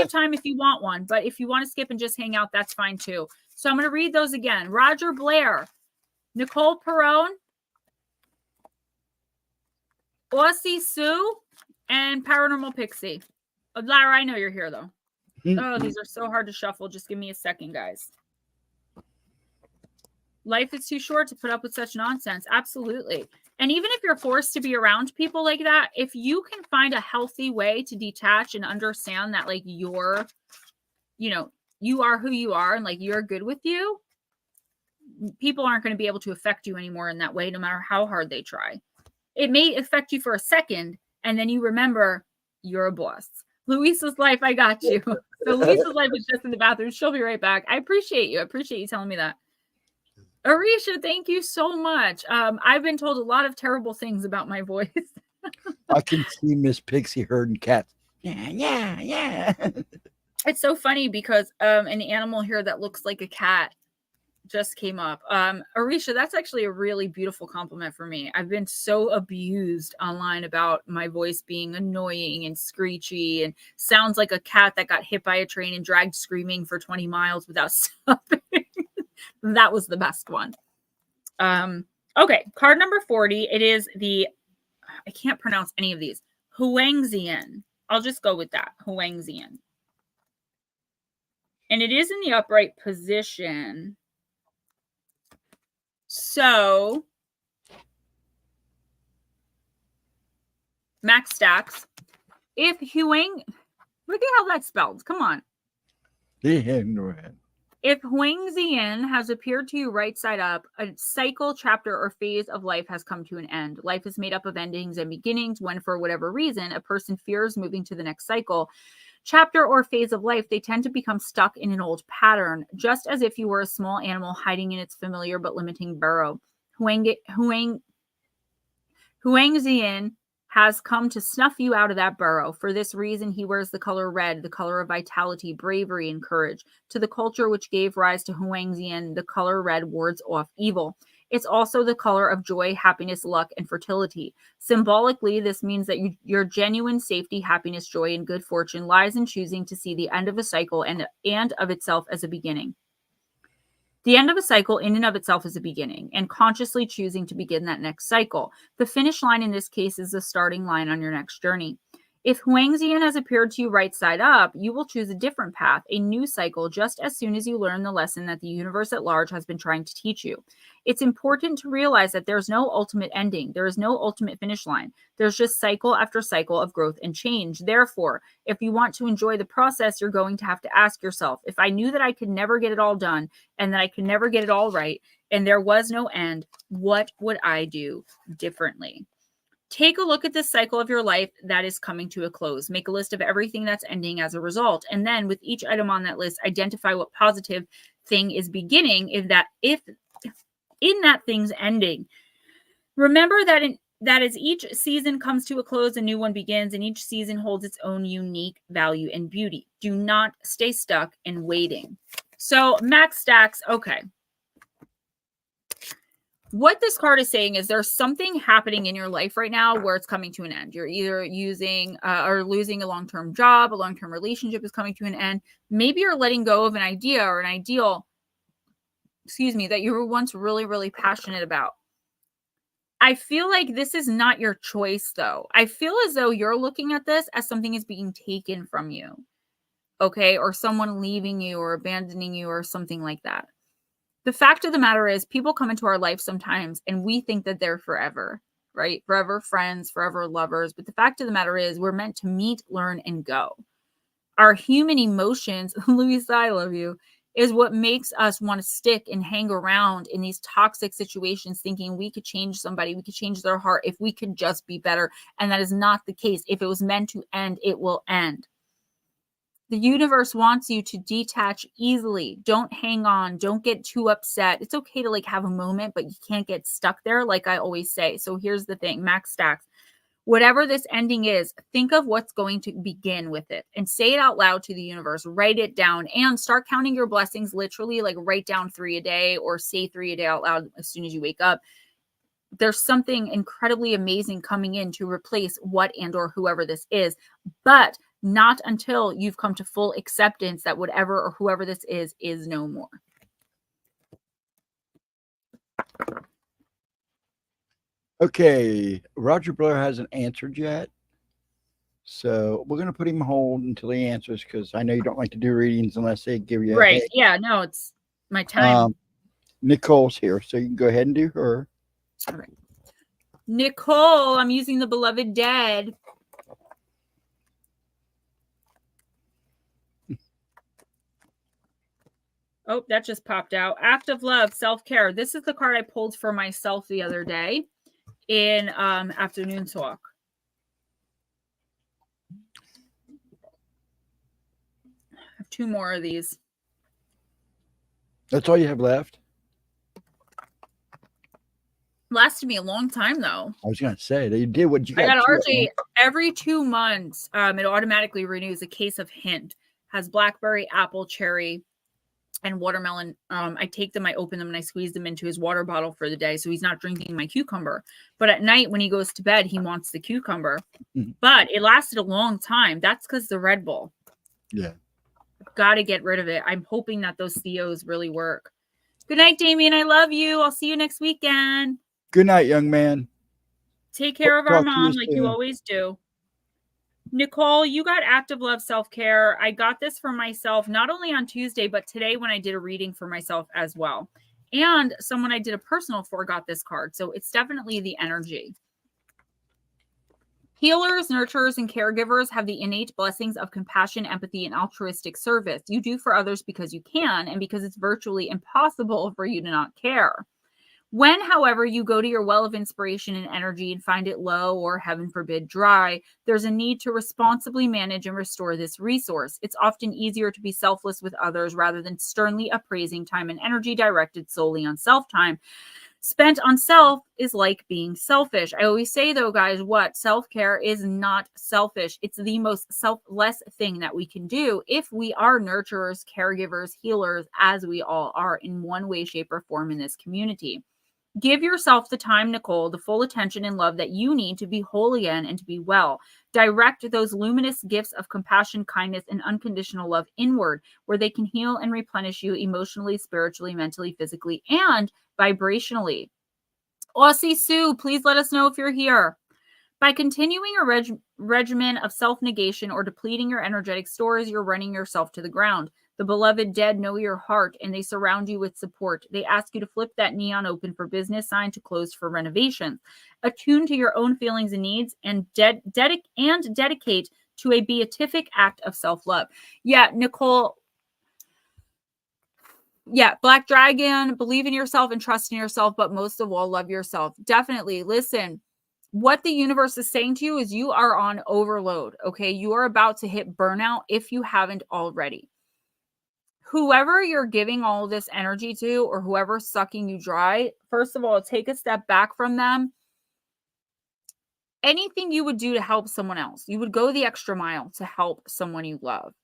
A: of time if you want one. But if you want to skip and just hang out, that's fine too. So I'm going to read those again. Roger Blair, Nicole Perrone, Aussie Sue, and Paranormal Pixie. Lara, I know you're here though. Oh, these are so hard to shuffle. Just give me a second, guys. Life is too short to put up with such nonsense. Absolutely. And even if you're forced to be around people like that, if you can find a healthy way to detach and understand that, like, you're, you know, you are who you are and like you're good with you, people aren't going to be able to affect you anymore in that way, no matter how hard they try. It may affect you for a second, and then you remember you're a boss. Luisa's life, I got you. So Luisa's life is just in the bathroom. She'll be right back. I appreciate you. I appreciate you telling me that. Arisha, thank you so much. I've been told a lot of terrible things about my voice.
B: I can see Miss Pixie herding cats. Yeah.
A: It's so funny because an animal here that looks like a cat just came up. Arisha, that's actually a really beautiful compliment for me. I've been so abused online about my voice being annoying and screechy and sounds like a cat that got hit by a train and dragged screaming for 20 miles without stopping. That was the best one. Okay, card number 40. It is the, I can't pronounce any of these. Huangzian. I'll just go with that. Huangzian. And it is in the upright position. So, Max Stacks, if Huang, look at how that's spelled. Come on. If Huangzian has appeared to you right side up, a cycle, chapter, or phase of life has come to an end. Life is made up of endings and beginnings when, for whatever reason, a person fears moving to the next cycle, chapter, or phase of life. They tend to become stuck in an old pattern, just as if you were a small animal hiding in its familiar but limiting burrow. Huangzian has come to snuff you out of that burrow. For this reason, he wears the color red, the color of vitality, bravery, and courage. To the culture which gave rise to Huangzian, the color red wards off evil. It's also the color of joy, happiness, luck, and fertility. Symbolically, this means that your genuine safety, happiness, joy, and good fortune lies in choosing to see the end of a cycle and of itself as a beginning. The end of a cycle in and of itself is a beginning, and consciously choosing to begin that next cycle. The finish line in this case is the starting line on your next journey. If Huangzian has appeared to you right side up, you will choose a different path, a new cycle, just as soon as you learn the lesson that the universe at large has been trying to teach you. It's important to realize that there's no ultimate ending. There is no ultimate finish line. There's just cycle after cycle of growth and change. Therefore, if you want to enjoy the process, you're going to have to ask yourself, if I knew that I could never get it all done and that I could never get it all right and there was no end, what would I do differently? Take a look at this cycle of your life that is coming to a close. Make a list of everything that's ending as a result. And then with each item on that list, identify what positive thing is beginning if in that thing's ending. Remember that as each season comes to a close, a new one begins, and each season holds its own unique value and beauty. Do not stay stuck in waiting. So Max Stacks, okay. What this card is saying is there's something happening in your life right now where it's coming to an end. You're either using or losing a long-term job, a long-term relationship is coming to an end. Maybe you're letting go of an idea or an ideal excuse me, that you were once really, really passionate about. I feel like this is not your choice, though. I feel as though you're looking at this as something is being taken from you, okay? Or someone leaving you or abandoning you or something like that. The fact of the matter is, people come into our life sometimes and we think that they're forever, right? Forever friends, forever lovers. But the fact of the matter is, we're meant to meet, learn, and go. Our human emotions, Louisa, I love you, is what makes us want to stick and hang around in these toxic situations, thinking we could change somebody, we could change their heart if we could just be better. And that is not the case. If it was meant to end, it will end. The universe wants you to detach easily. Don't hang on. Don't get too upset. It's okay to like have a moment, but you can't get stuck there, like I always say. So here's the thing, Max Stacks. Whatever this ending is, think of what's going to begin with it and say it out loud to the universe. Write it down and start counting your blessings. Literally, like write down 3 a day or say 3 a day out loud as soon as you wake up. There's something incredibly amazing coming in to replace what and or whoever this is, but not until you've come to full acceptance that whatever or whoever this is no more.
B: Okay, Roger Blair hasn't answered yet. So we're going to put him on hold until he answers, because I know you don't like to do readings unless they give you
A: right. Yeah, no, it's my time.
B: Nicole's here, so you can go ahead and do her.
A: All right. Nicole, I'm using the beloved dead. Oh, that just popped out. Act of love, self-care. This is the card I pulled for myself the other day in afternoon talk. I have 2 more of these.
B: That's all you have left?
A: Lasted me a long time, though.
B: I was going to say, you did what you got.
A: I got RJ every 2 months. It automatically renews a case of Hint. Has blackberry, apple, cherry, and watermelon. I take them, I open them, and I squeeze them into his water bottle for the day. So he's not drinking my cucumber. But at night when he goes to bed, he wants the cucumber. Mm-hmm. But it lasted a long time. That's because the Red Bull.
B: Yeah.
A: Got to get rid of it. I'm hoping that those Theos really work. Good night, Damien. I love you. I'll see you next weekend.
B: Good night, young man.
A: Take care of our mom like you always do. Nicole, you got active love self-care. I got this for myself, not only on Tuesday, but today when I did a reading for myself as well. And someone I did a personal for got this card. So it's definitely the energy. Healers, nurturers, and caregivers have the innate blessings of compassion, empathy, and altruistic service. You do for others because you can, and because it's virtually impossible for you to not care. When, however, you go to your well of inspiration and energy and find it low or, heaven forbid, dry, there's a need to responsibly manage and restore this resource. It's often easier to be selfless with others rather than sternly appraising time and energy directed solely on self-time. Spent on self is like being selfish. I always say, though, guys, what? Self-care is not selfish. It's the most selfless thing that we can do if we are nurturers, caregivers, healers, as we all are in one way, shape, or form in this community. Give yourself the time, Nicole, the full attention and love that you need to be whole again and to be well. Direct those luminous gifts of compassion, kindness, and unconditional love inward, where they can heal and replenish you emotionally, spiritually, mentally, physically, and vibrationally. Aussie Sue, please let us know if you're here. By continuing a regimen of self-negation or depleting your energetic stores, you're running yourself to the ground. The beloved dead know your heart, and they surround you with support. They ask you to flip that neon open for business sign to closed for renovation. Attune to your own feelings and needs, and dedicate to a beatific act of self-love. Yeah, Nicole. Yeah, Black Dragon, believe in yourself and trust in yourself, but most of all, love yourself. Definitely. Listen, what the universe is saying to you is you are on overload, okay? You are about to hit burnout if you haven't already. Whoever you're giving all this energy to, or whoever's sucking you dry, first of all, take a step back from them. Anything you would do to help someone else, you would go the extra mile to help someone you love.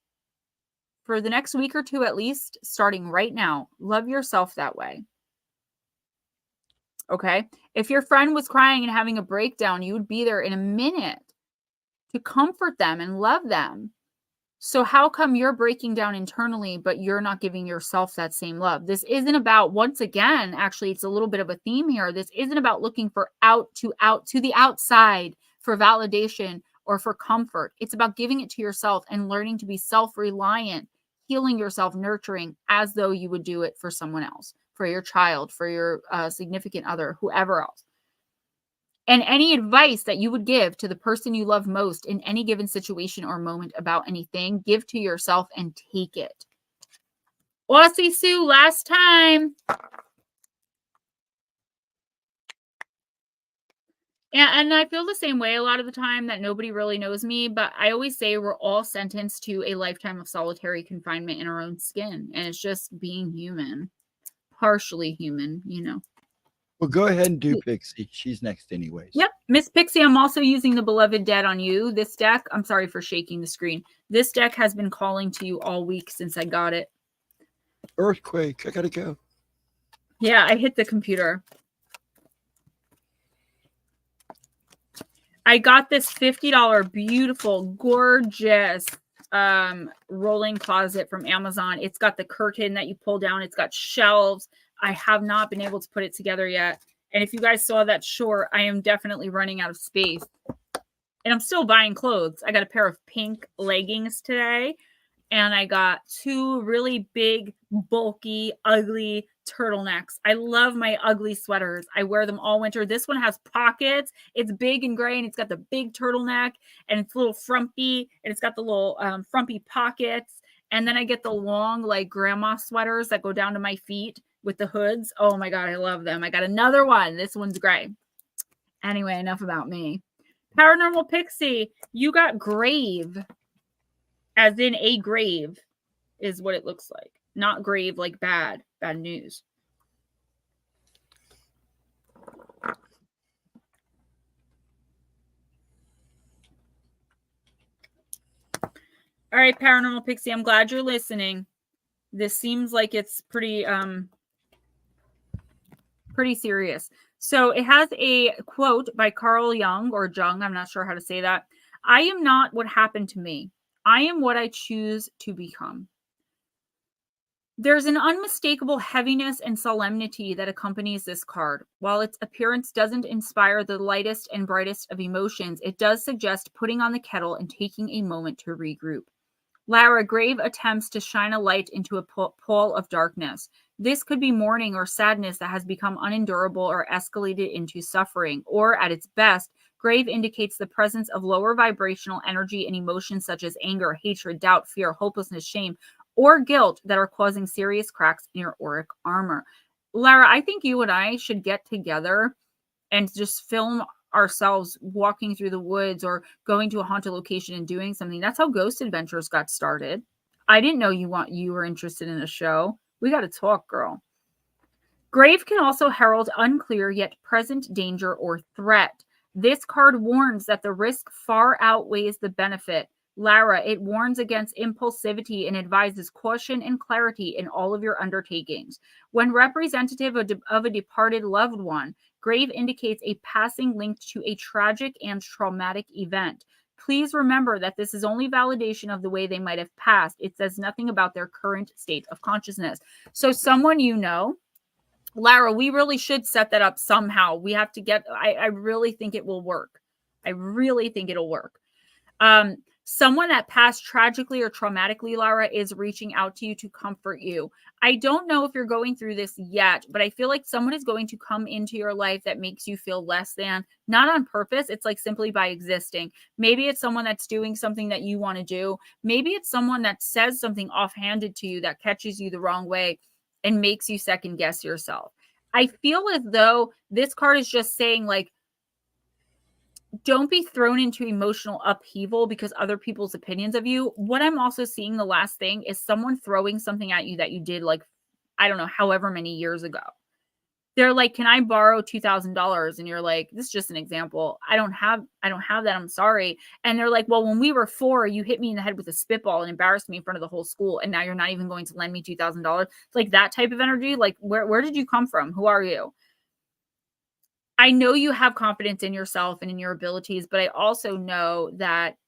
A: For the next week or 2 at least, starting right now, love yourself that way. Okay? If your friend was crying and having a breakdown, you would be there in a minute to comfort them and love them. So how come you're breaking down internally, but you're not giving yourself that same love? This isn't about, once again, actually, it's a little bit of a theme here. This isn't about looking for out to the outside for validation or for comfort. It's about giving it to yourself and learning to be self-reliant, healing yourself, nurturing as though you would do it for someone else, for your child, for your significant other, whoever else. And any advice that you would give to the person you love most in any given situation or moment about anything, give to yourself and take it. Aussie Sue, last time. And I feel the same way a lot of the time, that nobody really knows me, but I always say we're all sentenced to a lifetime of solitary confinement in our own skin. And it's just being human, partially human, you know.
B: Well, go ahead and do Pixie. She's next anyways.
A: Yep. Miss Pixie, I'm also using the Beloved Dead on you. This deck, I'm sorry for shaking the screen. This deck has been calling to you all week since I got it.
B: Earthquake. I gotta go.
A: Yeah, I hit the computer. I got this $50 beautiful, gorgeous rolling closet from Amazon. It's got the curtain that you pull down. It's got shelves. I have not been able to put it together yet. And if you guys saw that short, I am definitely running out of space. And I'm still buying clothes. I got a pair of pink leggings today. And I got 2 really big, bulky, ugly turtlenecks. I love my ugly sweaters. I wear them all winter. This one has pockets. It's big and gray, and it's got the big turtleneck, and it's a little frumpy, and it's got the little frumpy pockets. And then I get the long, like, grandma sweaters that go down to my feet with the hoods. Oh, my God, I love them. I got another one. This one's gray. Anyway, enough about me. Paranormal Pixie, you got grave. As in a grave is what it looks like. Not grave like bad news. All right, Paranormal Pixie, I'm glad you're listening. This seems like it's pretty serious. So it has a quote by Carl Jung, or Jung, I'm not sure how to say that. I am not what happened to me. I am what I choose to become. There's an unmistakable heaviness and solemnity that accompanies this card. While its appearance doesn't inspire the lightest and brightest of emotions, it does suggest putting on the kettle and taking a moment to regroup. Lara, grave attempts to shine a light into a pall of darkness. This could be mourning or sadness that has become unendurable or escalated into suffering, or at its best, grave indicates the presence of lower vibrational energy and emotions such as anger, hatred, doubt, fear, hopelessness, shame, or guilt that are causing serious cracks in your auric armor. Lara, I think you and I should get together and just film ourselves walking through the woods or going to a haunted location and doing something. That's how Ghost Adventures got started. I didn't know you were interested in a show. We got to talk, girl. Grave can also herald unclear yet present danger or threat. This card warns that the risk far outweighs the benefit. Lara, it warns against impulsivity and advises caution and clarity in all of your undertakings. When representative of a departed loved one, grave indicates a passing linked to a tragic and traumatic event. Please remember that this is only validation of the way they might have passed. It says nothing about their current state of consciousness. So someone you know, Lara, we really should set that up somehow. We have to get, I really think it will work. I really think it'll work. Someone that passed tragically or traumatically, Lara, is reaching out to you to comfort you. I don't know if you're going through this yet, but I feel like someone is going to come into your life that makes you feel less than, not on purpose. It's like simply by existing. Maybe it's someone that's doing something that you want to do. Maybe it's someone that says something offhanded to you that catches you the wrong way and makes you second guess yourself. I feel as though this card is just saying, like, don't be thrown into emotional upheaval because other people's opinions of you. What I'm also seeing, the last thing, is someone throwing something at you that you did, like, I don't know, however many years ago. They're like, can I borrow $2,000? And you're like, this is just an example. I don't have that. I'm sorry. And they're like, well, when we were 4, you hit me in the head with a spitball and embarrassed me in front of the whole school. And now you're not even going to lend me $2,000. It's like that type of energy. Like, where did you come from? Who are you? I know you have confidence in yourself and in your abilities, but I also know that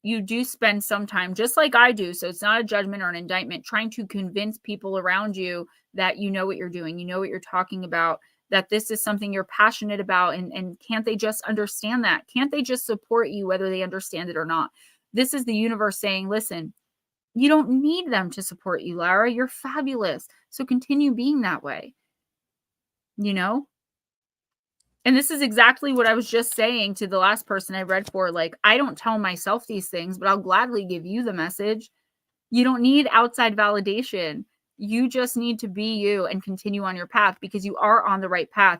A: you do spend some time, just like I do, so it's not a judgment or an indictment, trying to convince people around you that you know what you're doing, you know what you're talking about, that this is something you're passionate about, and can't they just understand that? Can't they just support you whether they understand it or not? This is the universe saying, listen, you don't need them to support you, Lara. You're fabulous. So continue being that way, you know? And this is exactly what I was just saying to the last person I read for. Like, I don't tell myself these things, but I'll gladly give you the message. You don't need outside validation. You just need to be you and continue on your path, because you are on the right path.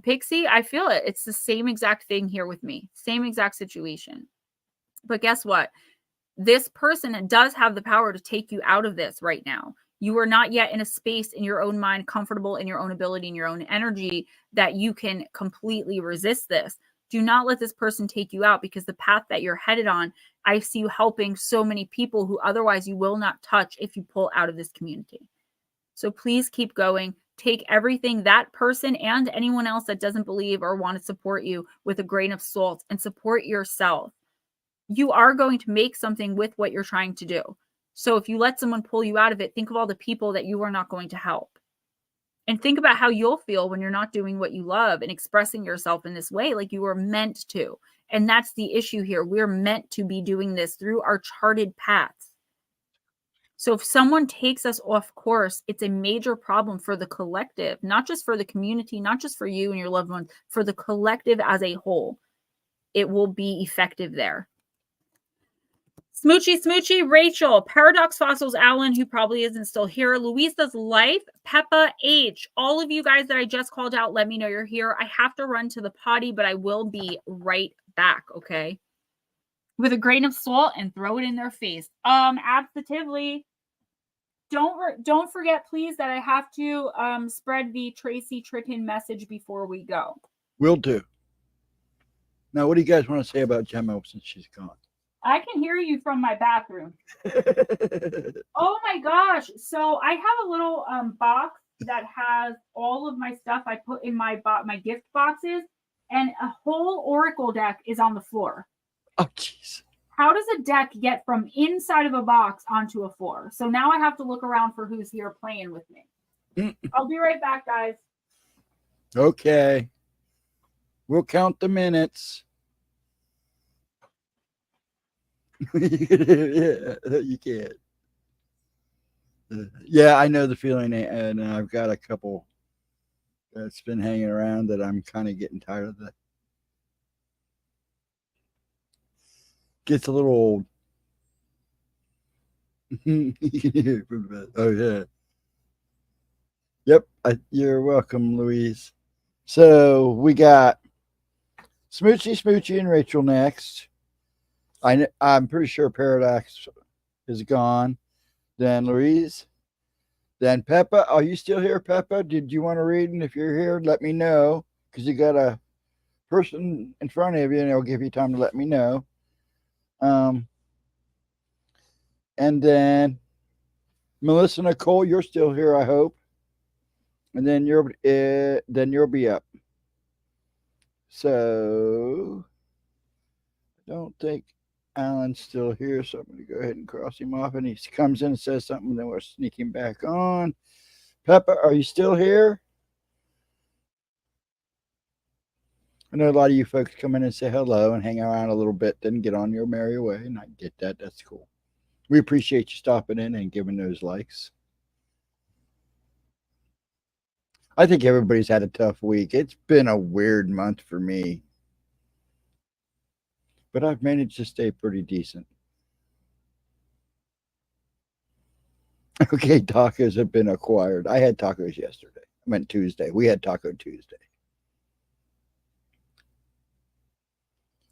A: Pixie, I feel it. It's the same exact thing here with me. Same exact situation. But guess what? This person does have the power to take you out of this right now. You are not yet in a space in your own mind, comfortable in your own ability, in your own energy, that you can completely resist this. Do not let this person take you out, because the path that you're headed on, I see you helping so many people who otherwise you will not touch if you pull out of this community. So please keep going. Take everything, that person and anyone else that doesn't believe or want to support you, with a grain of salt, and support yourself. You are going to make something with what you're trying to do. So if you let someone pull you out of it, think of all the people that you are not going to help. And think about how you'll feel when you're not doing what you love and expressing yourself in this way like you were meant to. And that's the issue here. We're meant to be doing this through our charted paths. So if someone takes us off course, it's a major problem for the collective, not just for the community, not just for you and your loved ones, for the collective as a whole. It will be effective there. Smoochy, Rachel, Paradox Fossils, Alan, who probably isn't still here, Louisa's Life, Peppa H. All of you guys that I just called out, let me know you're here. I have to run to the potty, but I will be right back, okay? With a grain of salt and throw it in their face. Absolutely. Don't forget, please, that I have to spread the Tracy Tritton message before we go.
B: Will do. Now, what do you guys want to say about Gemma since she's gone?
A: I can hear you from my bathroom. Oh my gosh. So I have a little box that has all of my stuff I put in my gift boxes, and a whole Oracle deck is on the floor.
B: Oh, jeez.
A: How does a deck get from inside of a box onto a floor? So now I have to look around for who's here playing with me. I'll be right back, guys.
B: Okay. We'll count the minutes. Yeah, you can't. Yeah, I know the feeling, and I've got a couple that's been hanging around that I'm kind of getting tired of. That gets a little old. Oh yeah. Yep. You're welcome, Louise. So we got Smoochy, and Rachel next. I'm pretty sure Paradox is gone. Then Louise. Then Peppa. Are you still here, Peppa? Did you want to read? And if you're here, let me know, because you got a person in front of you, and it'll give you time to let me know. And then Melissa Nicole, you're still here, I hope. And then you'll be up. So I don't think Alan's still here, so I'm going to go ahead and cross him off. And he comes in and says something, and then we'll sneak him back on. Peppa, are you still here? I know a lot of you folks come in and say hello and hang around a little bit, then get on your merry way, and I get that. That's cool. We appreciate you stopping in and giving those likes. I think everybody's had a tough week. It's been a weird month for me, but I've managed to stay pretty decent. Okay, tacos have been acquired. I had tacos yesterday. I meant Tuesday. We had Taco Tuesday.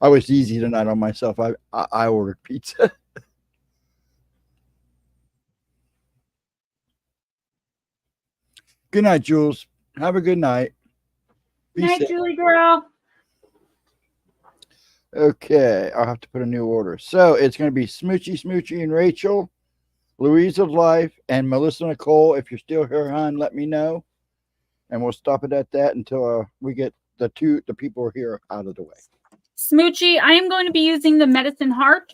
B: I was easy tonight on myself. I ordered pizza. Good night, Jules. Have a good night.
A: Good night, Julie girl.
B: Okay, I'll have to put a new order. So it's going to be Smoochy, and Rachel, Louise of Life, and Melissa Nicole. If you're still here, hon, let me know. And we'll stop it at that until we get the people here out of the way.
A: Smoochie, I am going to be using the Medicine Heart.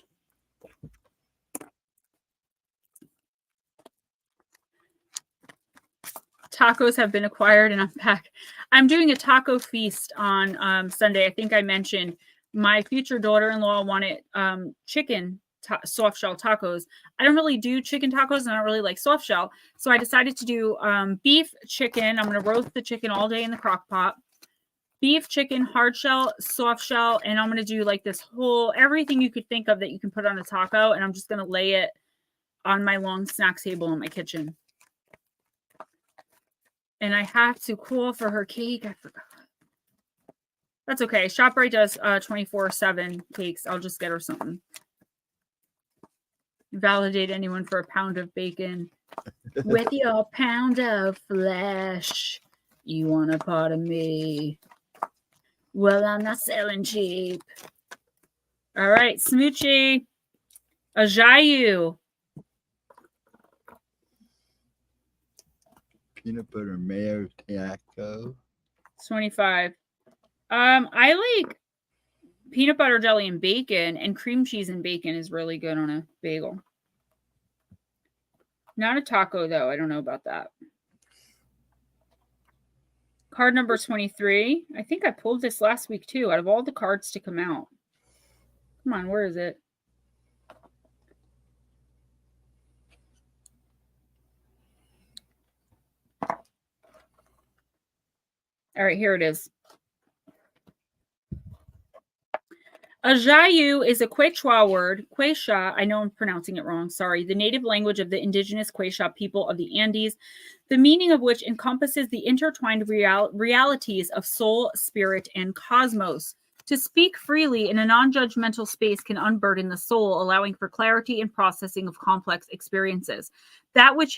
A: Tacos have been acquired and I'm back. I'm doing a taco feast on Sunday. I think I mentioned my future daughter-in-law wanted chicken soft shell tacos. I don't really do chicken tacos and I don't really like soft shell. So I decided to do beef chicken. I'm going to roast the chicken all day in the crock pot. Beef, chicken, hard shell, soft shell, and I'm going to do like this whole, everything you could think of that you can put on a taco, and I'm just going to lay it on my long snack table in my kitchen. And I have to call for her cake. I forgot. That's okay. ShopRite does 24/7 cakes. I'll just get her something. Validate anyone for a pound of bacon. With your pound of flesh, you want a part of me. Well, I'm not selling cheap. All right, Smoochie. Ajayu.
B: Peanut butter mayo taco.
A: 25. I like peanut butter jelly and bacon, and cream cheese and bacon is really good on a bagel. Not a taco, though. I don't know about that. Card number 23. I think I pulled this last week, too, out of all the cards to come out. Come on, where is it? All right, here it is. Ajayu is a Quechua word. Quechua, I know I'm pronouncing it wrong, sorry. The native language of the indigenous Quechua people of the Andes, the meaning of which encompasses the intertwined realities of soul, spirit, and cosmos. To speak freely in a non-judgmental space can unburden the soul, allowing for clarity and processing of complex experiences. That which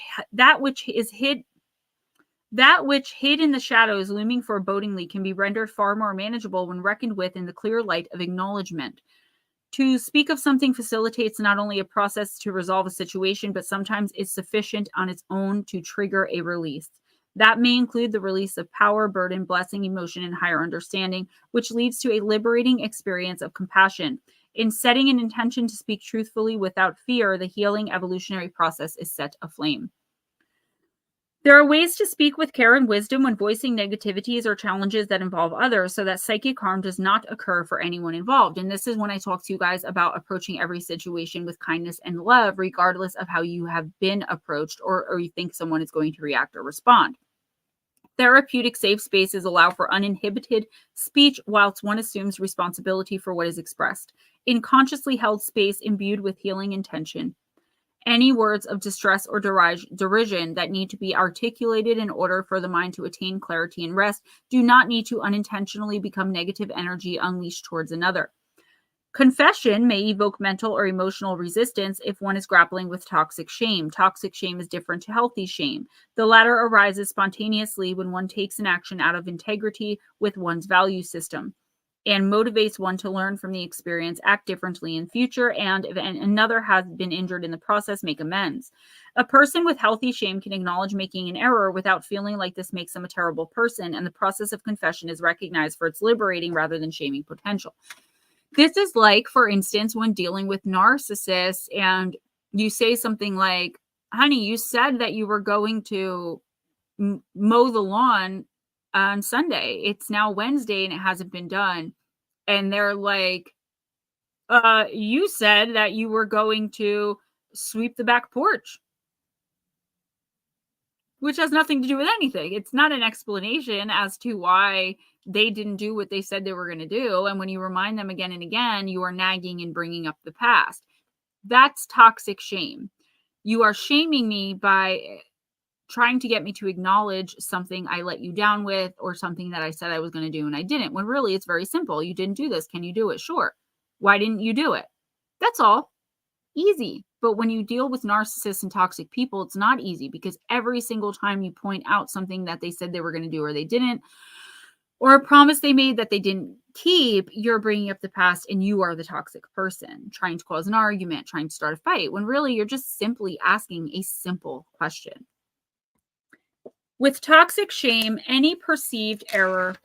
A: hid in the shadows, looming forebodingly, can be rendered far more manageable when reckoned with in the clear light of acknowledgement. To speak of something facilitates not only a process to resolve a situation, but sometimes is sufficient on its own to trigger a release. That may include the release of power, burden, blessing, emotion, and higher understanding, which leads to a liberating experience of compassion. In setting an intention to speak truthfully without fear, the healing evolutionary process is set aflame. There are ways to speak with care and wisdom when voicing negativities or challenges that involve others so that psychic harm does not occur for anyone involved. And this is when I talk to you guys about approaching every situation with kindness and love, regardless of how you have been approached or you think someone is going to react or respond. Therapeutic safe spaces allow for uninhibited speech whilst one assumes responsibility for what is expressed. In consciously held space imbued with healing intention, any words of distress or derision that need to be articulated in order for the mind to attain clarity and rest do not need to unintentionally become negative energy unleashed towards another. Confession may evoke mental or emotional resistance if one is grappling with toxic shame. Toxic shame is different to healthy shame. The latter arises spontaneously when one takes an action out of integrity with one's value system and motivates one to learn from the experience, act differently in future, and if another has been injured in the process, make amends. A person with healthy shame can acknowledge making an error without feeling like this makes them a terrible person, and the process of confession is recognized for its liberating rather than shaming potential. This is like, for instance, when dealing with narcissists and you say something like, honey, you said that you were going to mow the lawn on Sunday. It's now Wednesday and it hasn't been done. And they're like, you said that you were going to sweep the back porch, which has nothing to do with anything. It's not an explanation as to why they didn't do what they said they were going to do. And when you remind them again and again, you are nagging and bringing up the past. That's toxic shame. You are shaming me by trying to get me to acknowledge something I let you down with or something that I said I was going to do and I didn't, when really it's very simple. You didn't do this. Can you do it? Sure. Why didn't you do it? That's all. Easy. But when you deal with narcissists and toxic people, it's not easy because every single time you point out something that they said they were going to do or they didn't, or a promise they made that they didn't keep, you're bringing up the past and you are the toxic person, trying to cause an argument, trying to start a fight, when really you're just simply asking a simple question. With toxic shame, any perceived error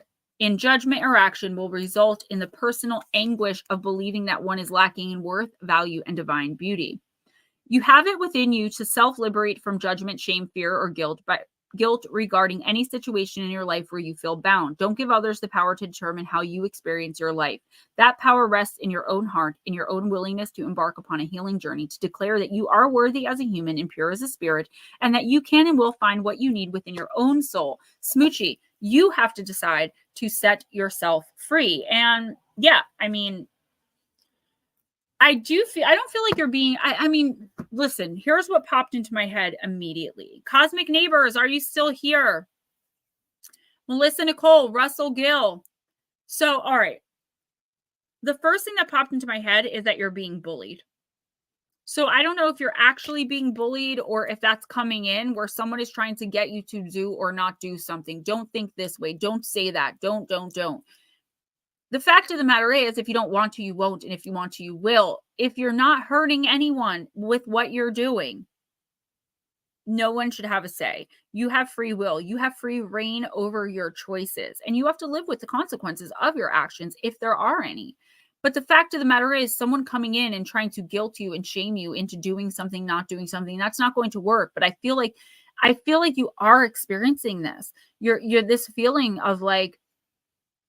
A: in judgment or action will result in the personal anguish of believing that one is lacking in worth, value, and divine beauty. You have it within you to self-liberate from judgment, shame, fear, or guilt regarding any situation in your life where you feel bound. Don't give others the power to determine how you experience your life. That power rests in your own heart, in your own willingness to embark upon a healing journey, to declare that you are worthy as a human and pure as a spirit, and that you can and will find what you need within your own soul. Smoochie, you have to decide to set yourself free. And yeah, I mean, I don't feel like you're being, I mean, listen, here's what popped into my head immediately. Cosmic Neighbors, are you still here? Melissa Nicole, Russell Gill. So, all right. The first thing that popped into my head is that you're being bullied. So I don't know if you're actually being bullied or if that's coming in where someone is trying to get you to do or not do something. Don't think this way. Don't say that. Don't. The fact of the matter is, if you don't want to, you won't. And if you want to, you will. If you're not hurting anyone with what you're doing, no one should have a say. You have free will. You have free reign over your choices. And you have to live with the consequences of your actions if there are any. But the fact of the matter is, someone coming in and trying to guilt you and shame you into doing something, not doing something, that's not going to work. But I feel like you are experiencing this. You're this feeling of like,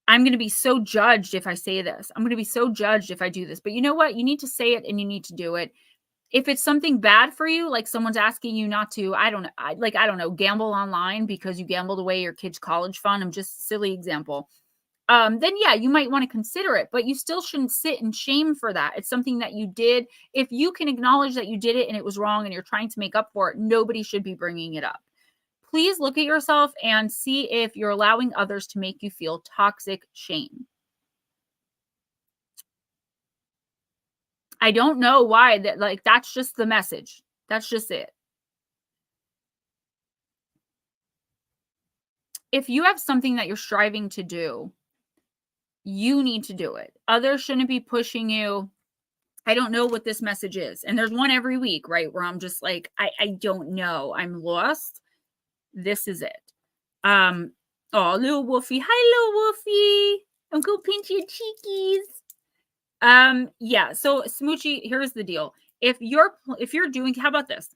A: I'm going to be so judged if I say this. I'm going to be so judged if I do this. But you know what? You need to say it and you need to do it. If it's something bad for you, like someone's asking you not to, I don't know, gamble online because you gambled away your kid's college fund. I'm just a silly example. Then yeah, you might want to consider it, but you still shouldn't sit in shame for that. It's something that you did. If you can acknowledge that you did it and it was wrong and you're trying to make up for it, nobody should be bringing it up. Please look at yourself and see if you're allowing others to make you feel toxic shame. I don't know why that, like, that's just the message. That's just it. If you have something that you're striving to do, you need to do it. Others shouldn't be pushing you. I don't know what this message is. And there's one every week, right? Where I'm just like, I don't know. I'm lost. This is it. Oh, little Wolfie. Hi, little Wolfie. I'm gonna pinch your cheekies. Yeah. So Smoochie, here's the deal. If you're doing, how about this?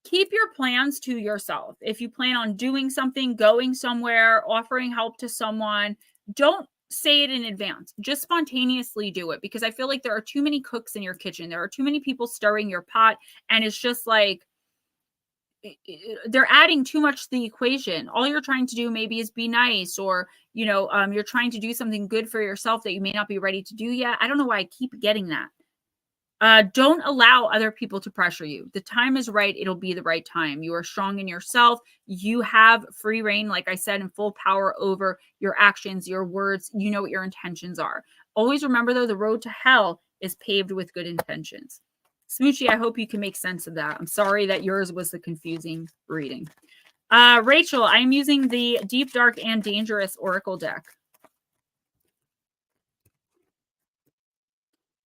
A: Keep your plans to yourself. If you plan on doing something, going somewhere, offering help to someone, don't say it in advance. Just spontaneously do it, because I feel like there are too many cooks in your kitchen. There are too many people stirring your pot, and it's just like, they're adding too much to the equation. All you're trying to do maybe is be nice, or, you know, you're trying to do something good for yourself that you may not be ready to do yet. I don't know why I keep getting that. Don't allow other people to pressure you. The time is right. It'll be the right time. You are strong in yourself. You have free reign, like I said, and full power over your actions, your words. You know what your intentions are. Always remember, though, the road to hell is paved with good intentions. Smoochie, I hope you can make sense of that. I'm sorry that yours was the confusing reading. Rachel, I'm using the Deep, Dark, and Dangerous Oracle deck.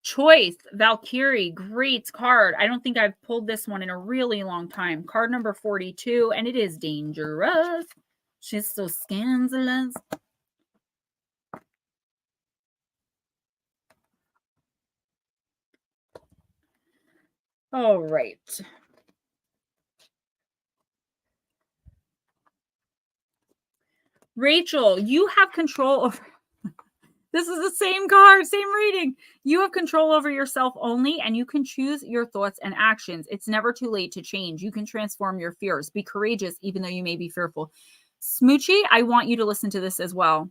A: Choice, Valkyrie, great card. I don't think I've pulled this one in a really long time. Card number 42, and it is dangerous. She's so scandalous. All right. Rachel, you have control over... This is the same card, same reading. You have control over yourself only, and you can choose your thoughts and actions. It's never too late to change. You can transform your fears. Be courageous, even though you may be fearful. Smoochie, I want you to listen to this as well.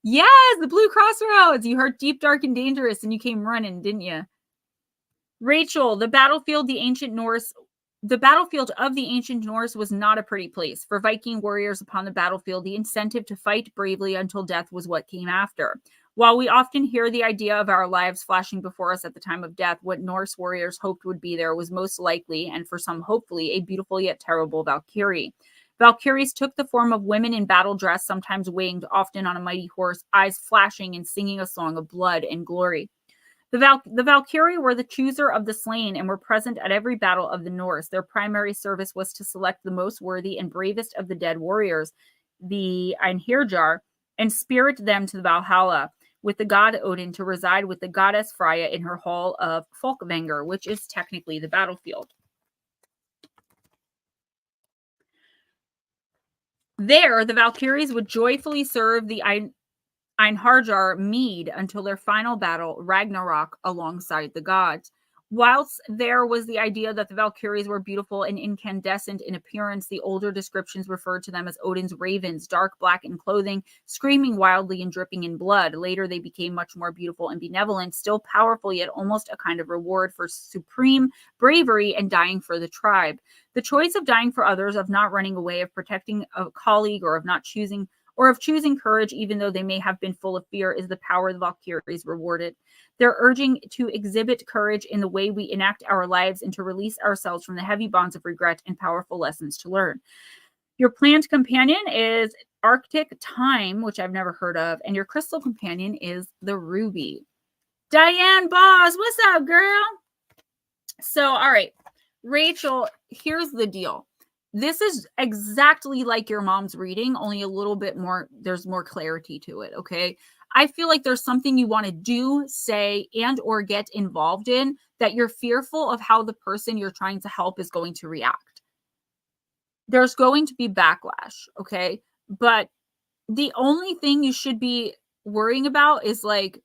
A: Yes, the Blue Crossroads. You heard Deep, Dark, and Dangerous, and you came running, didn't you? Rachel, the battlefield of the ancient Norse was not a pretty place. For Viking warriors upon the battlefield, the incentive to fight bravely until death was what came after. While we often hear the idea of our lives flashing before us at the time of death, what Norse warriors hoped would be there was most likely, and for some hopefully, a beautiful yet terrible Valkyrie. Valkyries took the form of women in battle dress, sometimes winged, often on a mighty horse, eyes flashing and singing a song of blood and glory. The Valkyrie were the chooser of the slain and were present at every battle of the Norse. Their primary service was to select the most worthy and bravest of the dead warriors, the Einherjar, and spirit them to the Valhalla with the god Odin to reside with the goddess Freya in her hall of Folkvanger, which is technically the battlefield. There, the Valkyries would joyfully serve the Einherjar mead until their final battle, Ragnarok, alongside the gods. Whilst there was the idea that the Valkyries were beautiful and incandescent in appearance, the older descriptions referred to them as Odin's ravens, dark black in clothing, screaming wildly and dripping in blood. Later, they became much more beautiful and benevolent, still powerful, yet almost a kind of reward for supreme bravery and dying for the tribe. The choice of dying for others, of not running away, of protecting a colleague, or of choosing courage, even though they may have been full of fear, is the power the Valkyries rewarded. They're urging to exhibit courage in the way we enact our lives and to release ourselves from the heavy bonds of regret and powerful lessons to learn. Your plant companion is Arctic Thyme, which I've never heard of, and your crystal companion is the ruby. Diane Boss, what's up, girl? So, all right, Rachel, here's the deal. This is exactly like your mom's reading, only a little bit more, there's more clarity to it, okay? I feel like there's something you want to do, say, and or get involved in that you're fearful of how the person you're trying to help is going to react. There's going to be backlash, okay? But the only thing you should be worrying about is like,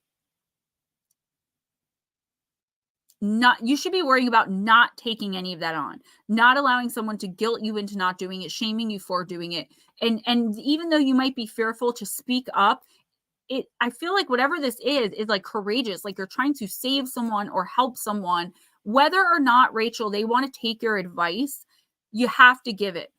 A: you should be worrying about not taking any of that on, not allowing someone to guilt you into not doing it, shaming you for doing it. And even though you might be fearful to speak up, I feel like whatever this is like courageous, like you're trying to save someone or help someone, whether or not, Rachel, they want to take your advice, you have to give it.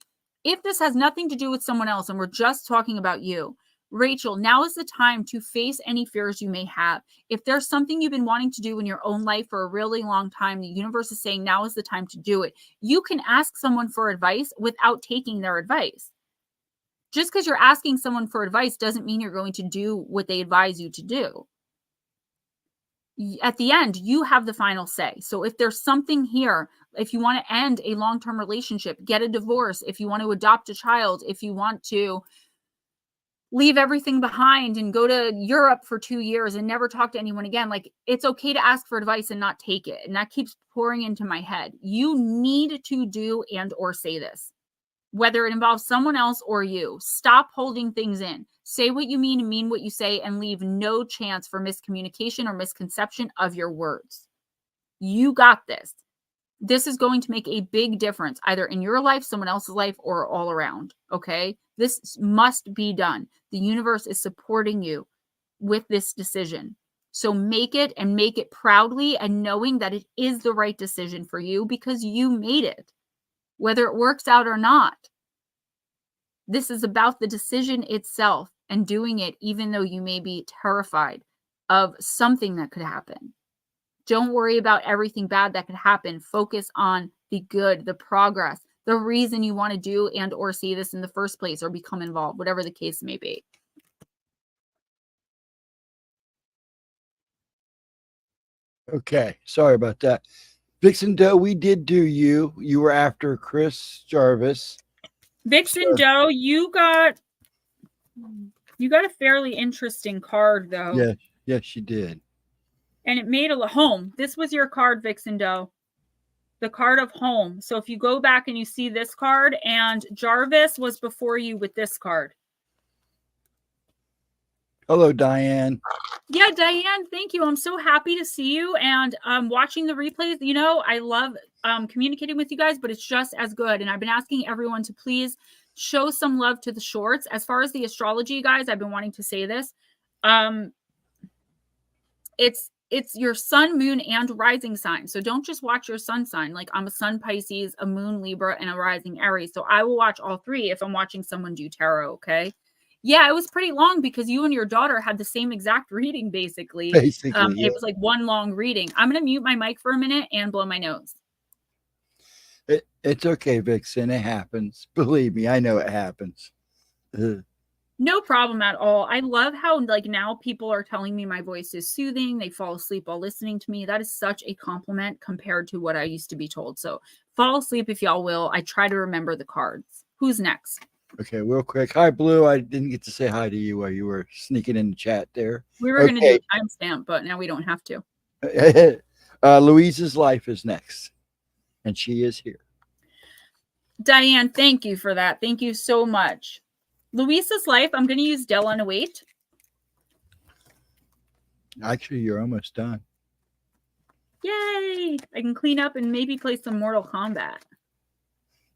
A: If this has nothing to do with someone else and we're just talking about you, Rachel, now is the time to face any fears you may have. If there's something you've been wanting to do in your own life for a really long time, the universe is saying now is the time to do it. You can ask someone for advice without taking their advice. Just because you're asking someone for advice doesn't mean you're going to do what they advise you to do. At the end, you have the final say. So if there's something here, if you want to end a long-term relationship, get a divorce, if you want to adopt a child, if you want to leave everything behind and go to Europe for 2 years and never talk to anyone again, like, it's okay to ask for advice and not take it. And that keeps pouring into my head. You need to do and or say this, whether it involves someone else or you. Stop holding things in. Say what you mean what you say, and leave no chance for miscommunication or misconception of your words. You got this. This is going to make a big difference, either in your life, someone else's life, or all around, okay? This must be done. The universe is supporting you with this decision. So make it, and make it proudly, and knowing that it is the right decision for you because you made it, whether it works out or not. This is about the decision itself and doing it even though you may be terrified of something that could happen. Don't worry about everything bad that could happen. Focus on the good, the progress, the reason you want to do and or see this in the first place or become involved, whatever the case may be.
B: Okay, sorry about that. Vixen Doe, we did do you. You were after Chris Jarvis.
A: Vixen Doe, you got a fairly interesting card, though.
B: Yes, she did.
A: And it made a home. This was your card, Vixen Doe. The card of home. So if you go back and you see this card, and Jarvis was before you with this card.
B: Hello, Diane.
A: Yeah, Diane, thank you. I'm so happy to see you. And watching the replays, you know, I love communicating with you guys, but it's just as good. And I've been asking everyone to please show some love to the shorts. As far as the astrology, guys, I've been wanting to say this. It's your sun, moon, and rising sign. So don't just watch your sun sign. Like, I'm a sun Pisces, a moon Libra, and a rising Aries. So I will watch all three if I'm watching someone do tarot, okay? Yeah, it was pretty long because you and your daughter had the same exact reading, basically. Yeah. It was like one long reading. I'm going to mute my mic for a minute and blow my nose.
B: It's okay, Vixen. It happens. Believe me, I know it happens.
A: No problem at all. I love how, like, now people are telling me my voice is soothing. They fall asleep while listening to me. That is such a compliment compared to what I used to be told. So fall asleep if y'all will. I try to remember the cards. Who's next?
B: Okay, real quick. Hi, Blue. I didn't get to say hi to you while you were sneaking in the chat there.
A: We were going to do a timestamp, but now we don't have to.
B: Louise's life is next, and she is here.
A: Diane, thank you for that. Thank you so much. Louisa's life, I'm going to use Del on a wait.
B: Actually, you're almost done.
A: Yay! I can clean up and maybe play some Mortal Kombat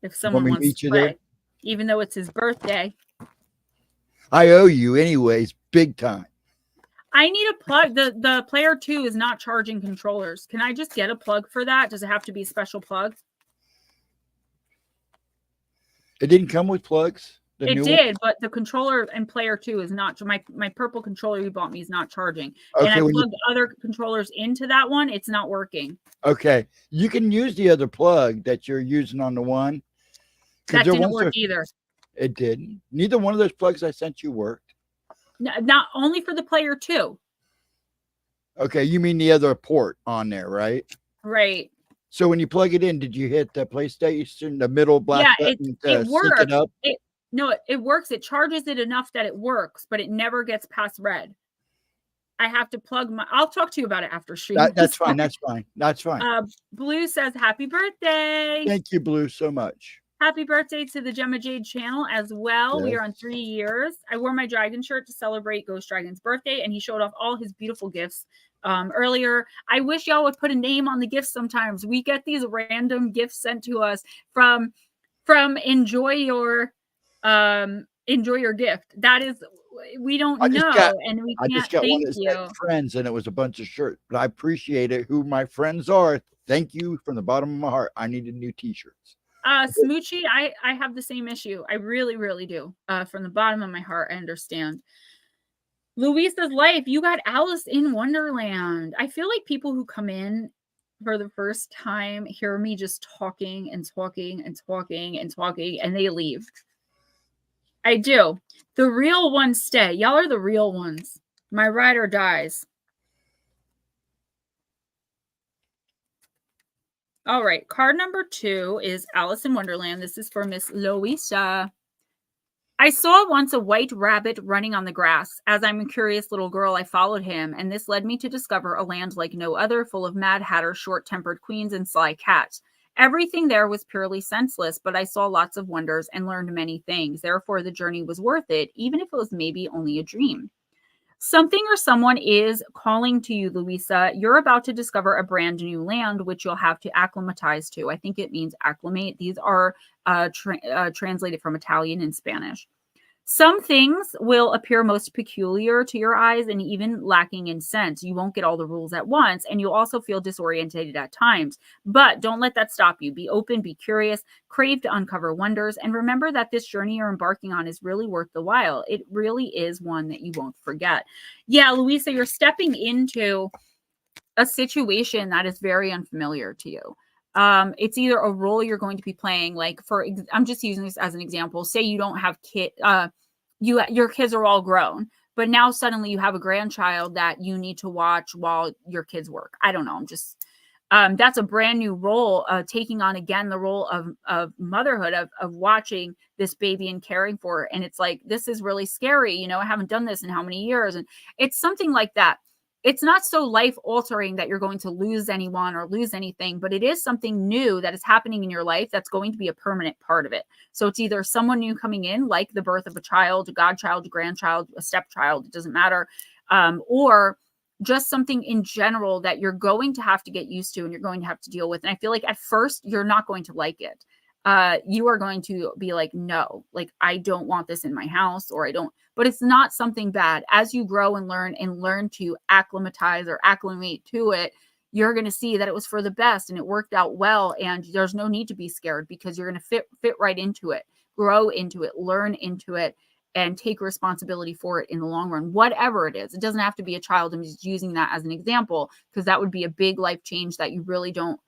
A: if someone
B: Want me to
A: wants
B: meet
A: to
B: you
A: play,
B: there?
A: even though it's his birthday.
B: I owe you anyways, big time.
A: I need a plug. The player 2 is not charging controllers. Can I just get a plug for that? Does it have to be a special plug?
B: It didn't come with plugs.
A: It did, but the controller in player 2 is not. My purple controller you bought me is not charging. Okay, and I plugged other controllers into that one. It's not working.
B: Okay, you can use the other plug that you're using on the one.
A: That didn't work either.
B: It didn't. Neither one of those plugs I sent you worked.
A: No, not only for the player 2.
B: Okay, you mean the other port on there, right?
A: Right.
B: So when you plug it in, did you hit the PlayStation, the middle black button to sync it up?
A: No, it works. It charges it enough that it works, but it never gets past red. I have to plug my. I'll talk to you about it after stream.
B: That's fine. That's fine. That's fine.
A: Blue says happy birthday.
B: Thank you, Blue, so much.
A: Happy birthday to the Gemma Jade channel as well. Yes. We are on 3 years. I wore my dragon shirt to celebrate Ghost Dragon's birthday, and he showed off all his beautiful gifts earlier. I wish y'all would put a name on the gifts sometimes. We get these random gifts sent to us from enjoy your gift. That is, we don't know, and we can't. I just got one that said
B: friends, and it was a bunch of shirts, but I appreciate it. Who my friends are. Thank you from the bottom of my heart. I needed new t-shirts.
A: Smoochie, I have the same issue. I really, really do. From the bottom of my heart, I understand. Louisa's life, you got Alice in Wonderland. I feel like people who come in for the first time hear me just talking and talking and talking and talking, and they leave. I do. The real ones stay. Y'all are the real ones. My ride or dies. All right, card number 2 is Alice in Wonderland. This is for Miss Louisa. I saw once a white rabbit running on the grass. As I'm a curious little girl, I followed him, and this led me to discover a land like no other, full of Mad Hatter, short-tempered queens, and sly cats. Everything there was purely senseless, but I saw lots of wonders and learned many things. Therefore, the journey was worth it, even if it was maybe only a dream. Something or someone is calling to you, Louisa. You're about to discover a brand new land, which you'll have to acclimatize to. I think it means acclimate. These are translated from Italian and Spanish. Some things will appear most peculiar to your eyes and even lacking in sense. You won't get all the rules at once, and you'll also feel disorientated at times. But don't let that stop you. Be open, be curious, crave to uncover wonders, and remember that this journey you're embarking on is really worth the while. It really is one that you won't forget. Yeah, Louisa, you're stepping into a situation that is very unfamiliar to you. It's either a role you're going to be playing, like I'm just using this as an example. Say you don't have your kids are all grown, but now suddenly you have a grandchild that you need to watch while your kids work. I don't know. I'm just, that's a brand new role, taking on again, the role of motherhood, of watching this baby and caring for it. And it's like, this is really scary. You know, I haven't done this in how many years? And it's something like that. It's not so life-altering that you're going to lose anyone or lose anything, but it is something new that is happening in your life that's going to be a permanent part of it. So it's either someone new coming in, like the birth of a child, a godchild, a grandchild, a stepchild, it doesn't matter, or just something in general that you're going to have to get used to and you're going to have to deal with. And I feel like at first you're not going to like it. You are going to be like, no, like, I don't want this in my house, or I don't, but it's not something bad. As you grow and learn to acclimatize or acclimate to it, you're going to see that it was for the best and it worked out well. And there's no need to be scared because you're going to fit right into it, grow into it, learn into it, and take responsibility for it in the long run, whatever it is. It doesn't have to be a child. I'm just using that as an example because that would be a big life change that you really don't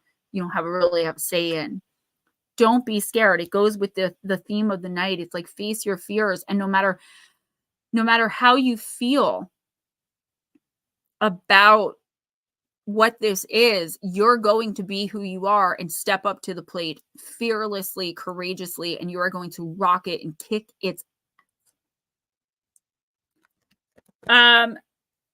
A: have a say in. Don't be scared. It goes with the theme of the night. It's like face your fears. And no matter how you feel about what this is, you're going to be who you are and step up to the plate fearlessly, courageously, and you are going to rock it and kick its. Oh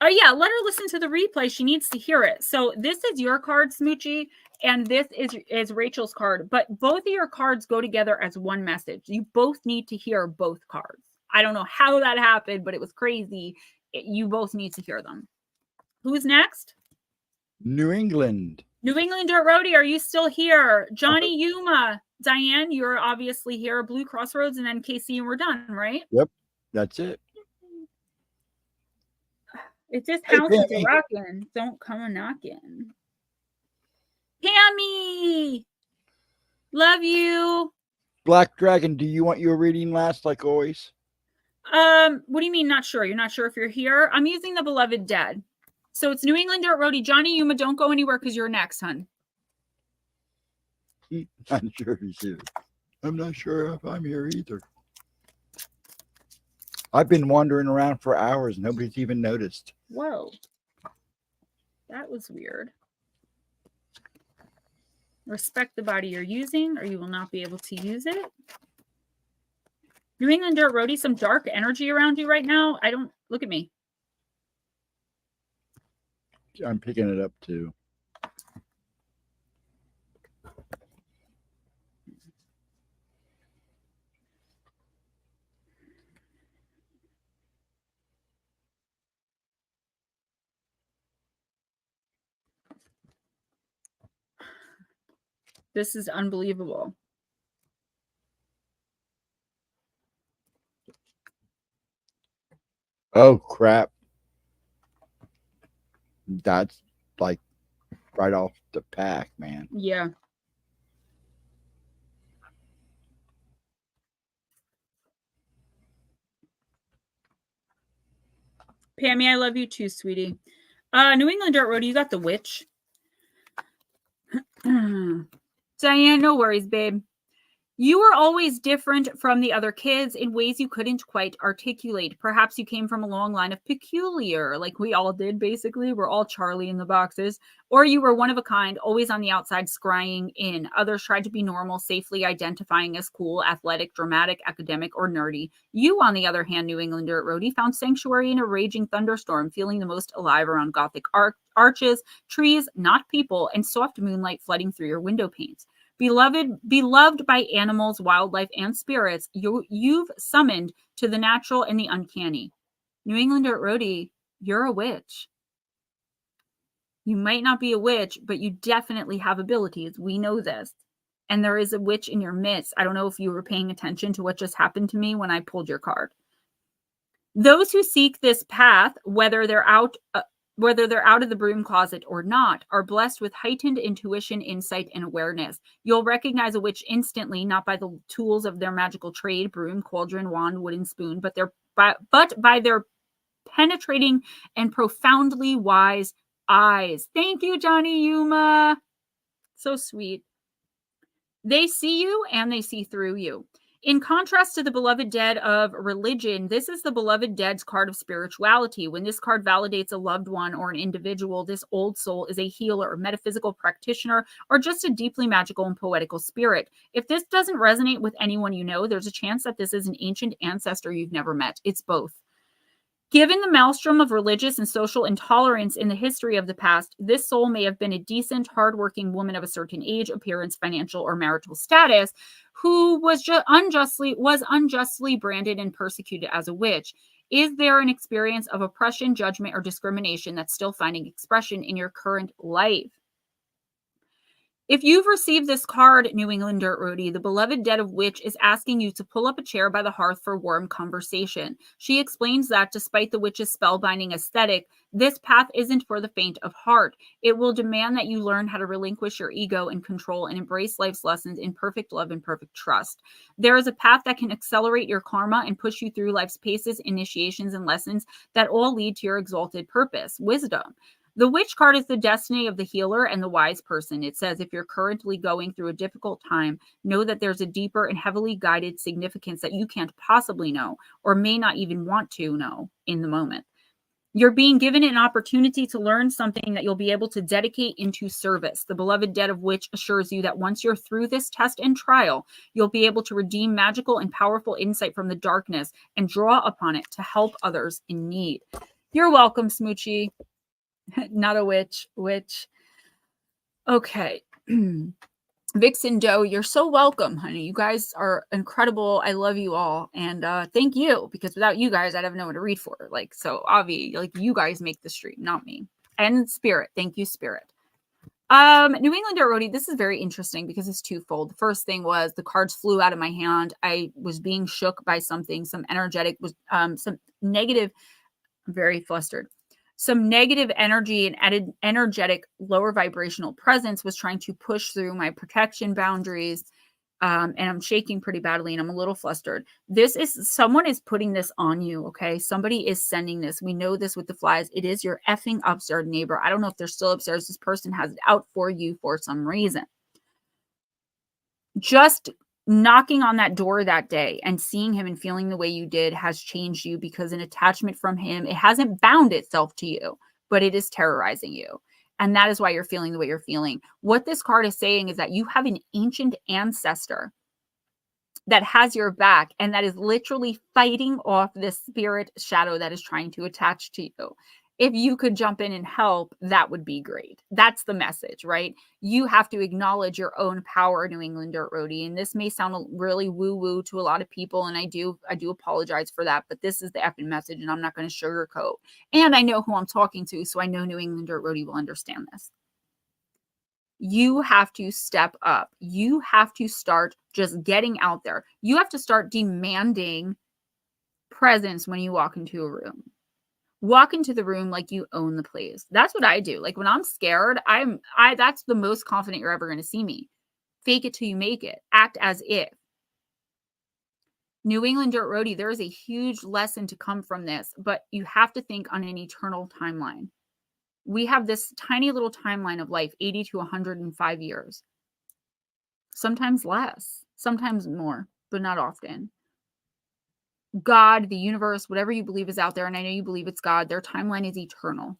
A: yeah, let her listen to the replay. She needs to hear it. So this is your card, Smoochie, and this is Rachel's card. But both of your cards go together as one message. You both need to hear both cards. I don't know how that happened, but it was crazy. You both need to hear them. Who's next?
B: New England.
A: New England Dirt Roadie, are you still here? Johnny Yuma. Diane, you're obviously here. Blue Crossroads, and then Casey, and we're done, right?
B: Yep, that's it.
A: It's this house is rocking. Don't come a knocking. Pammy, love you.
B: Black Dragon, do you want your reading last, like always?
A: What do you mean not sure? You're not sure if you're here? I'm using the Beloved Dead. So it's New England Dirt Roadie. Johnny Yuma, don't go anywhere because you're next, hun.
B: I'm sure he's here. I'm not sure if I'm here either. I've been wandering around for hours. Nobody's even noticed.
A: Whoa. That was weird. Respect the body you're using, or you will not be able to use it. New England Dirt Roadie, some dark energy around you right now. I don't... Look at me.
B: I'm picking it up too.
A: This is unbelievable.
B: Oh, crap. That's like right off the pack, man.
A: Yeah. Pammy, I love you too, sweetie. New England Dirt Roadie, you got the witch. Diane, no worries, babe. You were always different from the other kids in ways you couldn't quite articulate. Perhaps you came from a long line of peculiar, like we all did, basically. We're all Charlie in the boxes. Or you were one of a kind, always on the outside, scrying in. Others tried to be normal, safely identifying as cool, athletic, dramatic, academic, or nerdy. You, on the other hand, New England Dirt Roadie, found sanctuary in a raging thunderstorm, feeling the most alive around Gothic arches, trees, not people, and soft moonlight flooding through your window panes. Beloved by animals, wildlife, and spirits, you've summoned to the natural and the uncanny. New England Dirt Roadie, you're a witch. You might not be a witch, but you definitely have abilities. We know this. And there is a witch in your midst. I don't know if you were paying attention to what just happened to me when I pulled your card. Those who seek this path, whether they're out of the broom closet or not, are blessed with heightened intuition, insight, and awareness. You'll recognize a witch instantly, not by the tools of their magical trade, broom, cauldron, wand, wooden spoon, but by their penetrating and profoundly wise eyes. Thank you, Johnny Yuma. So sweet. They see you and they see through you. In contrast to the Beloved Dead of religion, this is the Beloved Dead's card of spirituality. When this card validates a loved one or an individual, this old soul is a healer, metaphysical practitioner, or just a deeply magical and poetical spirit. If this doesn't resonate with anyone you know, there's a chance that this is an ancient ancestor you've never met. It's both. Given the maelstrom of religious and social intolerance in the history of the past, this soul may have been a decent, hardworking woman of a certain age, appearance, financial, or marital status, who was unjustly branded and persecuted as a witch. Is there an experience of oppression, judgment, or discrimination that's still finding expression in your current life? If you've received this card, New England Dirt Roadie, the Beloved Dead of Witch is asking you to pull up a chair by the hearth for warm conversation. She explains that despite the witch's spellbinding aesthetic, this path isn't for the faint of heart. It will demand that you learn how to relinquish your ego and control and embrace life's lessons in perfect love and perfect trust. There is a path that can accelerate your karma and push you through life's paces, initiations, and lessons that all lead to your exalted purpose, wisdom. The witch card is the destiny of the healer and the wise person. It says, if you're currently going through a difficult time, know that there's a deeper and heavily guided significance that you can't possibly know or may not even want to know in the moment. You're being given an opportunity to learn something that you'll be able to dedicate into service, the beloved debt of which assures you that once you're through this test and trial, you'll be able to redeem magical and powerful insight from the darkness and draw upon it to help others in need. You're welcome, Smoochie. Not a witch. Okay. Vixen Doe, you're so welcome, honey. You guys are incredible. I love you all. And thank you, because without you guys, I'd have no one to read for. Like, so Avi, like, you guys make the stream, not me. And Spirit. Thank you, Spirit. New England Dirt Roadie, this is very interesting because it's twofold. The first thing was the cards flew out of my hand. I was being shook by something, some energetic, was some negative, I'm very flustered. Some negative energy and energetic lower vibrational presence was trying to push through my protection boundaries. And I'm shaking pretty badly and I'm a little flustered. Someone is putting this on you, okay? Somebody is sending this. We know this with the flies. It is your effing upstairs neighbor. I don't know if they're still upstairs. This person has it out for you for some reason. Just knocking on that door that day and seeing him and feeling the way you did has changed you, because an attachment from him, it hasn't bound itself to you, but it is terrorizing you. And that is why you're feeling the way you're feeling. What this card is saying is that you have an ancient ancestor that has your back and that is literally fighting off this spirit shadow that is trying to attach to you. If you could jump in and help, that would be great. That's the message, right? You have to acknowledge your own power, New England Dirt Roadie. And this may sound really woo-woo to a lot of people, and I do apologize for that, but this is the effing message, and I'm not going to sugarcoat. And I know who I'm talking to, so I know New England Dirt Roadie will understand this. You have to step up. You have to start just getting out there. You have to start demanding presence when you walk into a room. Walk into the room like you own the place. That's what I do. Like when I'm scared, that's the most confident you're ever going to see me. Fake it till you make it. Act as if. New England Dirt Roadie, there is a huge lesson to come from this, but you have to think on an eternal timeline. We have this tiny little timeline of life, 80 to 105 years. Sometimes less, sometimes more, but not often. God, the universe, whatever you believe is out there, and I know you believe it's God, their timeline is eternal.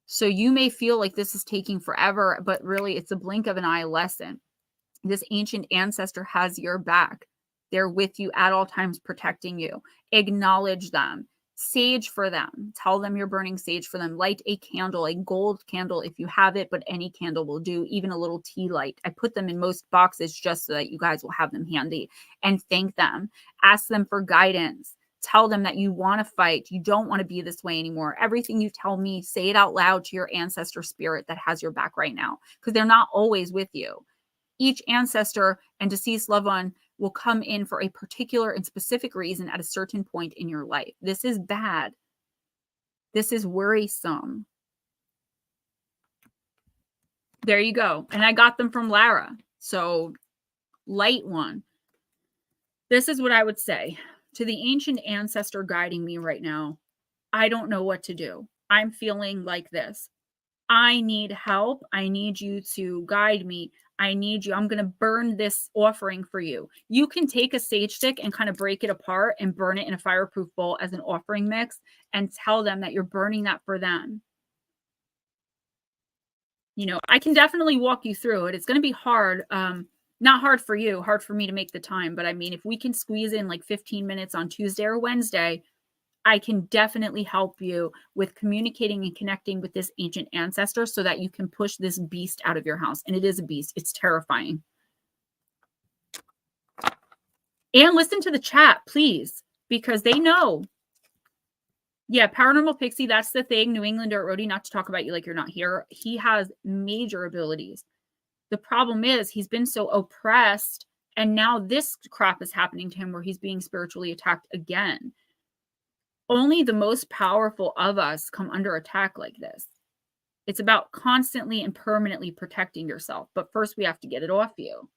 A: So you may feel like this is taking forever, but really it's a blink of an eye lesson. This ancient ancestor has your back. They're with you at all times, protecting you. Acknowledge them. Sage for them. Tell them you're burning sage for them. Light a candle, a gold candle if you have it, but any candle will do, even a little tea light. I put them in most boxes just so that you guys will have them handy, and thank them. Ask them for guidance. Tell them that you want to fight. You don't want to be this way anymore. Everything you tell me, say it out loud to your ancestor spirit that has your back right now, because they're not always with you. Each ancestor and deceased loved one will come in for a particular and specific reason at a certain point in your life. This is bad. This is worrisome. There you go. And I got them from Lara. So light one. This is what I would say to the ancient ancestor guiding me right now. I don't know what to do. I'm feeling like this. I need help. I need you to guide me. I need you. I'm going to burn this offering for you. You can take a sage stick and kind of break it apart and burn it in a fireproof bowl as an offering mix and tell them that you're burning that for them. You know, I can definitely walk you through it. It's going to be hard. Not hard for you, hard for me to make the time. But I mean, if we can squeeze in like 15 minutes on Tuesday or Wednesday, I can definitely help you with communicating and connecting with this ancient ancestor so that you can push this beast out of your house. And it is a beast. It's terrifying. And listen to the chat, please, because they know. Yeah, Paranormal Pixie, that's the thing. New England Dirt Roadie, not to talk about you like you're not here. He has major abilities. The problem is he's been so oppressed, and now this crap is happening to him where he's being spiritually attacked again. Only the most powerful of us come under attack like this. It's about constantly and permanently protecting yourself. But first we have to get it off you.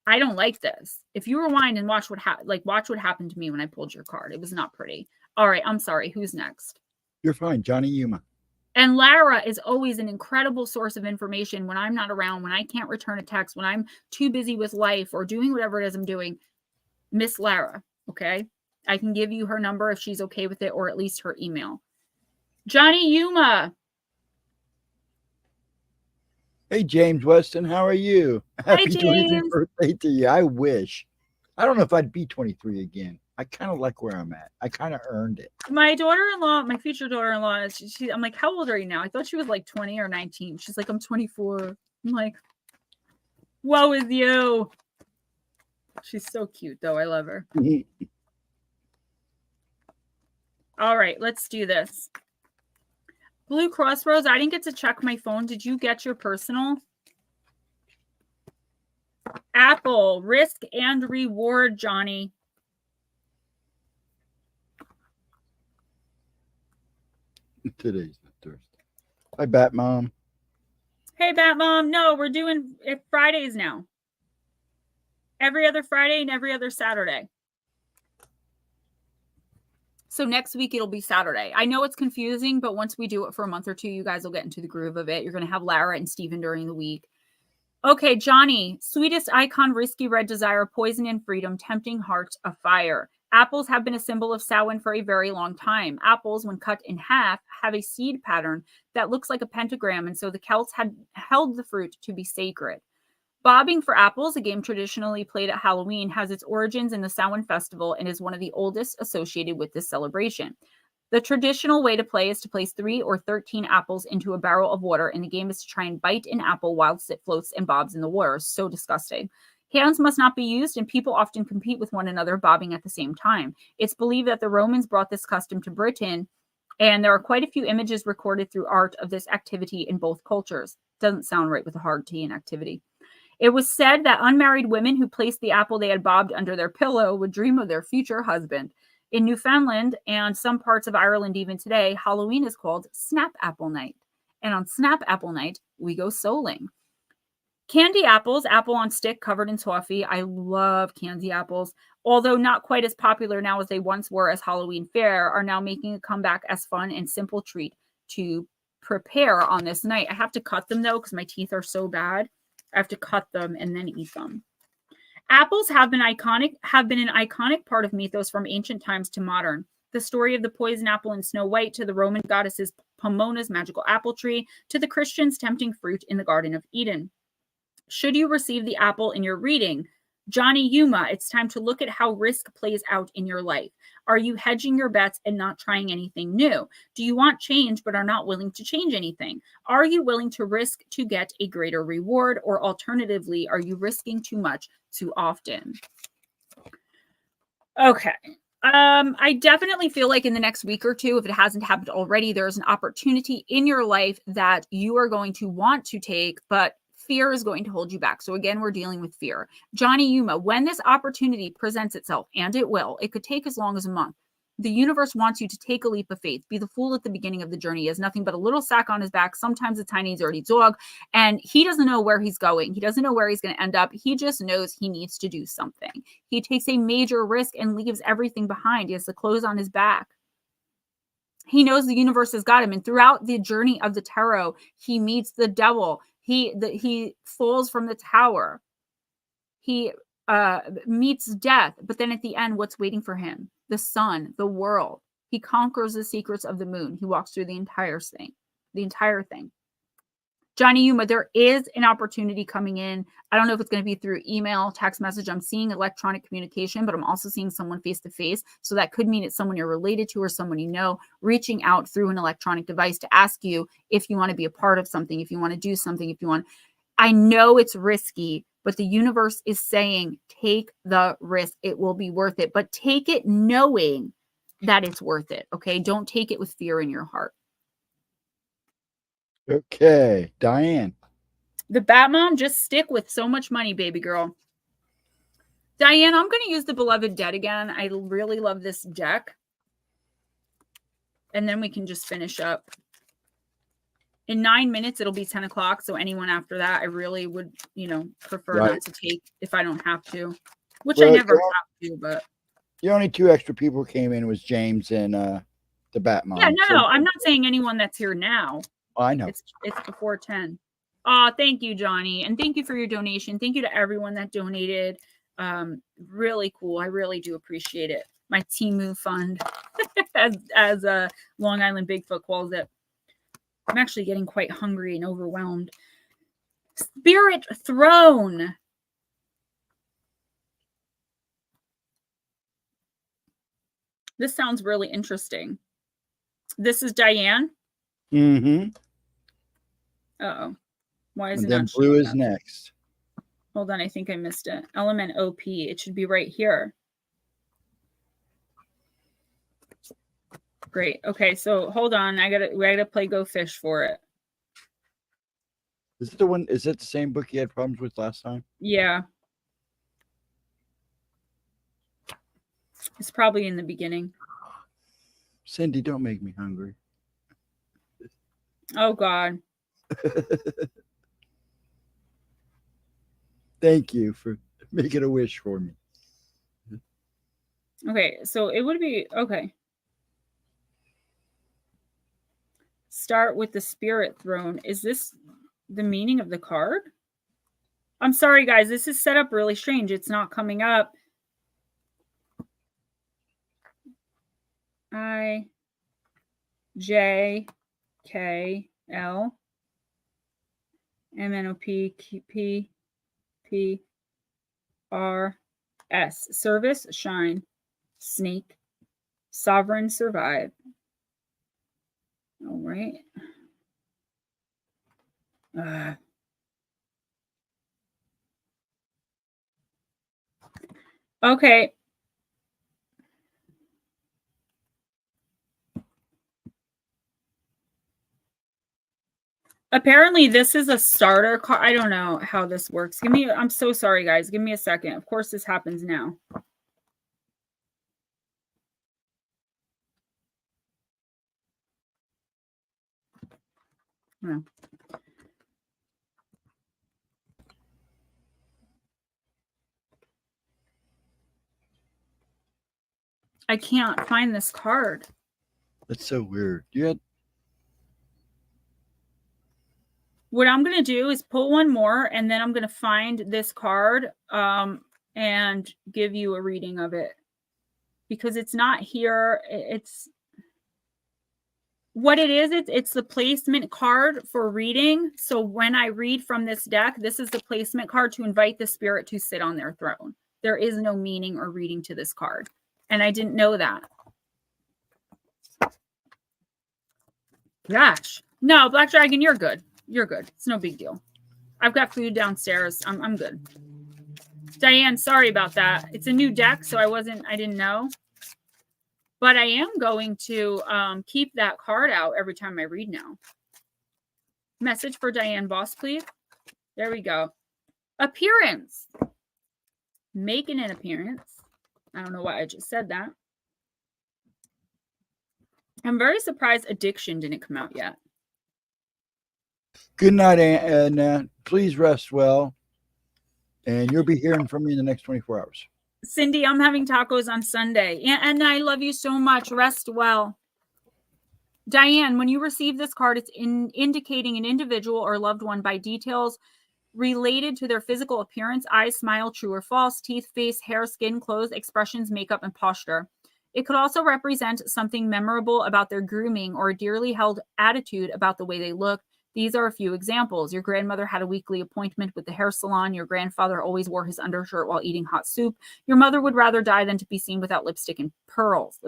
A: I don't like this. If you rewind and watch what happened to me when I pulled your card, it was not pretty. All right, I'm sorry. Who's next?
B: You're fine, Johnny Yuma.
A: And Lara is always an incredible source of information when I'm not around, when I can't return a text, when I'm too busy with life or doing whatever it is I'm doing. Miss Lara, okay? I can give you her number if she's okay with it, or at least her email. Johnny Yuma.
B: Hey, James Weston, how are you? Happy 23rd
A: James.
B: birthday to you. I wish. I don't know if I'd be 23 again. I kind of like where I'm at. I kind of earned it.
A: My daughter-in-law, my future daughter-in-law, I'm like, how old are you now? I thought she was like 20 or 19. She's like, I'm 24. I'm like, woe is you. She's so cute, though. I love her. All right, let's do this. Blue Crossroads, I didn't get to check my phone. Did you get your personal? Apple, risk and reward, Johnny.
B: Today's the Thursday. Hi, Bat Mom.
A: Hey, Bat Mom. No, we're doing it Fridays now. Every other Friday and every other Saturday. So next week it'll be Saturday. I know it's confusing, but once we do it for a month or two, you guys will get into the groove of it. You're going to have Lara and Steven during the week. Okay, Johnny, sweetest icon, risky red desire, poison and freedom, tempting heart of fire. Apples have been a symbol of Samhain for a very long time. Apples, when cut in half, have a seed pattern that looks like a pentagram, and so the Celts had held the fruit to be sacred. Bobbing for apples, a game traditionally played at Halloween, has its origins in the Samhain festival and is one of the oldest associated with this celebration. The traditional way to play is to place 3 or 13 apples into a barrel of water, and the game is to try and bite an apple whilst it floats and bobs in the water. So disgusting. Hands must not be used, and people often compete with one another, bobbing at the same time. It's believed that the Romans brought this custom to Britain, and there are quite a few images recorded through art of this activity in both cultures. Doesn't sound right with a hard T in activity. It was said that unmarried women who placed the apple they had bobbed under their pillow would dream of their future husband. In Newfoundland and some parts of Ireland even today, Halloween is called Snap Apple Night. And on Snap Apple Night, we go souling. Candy apples, apple on stick covered in toffee. I love candy apples. Although not quite as popular now as they once were as Halloween fare, are now making a comeback as fun and simple treat to prepare on this night. I have to cut them though because my teeth are so bad. I have to cut them and then eat them. Apples have been an iconic part of mythos from ancient times to modern. The story of the poison apple in Snow White, to the Roman goddesses Pomona's magical apple tree, to the Christians' tempting fruit in the Garden of Eden. Should you receive the apple in your reading, Johnny Yuma, it's time to look at how risk plays out in your life. Are you hedging your bets and not trying anything new? Do you want change but are not willing to change anything? Are you willing to risk to get a greater reward? Or alternatively, are you risking too much too often? Okay. I definitely feel like in the next week or two, if it hasn't happened already, there's an opportunity in your life that you are going to want to take, but fear is going to hold you back. So again, we're dealing with fear. Johnny Yuma, when this opportunity presents itself, and it will, it could take as long as a month. The universe wants you to take a leap of faith. Be the fool at the beginning of the journey. He has nothing but a little sack on his back, sometimes a tiny dirty dog, and he doesn't know where he's going. He doesn't know where he's going to end up. He just knows he needs to do something. He takes a major risk and leaves everything behind. He has the clothes on his back. He knows the universe has got him. And throughout the journey of the tarot, he meets the devil. He falls from the tower. He meets death. But then at the end, what's waiting for him? The sun, the world. He conquers the secrets of the moon. He walks through the entire thing. Johnny Yuma, there is an opportunity coming in. I don't know if it's going to be through email, text message. I'm seeing electronic communication, but I'm also seeing someone face-to-face. So that could mean it's someone you're related to or someone you know, reaching out through an electronic device to ask you if you want to be a part of something, if you want to do something, if you want. I know it's risky, but the universe is saying, take the risk. It will be worth it. But take it knowing that it's worth it, okay? Don't take it with fear in your heart.
B: Okay, Diane.
A: The Batmom, just stick with so much money, baby girl. Diane, I'm going to use the Beloved Dead again. I really love this deck. And then we can just finish up. In 9 minutes, it'll be 10 o'clock. So anyone after that, I really would, prefer not to take if I don't have to. Which I never have to, but.
B: The only 2 extra people who came in was James and the Batmom.
A: Yeah, no, I'm not saying anyone that's here now.
B: Oh, I know.
A: It's before 10. Oh, thank you, Johnny. And thank you for your donation. Thank you to everyone that donated. Really cool. I really do appreciate it. my Temu fund, as Long Island Bigfoot calls it. I'm actually getting quite hungry and overwhelmed. Spirit throne. This sounds really interesting. This is Diane.
B: Mm-hmm.
A: Uh-oh. Why is
B: And
A: it
B: then
A: not
B: blue
A: showing
B: is
A: up?
B: next.
A: Hold on, I think I missed it. Element OP. It should be right here. Great. Okay, so hold on. We gotta play Go Fish for it.
B: Is it the one? Is it the same book you had problems with last time?
A: Yeah. It's probably in the beginning.
B: Cindy, don't make me hungry.
A: Oh God.
B: Thank you for making a wish for me.
A: Okay, so it would be okay. Start with the Spirit Throne. Is this the meaning of the card? I'm sorry, guys. This is set up really strange. It's not coming up. I J K L M N O P P P R S. Service, shine, snake, sovereign, survive. All right. Okay. Apparently this is a starter card. I don't know how this works. I'm so sorry, guys. Give me a second. Of course this happens now. No. I can't find this card.
B: That's so weird. You had
A: What I'm going to do is pull one more, and then I'm going to find this card and give you a reading of it. Because it's not here. It's what it is. It's the placement card for reading. So when I read from this deck, this is the placement card to invite the spirit to sit on their throne. There is no meaning or reading to this card. And I didn't know that. Gosh. No, Black Dragon, you're good. You're good. It's no big deal. I've got food downstairs. I'm good. Diane, sorry about that. It's a new deck, so I didn't know. But I am going to keep that card out every time I read now. Message for Diane Boss, please. There we go. Appearance. Making an appearance. I don't know why I just said that. I'm very surprised addiction didn't come out yet.
B: good night, Anna. Please rest well. And you'll be hearing from me in the next 24 hours.
A: Cindy, I'm having tacos on Sunday. And I love you so much. Rest well. Diane, when you receive this card, it's indicating an individual or loved one by details related to their physical appearance, eyes, smile, true or false, teeth, face, hair, skin, clothes, expressions, makeup, and posture. It could also represent something memorable about their grooming or a dearly held attitude about the way they look. These are a few examples. Your grandmother had a weekly appointment with the hair salon. Your grandfather always wore his undershirt while eating hot soup. Your mother would rather die than to be seen without lipstick and pearls.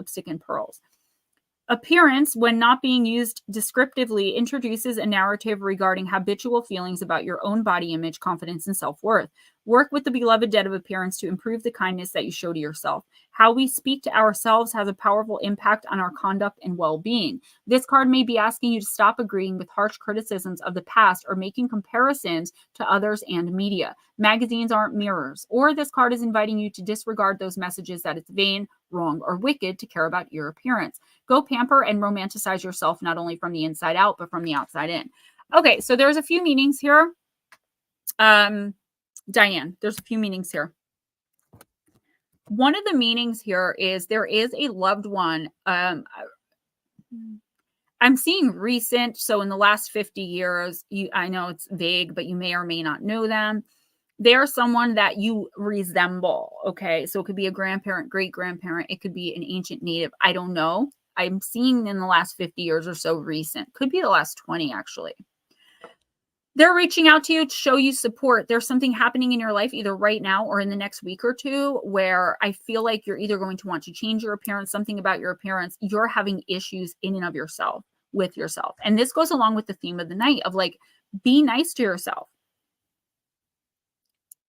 A: Appearance, when not being used descriptively, introduces a narrative regarding habitual feelings about your own body image, confidence, and self-worth. Work with the beloved dead of appearance to improve the kindness that you show to yourself. How we speak to ourselves has a powerful impact on our conduct and well-being. This card may be asking you to stop agreeing with harsh criticisms of the past or making comparisons to others and media. Magazines aren't mirrors. Or this card is inviting you to disregard those messages that it's vain, wrong, or wicked to care about your appearance. Go pamper and romanticize yourself, not only from the inside out, but from the outside in. Okay, so there's a few meanings here. Diane, there's a few meanings here. One of the meanings here is there is a loved one. I'm seeing recent, so in the last 50 years, I know it's vague, but you may or may not know them. They are someone that you resemble, okay? So it could be a grandparent, great-grandparent. It could be an ancient native. I don't know. I'm seeing in the last 50 years or so recent. Could be the last 20, actually. They're reaching out to you to show you support. There's something happening in your life either right now or in the next week or two where I feel like you're either going to want to change your appearance, something about your appearance. You're having issues in and of yourself, with yourself. And this goes along with the theme of the night of like, be nice to yourself.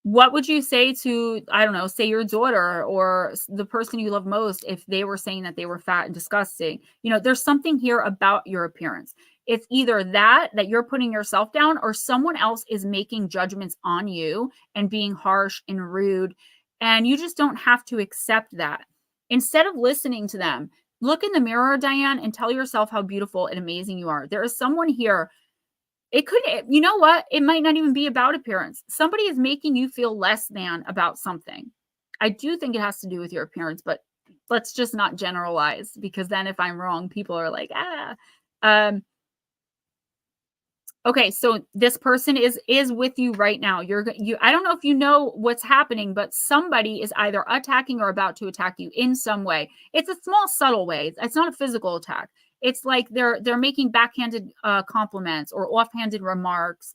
A: What would you say to, I don't know, say your daughter or the person you love most if they were saying that they were fat and disgusting? You know, there's something here about your appearance. It's either that you're putting yourself down or someone else is making judgments on you and being harsh and rude. And you just don't have to accept that. Instead of listening to them, look in the mirror, Diane, and tell yourself how beautiful and amazing you are. There is someone here. It could, you know what? It might not even be about appearance. Somebody is making you feel less than about something. I do think it has to do with your appearance, but let's just not generalize, because then if I'm wrong, people are like, okay, so this person is with you right now. I don't know if you know what's happening, but somebody is either attacking or about to attack you in some way. It's a small, subtle way. It's not a physical attack. It's like they're making backhanded compliments or offhanded remarks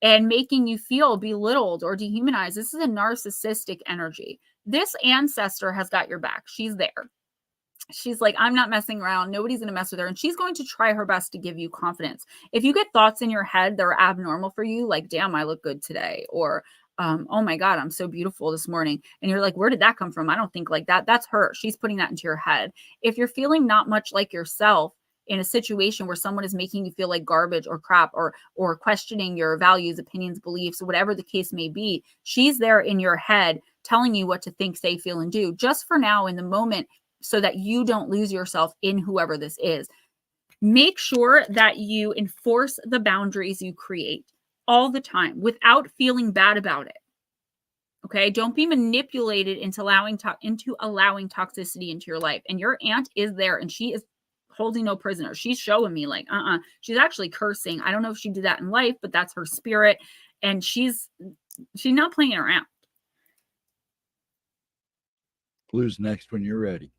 A: and making you feel belittled or dehumanized. This is a narcissistic energy. This ancestor has got your back. She's there. She's like, I'm not messing around. Nobody's going to mess with her. And she's going to try her best to give you confidence. If you get thoughts in your head that are abnormal for you, like, damn, I look good today, or oh my God, I'm so beautiful this morning. And you're like, where did that come from? I don't think like that. That's her. She's putting that into your head. If you're feeling not much like yourself in a situation where someone is making you feel like garbage or crap, or questioning your values, opinions, beliefs, whatever the case may be, she's there in your head telling you what to think, say, feel, and do just for now in the moment, so that you don't lose yourself in whoever this is. Make sure that you enforce the boundaries you create all the time without feeling bad about it. Okay, don't be manipulated into allowing toxicity into your life. And your aunt is there, and she is holding no prisoner. She's showing me like, she's actually cursing. I don't know if she did that in life, but that's her spirit, and she's not playing around.
B: Blue's next when you're ready.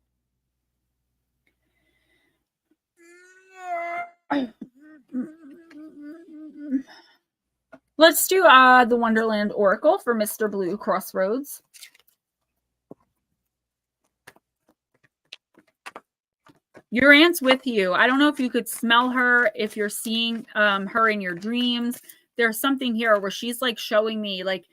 A: Let's do the Wonderland Oracle for Mr. Blue Crossroads. Your aunt's with you. I don't know if you could smell her, if you're seeing her in your dreams. There's something here where she's like showing me, like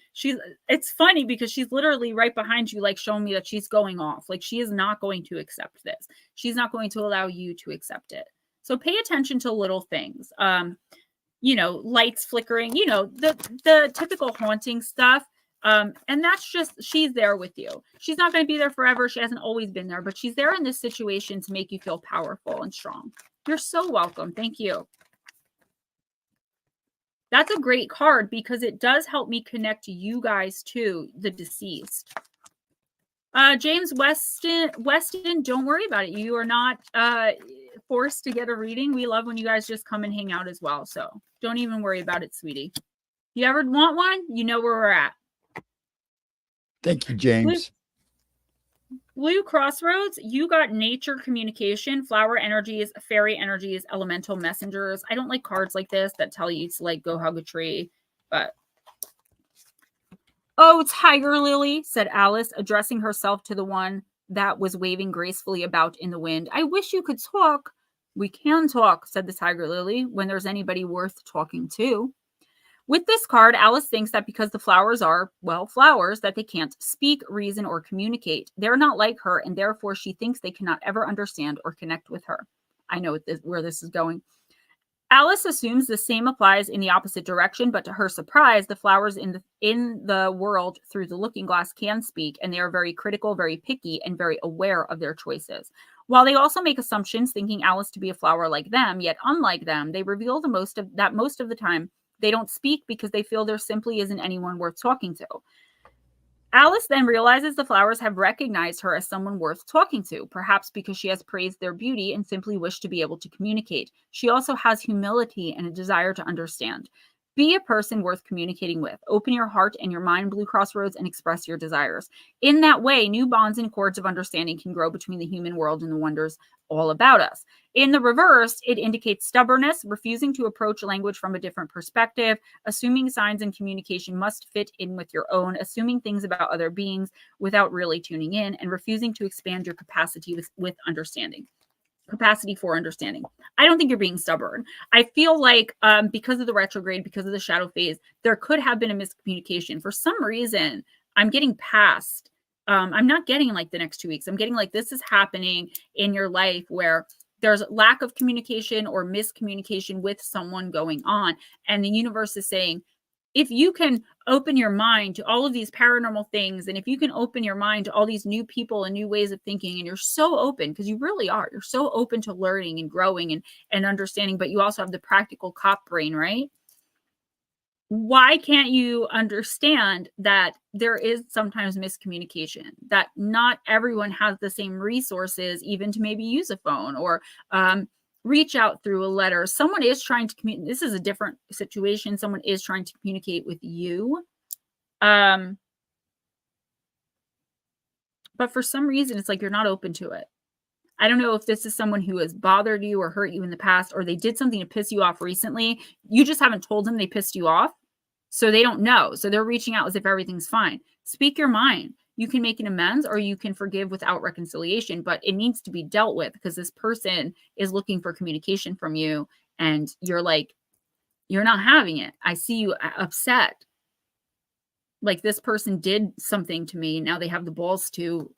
A: it's funny because she's literally right behind you, like showing me that she's going off. Like she is not going to accept this. She's not going to allow you to accept it. So pay attention to little things. You know, lights flickering, you know, the typical haunting stuff. And that's just, she's there with you. She's not going to be there forever. She hasn't always been there, but she's there in this situation to make you feel powerful and strong. You're so welcome. Thank you. That's a great card because it does help me connect you guys to the deceased. James Weston, don't worry about it. You are not forced to get a reading. We love when you guys just come and hang out as well. So don't even worry about it, sweetie. If you ever want one, you know where we're at.
B: Thank you, James.
A: Blue Crossroads, you got nature communication, flower energies, fairy energies, elemental messengers. I don't like cards like this that tell you to like go hug a tree, but oh, Tiger Lily, said Alice, addressing herself to the one that was waving gracefully about in the wind. I wish you could talk. We can talk, said the Tiger Lily, when there's anybody worth talking to. With this card, Alice thinks that because the flowers are, well, flowers, that they can't speak, reason, or communicate. They're not like her, and therefore she thinks they cannot ever understand or connect with her. I know where this is going. Alice assumes the same applies in the opposite direction, but to her surprise, the flowers in the world through the looking glass can speak, and they are very critical, very picky, and very aware of their choices. While they also make assumptions, thinking Alice to be a flower like them, yet unlike them, they reveal most of the time they don't speak because they feel there simply isn't anyone worth talking to. Alice then realizes the flowers have recognized her as someone worth talking to, perhaps because she has praised their beauty and simply wished to be able to communicate. She also has humility and a desire to understand. Be a person worth communicating with. Open your heart and your mind, blue crossroads, and express your desires. In that way, new bonds and cords of understanding can grow between the human world and the wonders all about us. In the reverse, it indicates stubbornness, refusing to approach language from a different perspective, assuming signs and communication must fit in with your own, assuming things about other beings without really tuning in, and refusing to expand your capacity with understanding. Capacity for understanding. I don't think you're being stubborn. I feel like because of the retrograde, because of the shadow phase, there could have been a miscommunication. For some reason, I'm getting past. I'm not getting like the next 2 weeks. I'm getting like this is happening in your life where there's lack of communication or miscommunication with someone going on. And the universe is saying, if you can open your mind to all of these paranormal things, and if you can open your mind to all these new people and new ways of thinking, and you're so open, because you really are, you're so open to learning and growing and understanding, but you also have the practical cop brain, right? Why can't you understand that there is sometimes miscommunication, that not everyone has the same resources, even to maybe use a phone or reach out through a letter. Someone is trying to communicate. This is a different situation. Someone is trying to communicate with you. But for some reason, it's like you're not open to it. I don't know if this is someone who has bothered you or hurt you in the past, or they did something to piss you off recently. You just haven't told them they pissed you off. So they don't know. So they're reaching out as if everything's fine. Speak your mind. You can make an amends or you can forgive without reconciliation, but it needs to be dealt with because this person is looking for communication from you and you're like, you're not having it. I see you upset. Like this person did something to me. Now they have the balls to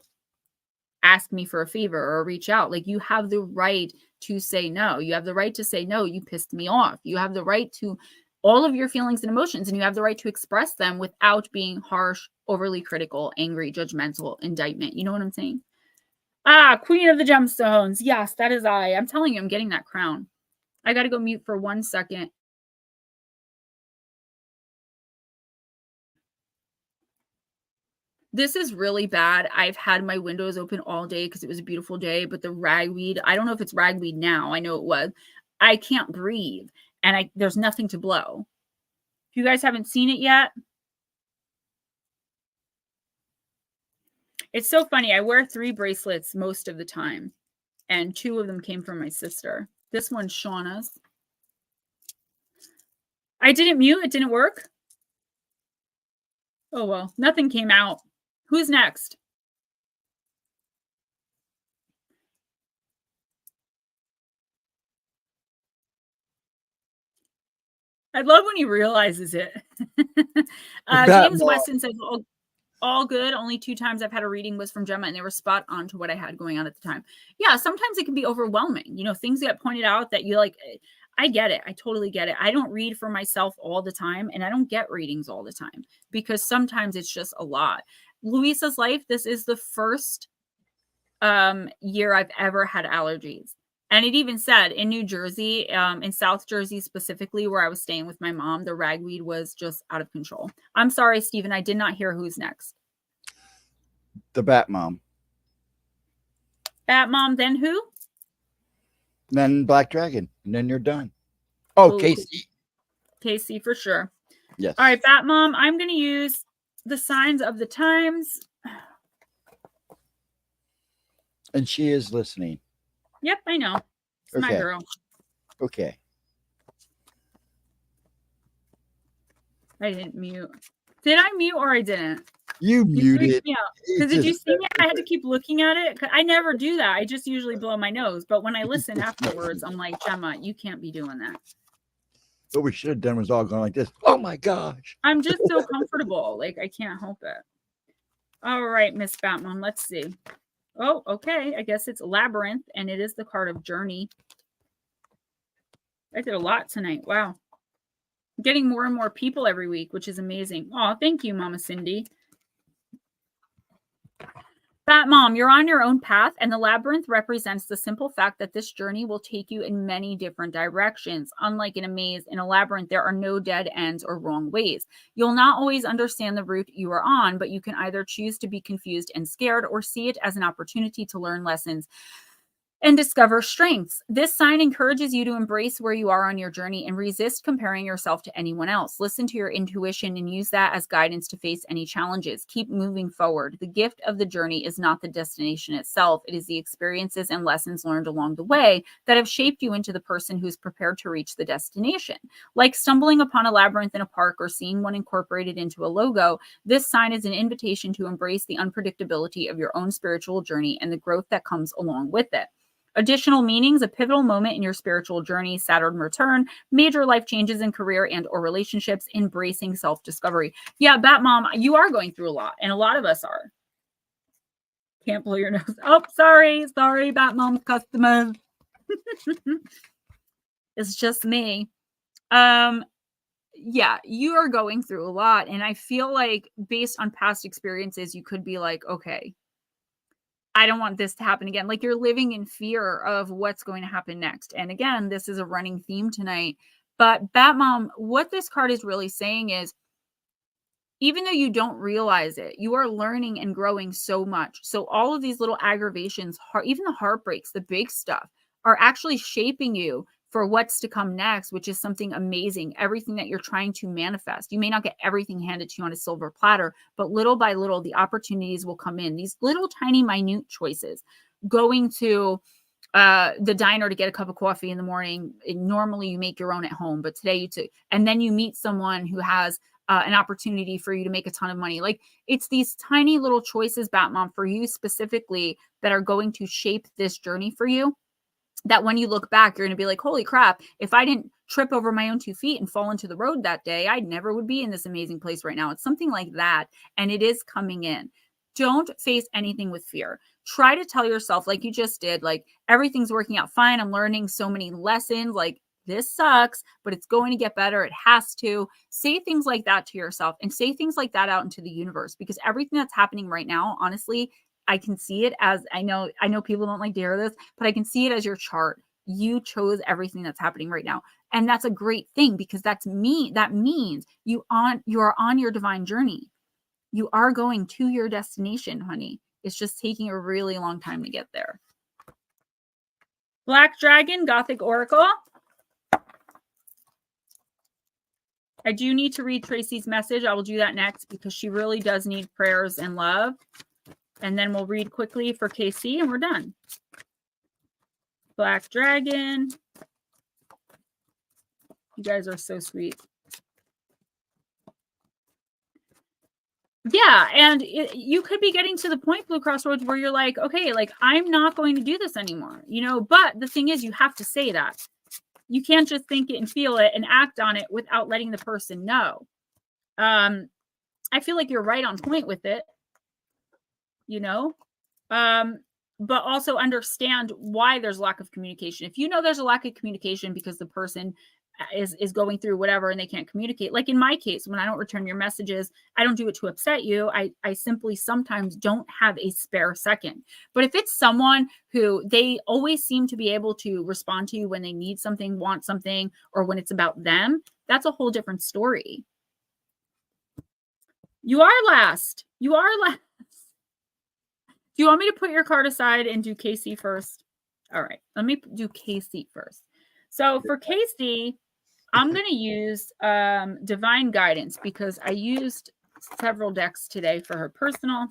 A: ask me for a favor or reach out. Like you have the right to say no. You have the right to say, no, you pissed me off. You have the right to all of your feelings and emotions, and you have the right to express them without being harsh, overly critical, angry, judgmental, indictment. You know what I'm saying? Ah, Queen of the Gemstones. Yes, that is I. I'm telling you, I'm getting that crown. I got to go mute for 1 second. This is really bad. I've had my windows open all day because it was a beautiful day, but the ragweed, I don't know if it's ragweed now. I know it was. I can't breathe, and there's nothing to blow. If you guys haven't seen it yet, it's so funny. I wear 3 bracelets most of the time, and 2 of them came from my sister. This one's Shauna's. I didn't mute. It didn't work. Oh, well, nothing came out. Who's next? I love when he realizes it. James Weston says, all good. Only 2 times I've had a reading was from Gemma, and they were spot on to what I had going on at the time. Yeah, sometimes it can be overwhelming. You know, things get pointed out that you like. I get it. I totally get it. I don't read for myself all the time, and I don't get readings all the time because sometimes it's just a lot. Luisa's life, this is the first year I've ever had allergies. And it even said in New Jersey, in South Jersey specifically, where I was staying with my mom, the ragweed was just out of control. I'm sorry, Stephen. I did not hear who's next.
B: The Bat Mom.
A: Bat Mom, then who?
B: Then Black Dragon. And then you're done. Oh, Casey.
A: Casey, for sure.
B: Yes.
A: All right, Bat Mom, I'm going to use the signs of the times.
B: And she is listening.
A: Yep, I know. It's my girl.
B: Okay.
A: I didn't mute. Did I mute or I didn't?
B: You muted.
A: Because did you see me? I had to keep looking at it. I never do that. I just usually blow my nose. But when I listen afterwards, I'm like, Gemma, you can't be doing that.
B: What we should have done was all going like this. Oh my gosh.
A: I'm just so comfortable. Like, I can't help it. All right, Miss Batman. Let's see. Oh, okay. I guess it's Labyrinth, and it is the card of Journey. I did a lot tonight. Wow. I'm getting more and more people every week, which is amazing. Oh, thank you, Mama Cindy. Bat Mom, you're on your own path, and the labyrinth represents the simple fact that this journey will take you in many different directions. Unlike in a maze, in a labyrinth, there are no dead ends or wrong ways. You'll not always understand the route you are on, but you can either choose to be confused and scared or see it as an opportunity to learn lessons and discover strengths. This sign encourages you to embrace where you are on your journey and resist comparing yourself to anyone else. Listen to your intuition and use that as guidance to face any challenges. Keep moving forward. The gift of the journey is not the destination itself. It is the experiences and lessons learned along the way that have shaped you into the person who's prepared to reach the destination. Like stumbling upon a labyrinth in a park or seeing one incorporated into a logo, this sign is an invitation to embrace the unpredictability of your own spiritual journey and the growth that comes along with it. Additional meanings: a pivotal moment in your spiritual journey, Saturn return, major life changes in career and or relationships, embracing self-discovery. Yeah, Bat Mom, you are going through a lot, and a lot of us are. Can't blow your nose. Oh, sorry, Bat Mom's customers. It's just me. Yeah, you are going through a lot, and I feel like based on past experiences, you could be like, okay, I don't want this to happen again. Like you're living in fear of what's going to happen next. And again, this is a running theme tonight. But Bat Mom, what this card is really saying is, even though you don't realize it, you are learning and growing so much. So all of these little aggravations, even the heartbreaks, the big stuff, are actually shaping you for what's to come next, which is something amazing. Everything that you're trying to manifest. You may not get everything handed to you on a silver platter, but little by little, the opportunities will come in. These little tiny minute choices. Going to the diner to get a cup of coffee in the morning. Normally you make your own at home, but today you took, and then you meet someone who has an opportunity for you to make a ton of money. Like it's these tiny little choices, Bat Mom, for you specifically that are going to shape this journey for you. That when you look back, you're going to be like, holy crap, if I didn't trip over my own 2 feet and fall into the road that day, I never would be in this amazing place right now. It's something like that. And it is coming in. Don't face anything with fear. Try to tell yourself, like you just did, like everything's working out fine. I'm learning so many lessons. Like this sucks, but it's going to get better. It has to. Say things like that to yourself and say things like that out into the universe, because everything that's happening right now, honestly, I can see it as, I know people don't like to hear this, but I can see it as your chart. You chose everything that's happening right now. And that's a great thing, because that means you are on your divine journey. You are going to your destination, honey. It's just taking a really long time to get there. Black Dragon, Gothic Oracle. I do need to read Tracy's message. I will do that next because she really does need prayers and love. And then we'll read quickly for KC and we're done. Black Dragon. You guys are so sweet. Yeah, and you could be getting to the point, Blue Crossroads, where you're like, okay, like I'm not going to do this anymore, you know, but the thing is you have to say that. You can't just think it and feel it and act on it without letting the person know. I feel like you're right on point with it, you know, but also understand why there's lack of communication. If you know there's a lack of communication because the person is going through whatever and they can't communicate, like in my case, when I don't return your messages, I don't do it to upset you. I simply sometimes don't have a spare second. But if it's someone who they always seem to be able to respond to you when they need something, want something, or when it's about them, that's a whole different story. You are last. You are last. Do you want me to put your card aside and do Casey first? All right, let me do Casey first. So for Casey, I'm going to use Divine Guidance because I used several decks today for her personal,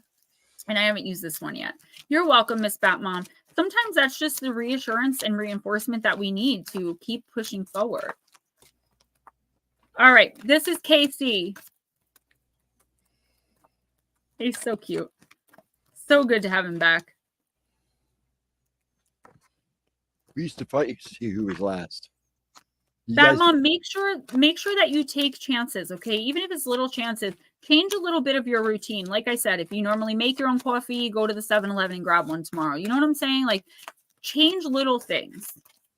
A: and I haven't used this one yet. You're welcome, Miss Batmom. Sometimes that's just the reassurance and reinforcement that we need to keep pushing forward. All right, this is Casey. He's so cute. So good to have him back.
B: We used to fight to see who was last.
A: Batmom, make sure that you take chances, okay? Even if it's little chances, change a little bit of your routine. Like I said, if you normally make your own coffee, go to the 7-Eleven and grab one tomorrow. You know what I'm saying? Like, change little things.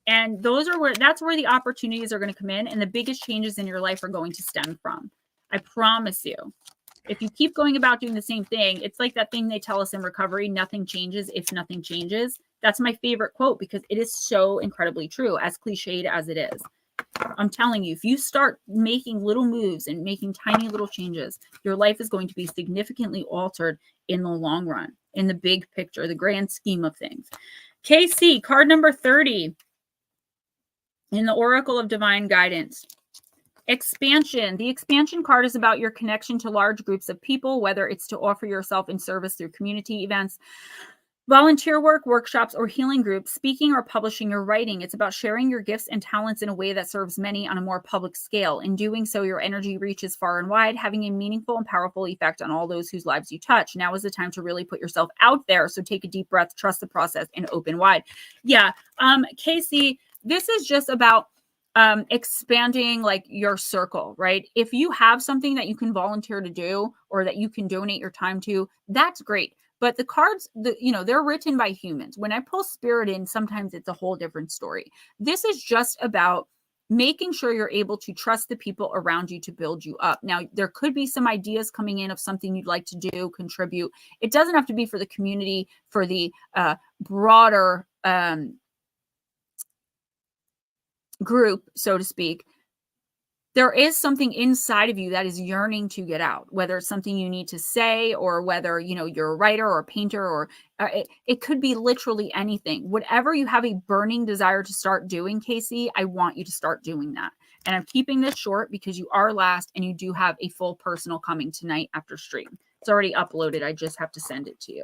A: And that's where the opportunities are going to come in, and the biggest changes in your life are going to stem from. I promise you. If you keep going about doing the same thing, it's like that thing they tell us in recovery, nothing changes if nothing changes. That's my favorite quote because it is so incredibly true, as cliched as it is. I'm telling you, if you start making little moves and making tiny little changes, your life is going to be significantly altered in the long run, in the big picture, the grand scheme of things. KC, card number 30 in the Oracle of Divine Guidance. Expansion. The expansion card is about your connection to large groups of people, whether it's to offer yourself in service through community events, volunteer work, workshops, or healing groups, speaking or publishing or writing. It's about sharing your gifts and talents in a way that serves many on a more public scale. In doing so, your energy reaches far and wide, having a meaningful and powerful effect on all those whose lives you touch. Now is the time to really put yourself out there. So take a deep breath, trust the process, and open wide. Yeah. Casey, this is just about expanding like your circle, right? If you have something that you can volunteer to do or that you can donate your time to, that's great. But the cards, they're written by humans. When I pull spirit in, sometimes it's a whole different story. This is just about making sure you're able to trust the people around you to build you up. Now, there could be some ideas coming in of something you'd like to do, contribute. It doesn't have to be for the community, for the broader group, so to speak. There is something inside of you that is yearning to get out, whether it's something you need to say or whether, you're a writer or a painter or it could be literally anything. Whatever you have a burning desire to start doing, Casey, I want you to start doing that. And I'm keeping this short because you are last and you do have a full personal coming tonight after stream. It's already uploaded. I just have to send it to you.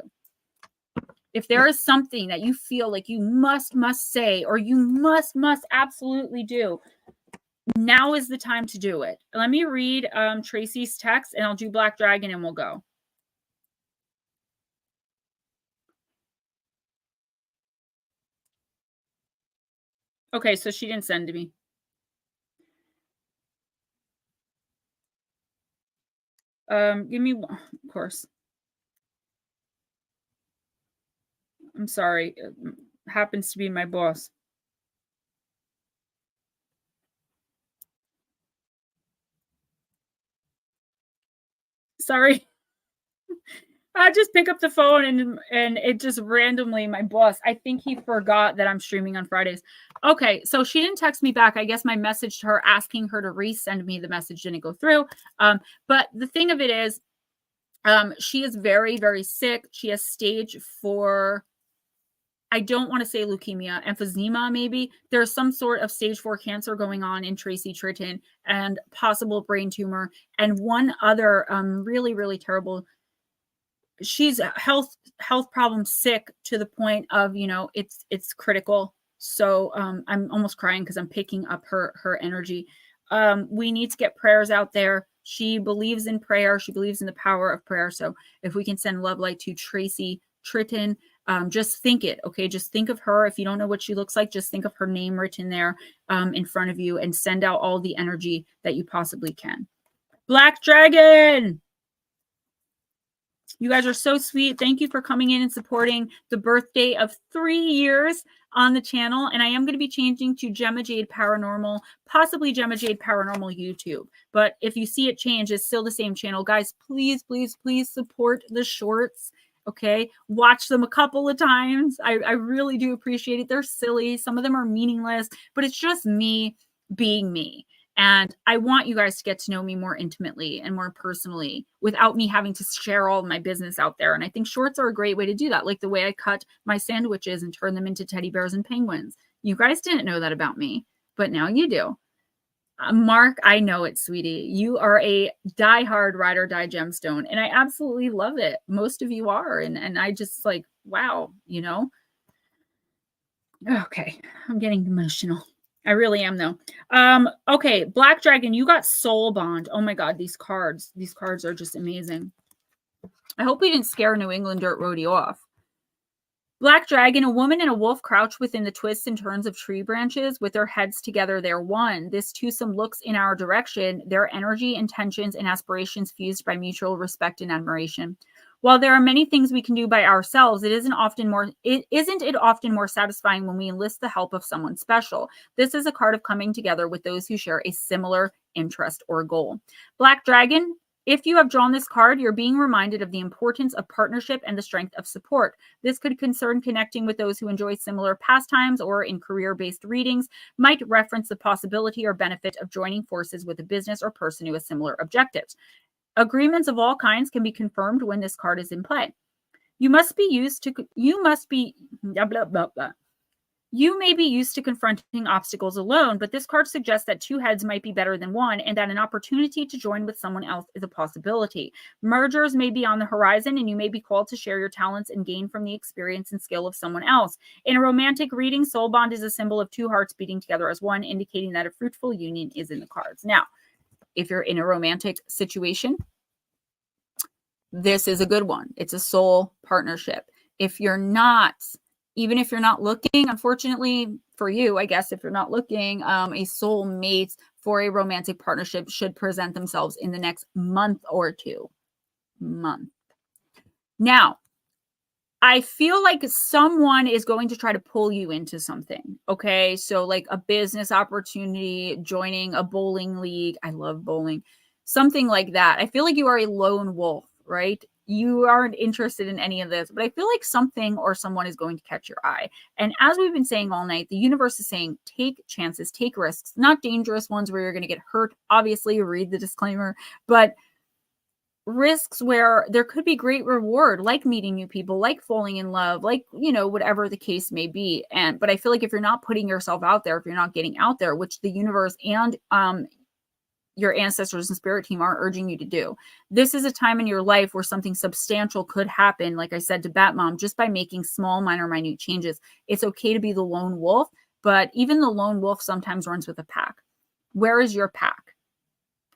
A: If there is something that you feel like you must say, or you must absolutely do, now is the time to do it. Let me read Tracy's text and I'll do Black Dragon and we'll go. Okay, so she didn't send to me. Give me one, of course. I'm sorry. It happens to be my boss. Sorry. I just pick up the phone and it just randomly, my boss, I think he forgot that I'm streaming on Fridays. Okay, so she didn't text me back. I guess my message to her asking her to resend me the message didn't go through. But the thing of it is, she is very, very sick. She has stage 4. I don't want to say leukemia, emphysema maybe. There's some sort of stage 4 cancer going on in Tracy Tritton and possible brain tumor. And one other really, really terrible, she's health problem, sick to the point of, it's critical. So I'm almost crying because I'm picking up her energy. We need to get prayers out there. She believes in prayer. She believes in the power of prayer. So if we can send love light to Tracy Tritton, just think it. Okay. Just think of her. If you don't know what she looks like, just think of her name written there in front of you and send out all the energy that you possibly can. Black Dragon. You guys are so sweet. Thank you for coming in and supporting the birthday of 3 years on the channel. And I am going to be changing to Gemma Jade Paranormal, possibly Gemma Jade Paranormal YouTube. But if you see it change, it's still the same channel. Guys, please, please, please support the shorts. Okay. Watch them a couple of times. I really do appreciate it. They're silly. Some of them are meaningless, but it's just me being me. And I want you guys to get to know me more intimately and more personally without me having to share all of my business out there. And I think shorts are a great way to do that. Like the way I cut my sandwiches and turn them into teddy bears and penguins. You guys didn't know that about me, but now you do. Mark, I know it, sweetie. You are a diehard ride or die gemstone. And I absolutely love it. Most of you are. And I just like, wow, Okay. I'm getting emotional. I really am though. Okay, Black Dragon, you got Soul Bond. Oh my God, these cards are just amazing. I hope we didn't scare New England Dirt Rodeo off. Black Dragon, a woman and a wolf crouch within the twists and turns of tree branches with their heads together. They're one. This twosome looks in our direction, their energy, intentions, and aspirations fused by mutual respect and admiration. While there are many things we can do by ourselves, isn't it often more satisfying when we enlist the help of someone special? This is a card of coming together with those who share a similar interest or goal. Black Dragon, if you have drawn this card, you're being reminded of the importance of partnership and the strength of support. This could concern connecting with those who enjoy similar pastimes, or in career-based readings, might reference the possibility or benefit of joining forces with a business or person who has similar objectives. Agreements of all kinds can be confirmed when this card is in play. You must be used to, blah, blah, blah, blah. You may be used to confronting obstacles alone, but this card suggests that two heads might be better than one and that an opportunity to join with someone else is a possibility. Mergers may be on the horizon and you may be called to share your talents and gain from the experience and skill of someone else. In a romantic reading, soul bond is a symbol of two hearts beating together as one, indicating that a fruitful union is in the cards. Now, if you're in a romantic situation, this is a good one. It's a soul partnership. If you're not, even if you're not looking, unfortunately for you, I guess, if you're not looking, a soul mate for a romantic partnership should present themselves in the next month or two. Now, I feel like someone is going to try to pull you into something. Okay. So like a business opportunity, joining a bowling league. I love bowling. Something like that. I feel like you are a lone wolf, right? You aren't interested in any of this, but I feel like something or someone is going to catch your eye. And as we've been saying all night, the universe is saying, take chances, take risks, not dangerous ones where you're going to get hurt. Obviously, read the disclaimer, but risks where there could be great reward, like meeting new people, like falling in love, like, whatever the case may be. But I feel like if you're not putting yourself out there, if you're not getting out there, which the universe and your ancestors and spirit team are urging you to do, this is a time in your life where something substantial could happen. Like I said to Bat Mom, just by making small, minute changes. It's okay to be the lone wolf, but even the lone wolf sometimes runs with a pack. Where is your pack?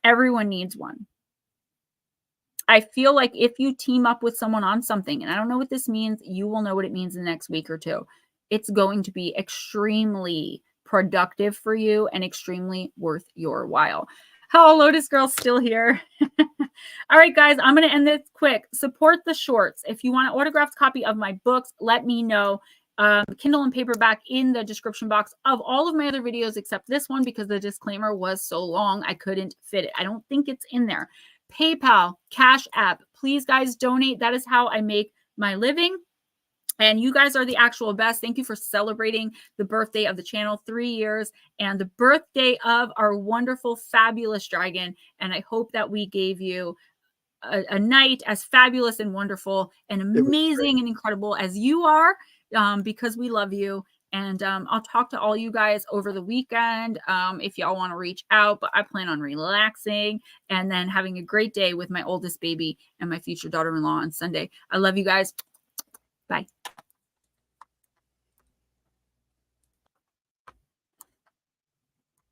A: Everyone needs one. I feel like if you team up with someone on something, and I don't know what this means, you will know what it means in the next week or two. It's going to be extremely productive for you and extremely worth your while. Hello, Lotus Girl, still here. All right, guys, I'm going to end this quick. Support the shorts. If you want an autographed copy of my books, let me know. Kindle and paperback in the description box of all of my other videos except this one, because the disclaimer was so long I couldn't fit it. I don't think it's in there. PayPal, Cash App. Please, guys, donate. That is how I make my living. And you guys are the actual best. Thank you for celebrating the birthday of the channel, 3 years, and the birthday of our wonderful, fabulous dragon. And I hope that we gave you a night as fabulous and wonderful and amazing and incredible as you are, because we love you. And I'll talk to all you guys over the weekend if y'all want to reach out. But I plan on relaxing and then having a great day with my oldest baby and my future daughter-in-law on Sunday. I love you guys. Bye.